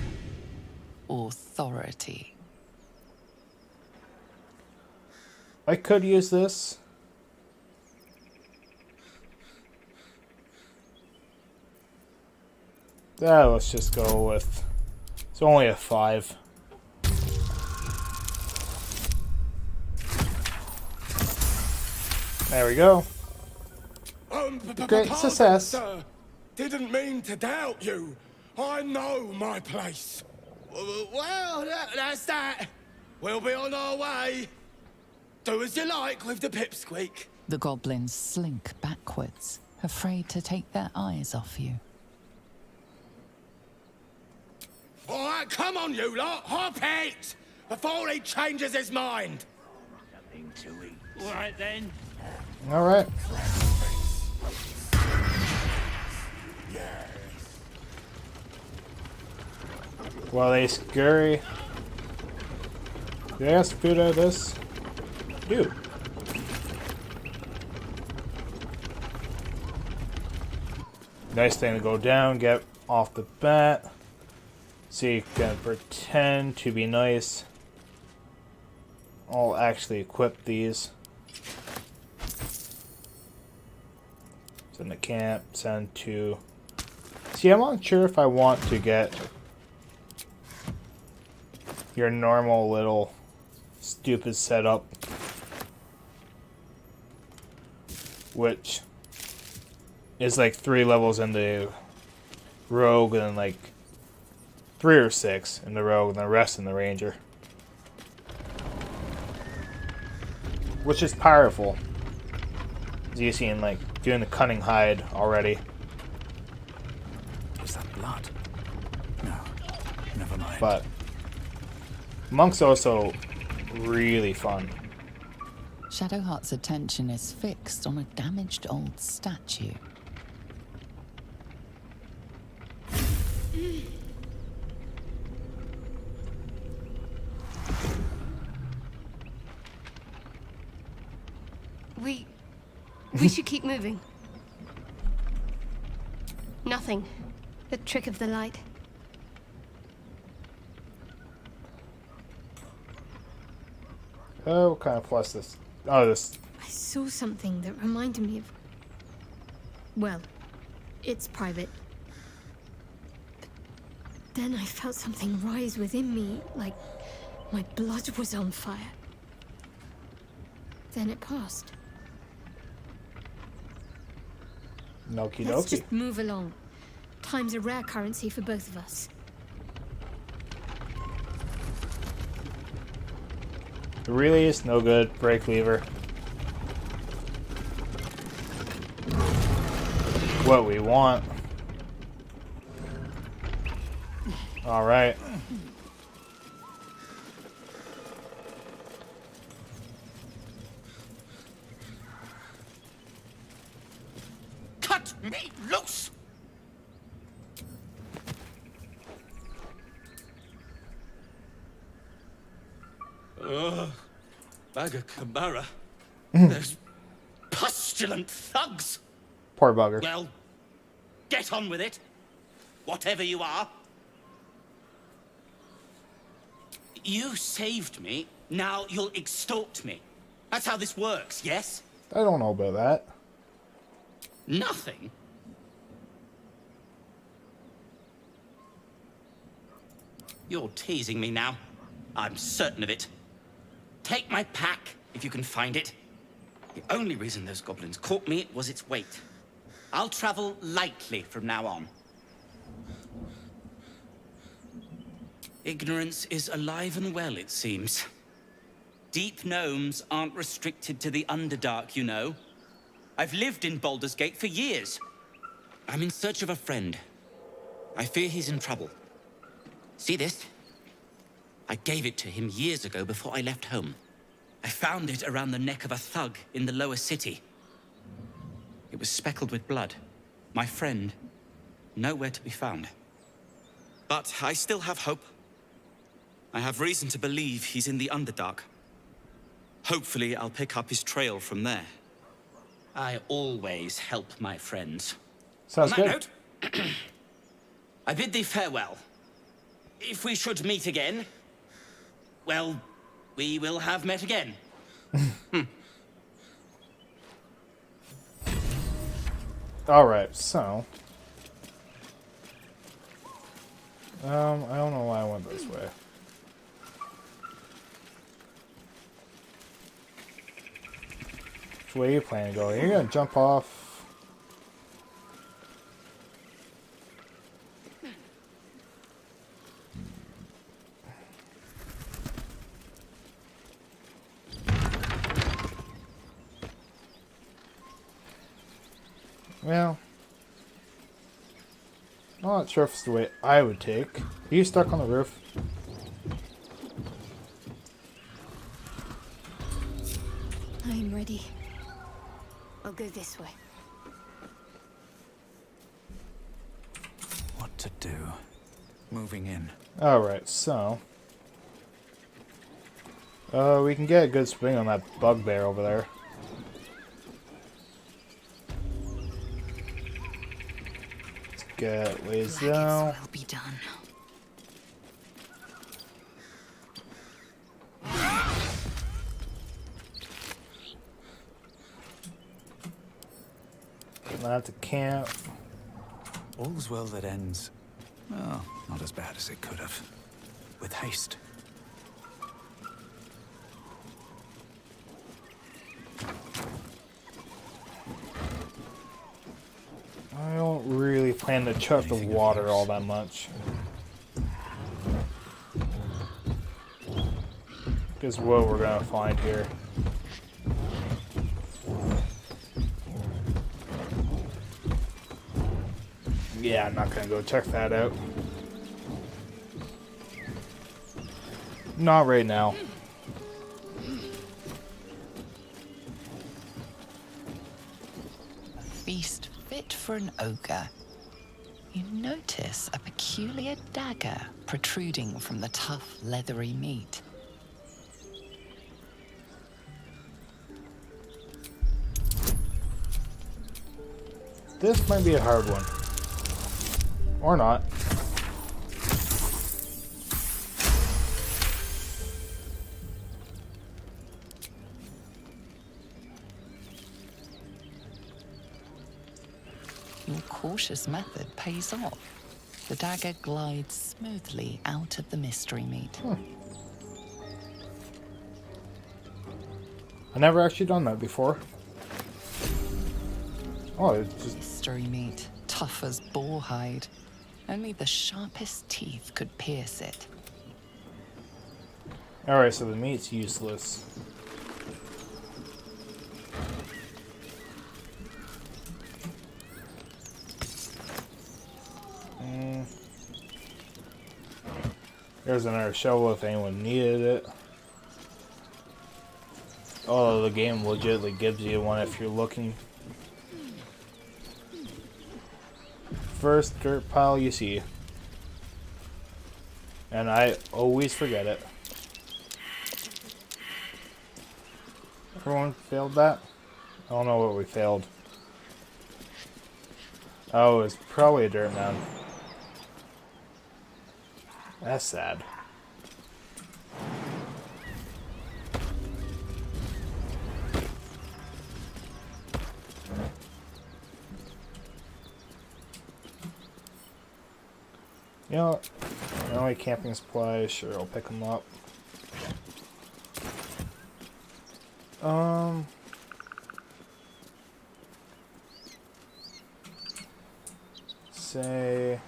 Authority. I could use this. Let's just go with... It's only a 5. There we go. Great Pardon, success. Sir. Didn't mean to doubt you. I know my place. Well, that's that. We'll be on our way. Do as you like with the pipsqueak. The goblins slink backwards, afraid to take their eyes off you. All right, come on, you lot. Hop it! Before he changes his mind. Nothing to eat. All right, then. Alright. Well, they scurry. Did I ask food out of this? Dude. Nice thing to go down, get off the bat. So you can pretend to be nice. I'll actually equip these. Send to camp, send to... See, I'm not sure if I want to get your normal little stupid setup, which is like 3 levels in the rogue and like 3 or 6 in the rogue and the rest in the ranger, which is powerful. As you see in like doing the cunning hide already. Is that blood? No, never mind. But monk's also really fun. Shadowheart's attention is fixed on a damaged old statue. We should keep moving. Nothing. The trick of the light. Oh, what kind of plus this? Oh, this. I saw something that reminded me of... Well, it's private. But then I felt something rise within me, like my blood was on fire. Then it passed. Okie Let's dokie. just move along. Time's a rare currency for both of us. Really is no good. Brake lever. What we want. Alright. Cut me loose! Baga There's pustulant thugs. Poor bugger. Well, get on with it. Whatever you are. You saved me. Now you'll extort me. That's how this works, yes? I don't know about that. Nothing? You're teasing me now. I'm certain of it. Take my pack, if you can find it. The only reason those goblins caught me was its weight. I'll travel lightly from now on. Ignorance is alive and well, it seems. Deep gnomes aren't restricted to the Underdark, you know. I've lived in Baldur's Gate for years. I'm in search of a friend. I fear he's in trouble. See this? I gave it to him years ago before I left home. I found it around the neck of a thug in the lower city. It was speckled with blood. My friend, nowhere to be found. But I still have hope. I have reason to believe he's in the Underdark. Hopefully, I'll pick up his trail from there. I always help my friends. Sounds good. On that note, I bid thee farewell. If we should meet again, well, we will have met again. Alright, so... I don't know why I went this way. Which way are you planning to go? You're gonna jump off... Well, I'm not sure if it's the way I would take. Are you stuck on the roof? I'm ready. I'll go this way. to do. Moving in. Alright, so... we can get a good swing on that bugbear over there. Let's get ways down. Will be done. Not to camp. All's well that ends. Well, not as bad as it could have. With haste. I don't really plan to chuck the water all that much. Because what we're gonna find here. Yeah, I'm not gonna go check that out. Not right now. A feast fit for an ogre. You notice a peculiar dagger protruding from the tough, leathery meat. This might be a hard one. Or not. Your cautious method pays off. The dagger glides smoothly out of the mystery meat. I never actually done that before. Oh, it's just... Mystery meat, tough as boar hide. Only the sharpest teeth could pierce it. Alright, so the meat's useless. There's another shovel if anyone needed it. Oh, the game legitimately gives you one if you're looking. First dirt pile you see. And I always forget it. Everyone failed that? I don't know what we failed. Oh, it's probably a dirt mound. That's sad. You know what? Only camping supplies, sure, I'll pick them up. Say...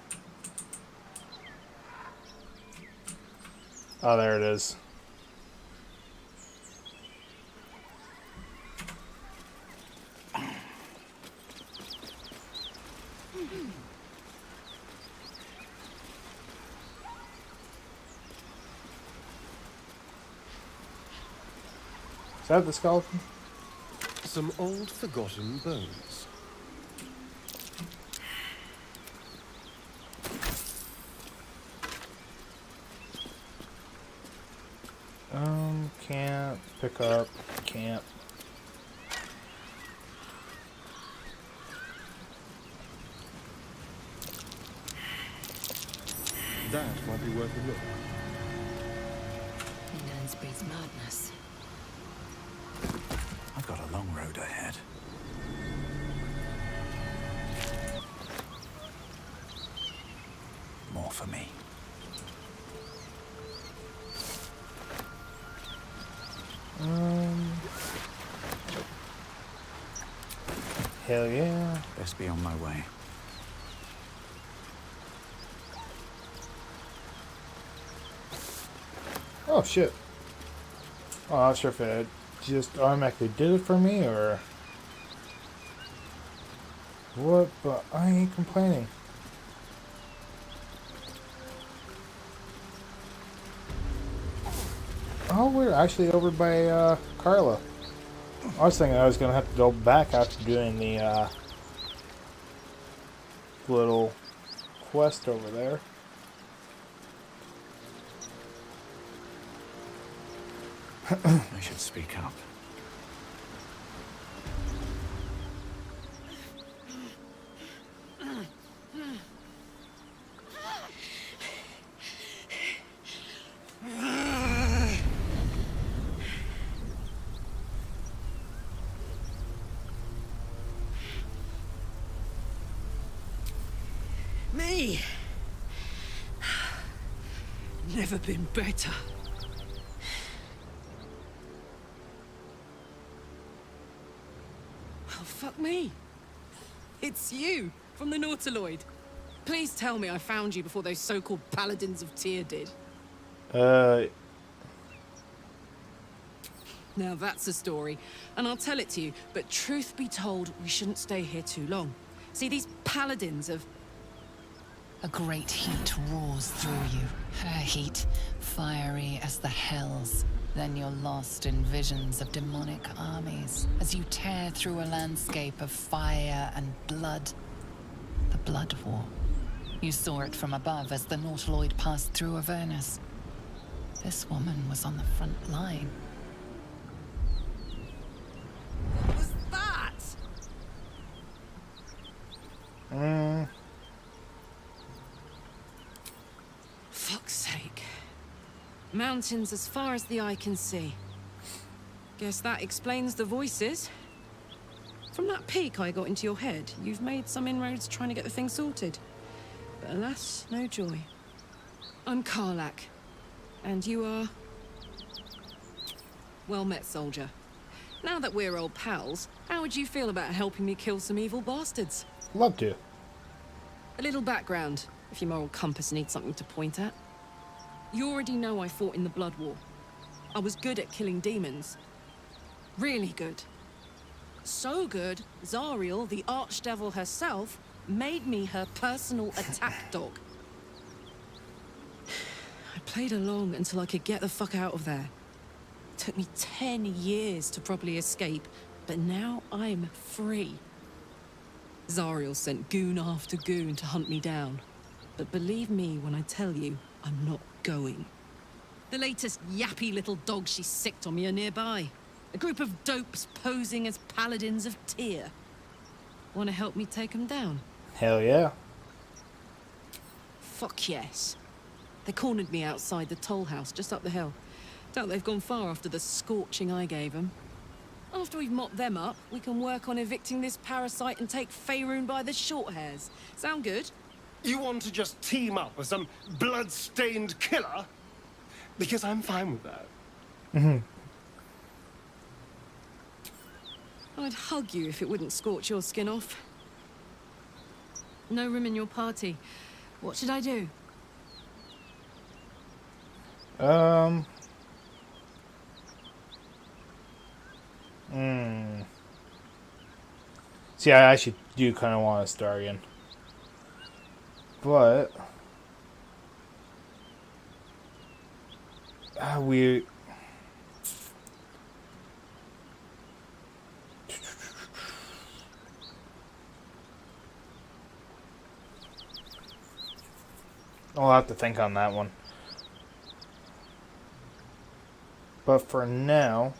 Oh, there it is. Is that the skeleton? Some old forgotten bones. Can't pick up, can't. That might be worth a look. Ignorance breeds madness. I've got a long road ahead. More for me. Hell yeah. Best be on my way. Oh shit. Oh, I'm not sure if it just automatically did it for me or what, but I ain't complaining. Oh, we're actually over by Carla. I was thinking I was gonna have to go back after doing the little quest over there. I should speak up. Me? Never been better. Well, fuck me. It's you, from the Nautiloid. Please tell me I found you before those so-called Paladins of Tyr did. Now that's a story, and I'll tell it to you, but truth be told, we shouldn't stay here too long. See, these Paladins of... A great heat roars through you. Her heat, fiery as the hells. Then you're lost in visions of demonic armies as you tear through a landscape of fire and blood. The Blood War. You saw it from above as the Nautiloid passed through Avernus. This woman was on the front line. What was that? Fuck's sake. Mountains as far as the eye can see. Guess that explains the voices. From that peek I got into your head, you've made some inroads trying to get the thing sorted. But alas, no joy. I'm Karlach. And you are... Well met, soldier. Now that we're old pals, how would you feel about helping me kill some evil bastards? Love to. A little background, if your moral compass needs something to point at. You already know I fought in the Blood War. I was good at killing demons. Really good. So good, Zariel, the archdevil herself, made me her personal attack dog. I played along until I could get the fuck out of there. It took me 10 years to properly escape, but now I'm free. Zariel sent goon after goon to hunt me down. But believe me when I tell you, I'm not going. The latest yappy little dogs she sicked on me are nearby. A group of dopes posing as Paladins of Tyr. Want to help me take them down? Hell yeah. Fuck yes. They cornered me outside the toll house just up the hill. Doubt they've gone far after the scorching I gave them. After we've mopped them up, we can work on evicting this parasite and take Faerûn by the short hairs. Sound good? You want to just team up with some blood-stained killer? Because I'm fine with that. I'd hug you if it wouldn't scorch your skin off. No room in your party. What should I do? See, I actually do kind of want to start again. But... we... I'll have to think on that one. But for now,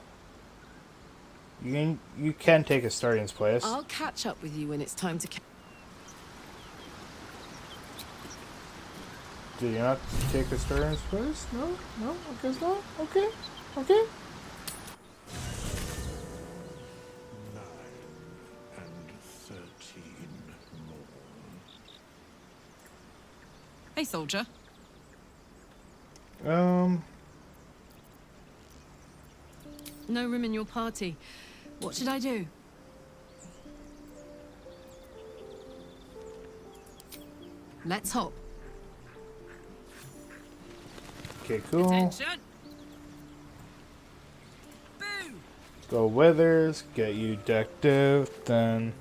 you can take Astarion's place. I'll catch up with you when it's time to... Did you not take Astarion's place? No? No? I guess not? Okay. Okay. 9 and 13 more. Hey, soldier. No room in your party. What should I do? Let's hop. Okay, cool. Attention. Go Withers, get you decked out, then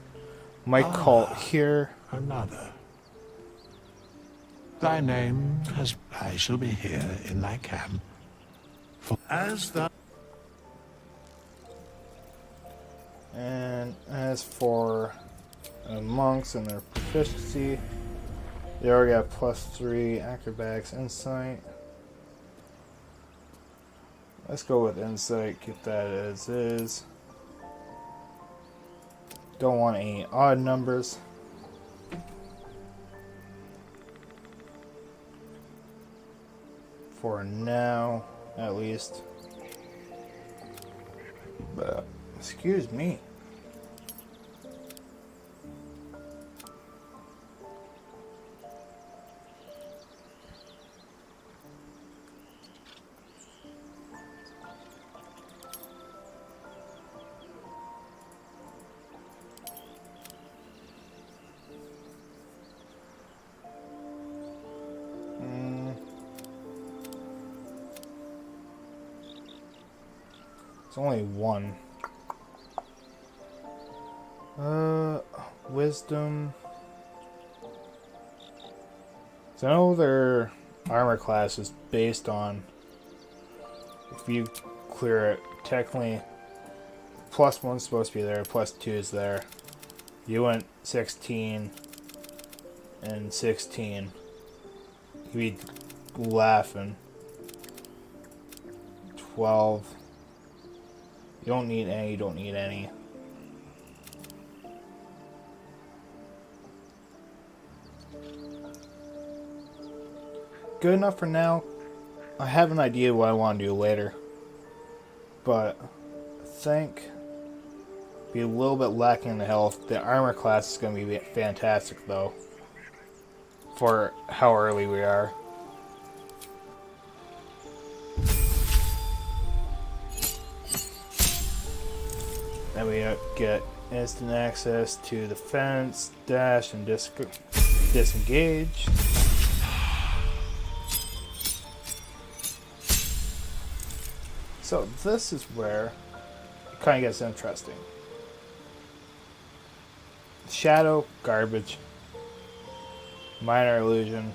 might call it here. Another. Thy name has... I shall be here in thy camp. For as thou... And as for monks and their proficiency, They already got +3 acrobatics, insight. Let's go with insight, keep that as is. Don't want any odd numbers. For now, at least. But, excuse me. It's only one. Wisdom. So I know their armor class is based on, if you clear it, technically +1's supposed to be there, +2 is there. You went 16 and 16. You'd be laughing. 12. You don't need any, you don't need any. Good enough for now. I have an idea what I want to do later. But I think be a little bit lacking in the health. The armor class is going to be fantastic though. For how early we are. Then we get instant access to the fence, dash, and disengage. So this is where it kind of gets interesting. Shadow, garbage. Minor illusion.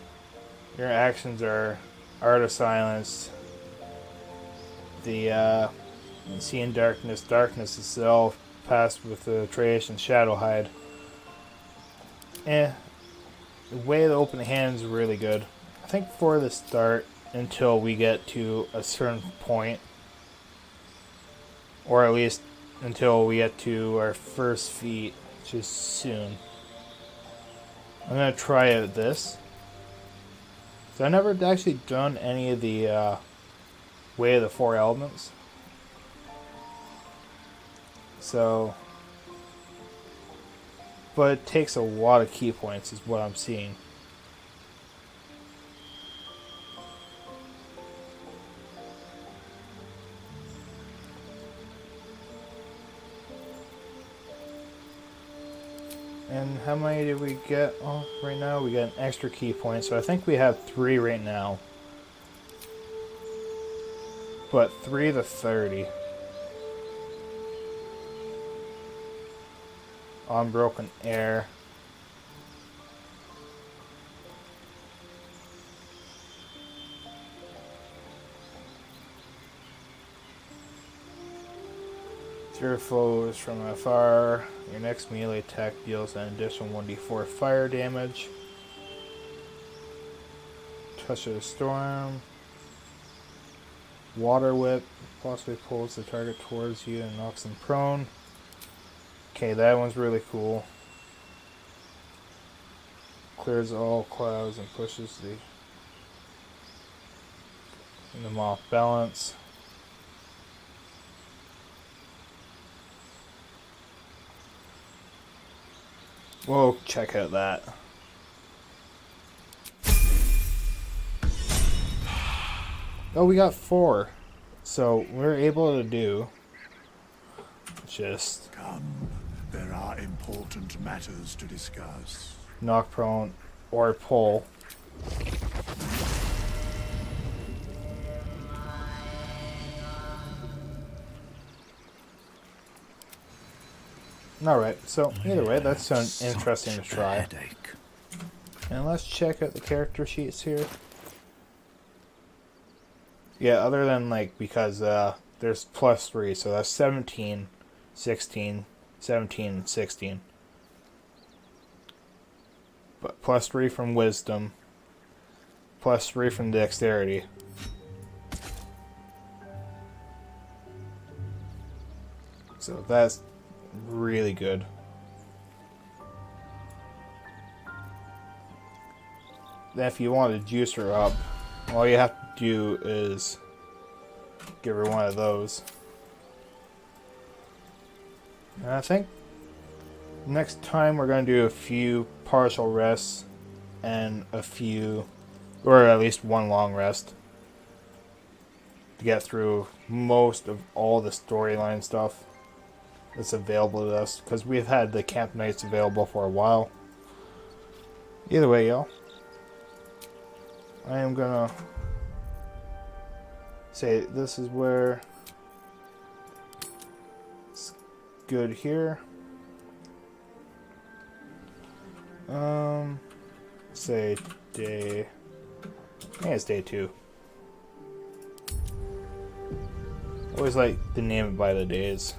Your actions are art of silence. The see in darkness, darkness itself, passed with the trace and shadow hide. The way the open hand is really good. I think for the start, until we get to a certain point, or at least until we get to our first feat, which is soon. I'm gonna try out this. So I've never actually done any of the Way of the Four Elements. So, but it takes a lot of key points, is what I'm seeing. And how many did we get? Oh, right now we got an extra key point, so I think we have 3 right now. But 3 to 30. Unbroken air. Your foes from afar. Your next melee attack deals an additional 1d4 fire damage. Touch of the Storm. Water Whip. Possibly pulls the target towards you and knocks them prone. Okay, that one's really cool. Clears all clouds and pushes them off balance. We'll check out that. Oh, we got 4. So we're able to do just come. There are important matters to discuss. Knock prone or pull. Alright, so either way, that's interesting to try. And let's check out the character sheets here. Yeah, other than like, because there's +3, so that's 17, 16, 17, 16. But +3 from wisdom. +3 from dexterity. So that's really good. Then if you want to juice her up, all you have to do is give her one of those. And I think next time we're going to do a few partial rests and a few, or at least one long rest, to get through most of all the storyline stuff that's available to us, because we've had the camp nights available for a while. Either way, y'all, I am gonna say this is where it's good here. Say day, I think it's day 2. Always like to name it by the days.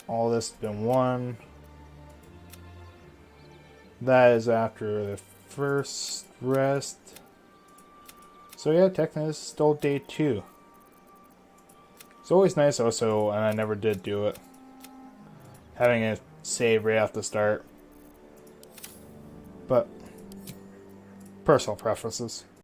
All this has been 1. That is after the first rest. So yeah, technically this is still day 2. It's always nice also, and I never did do it, having a save right off the start. But personal preferences.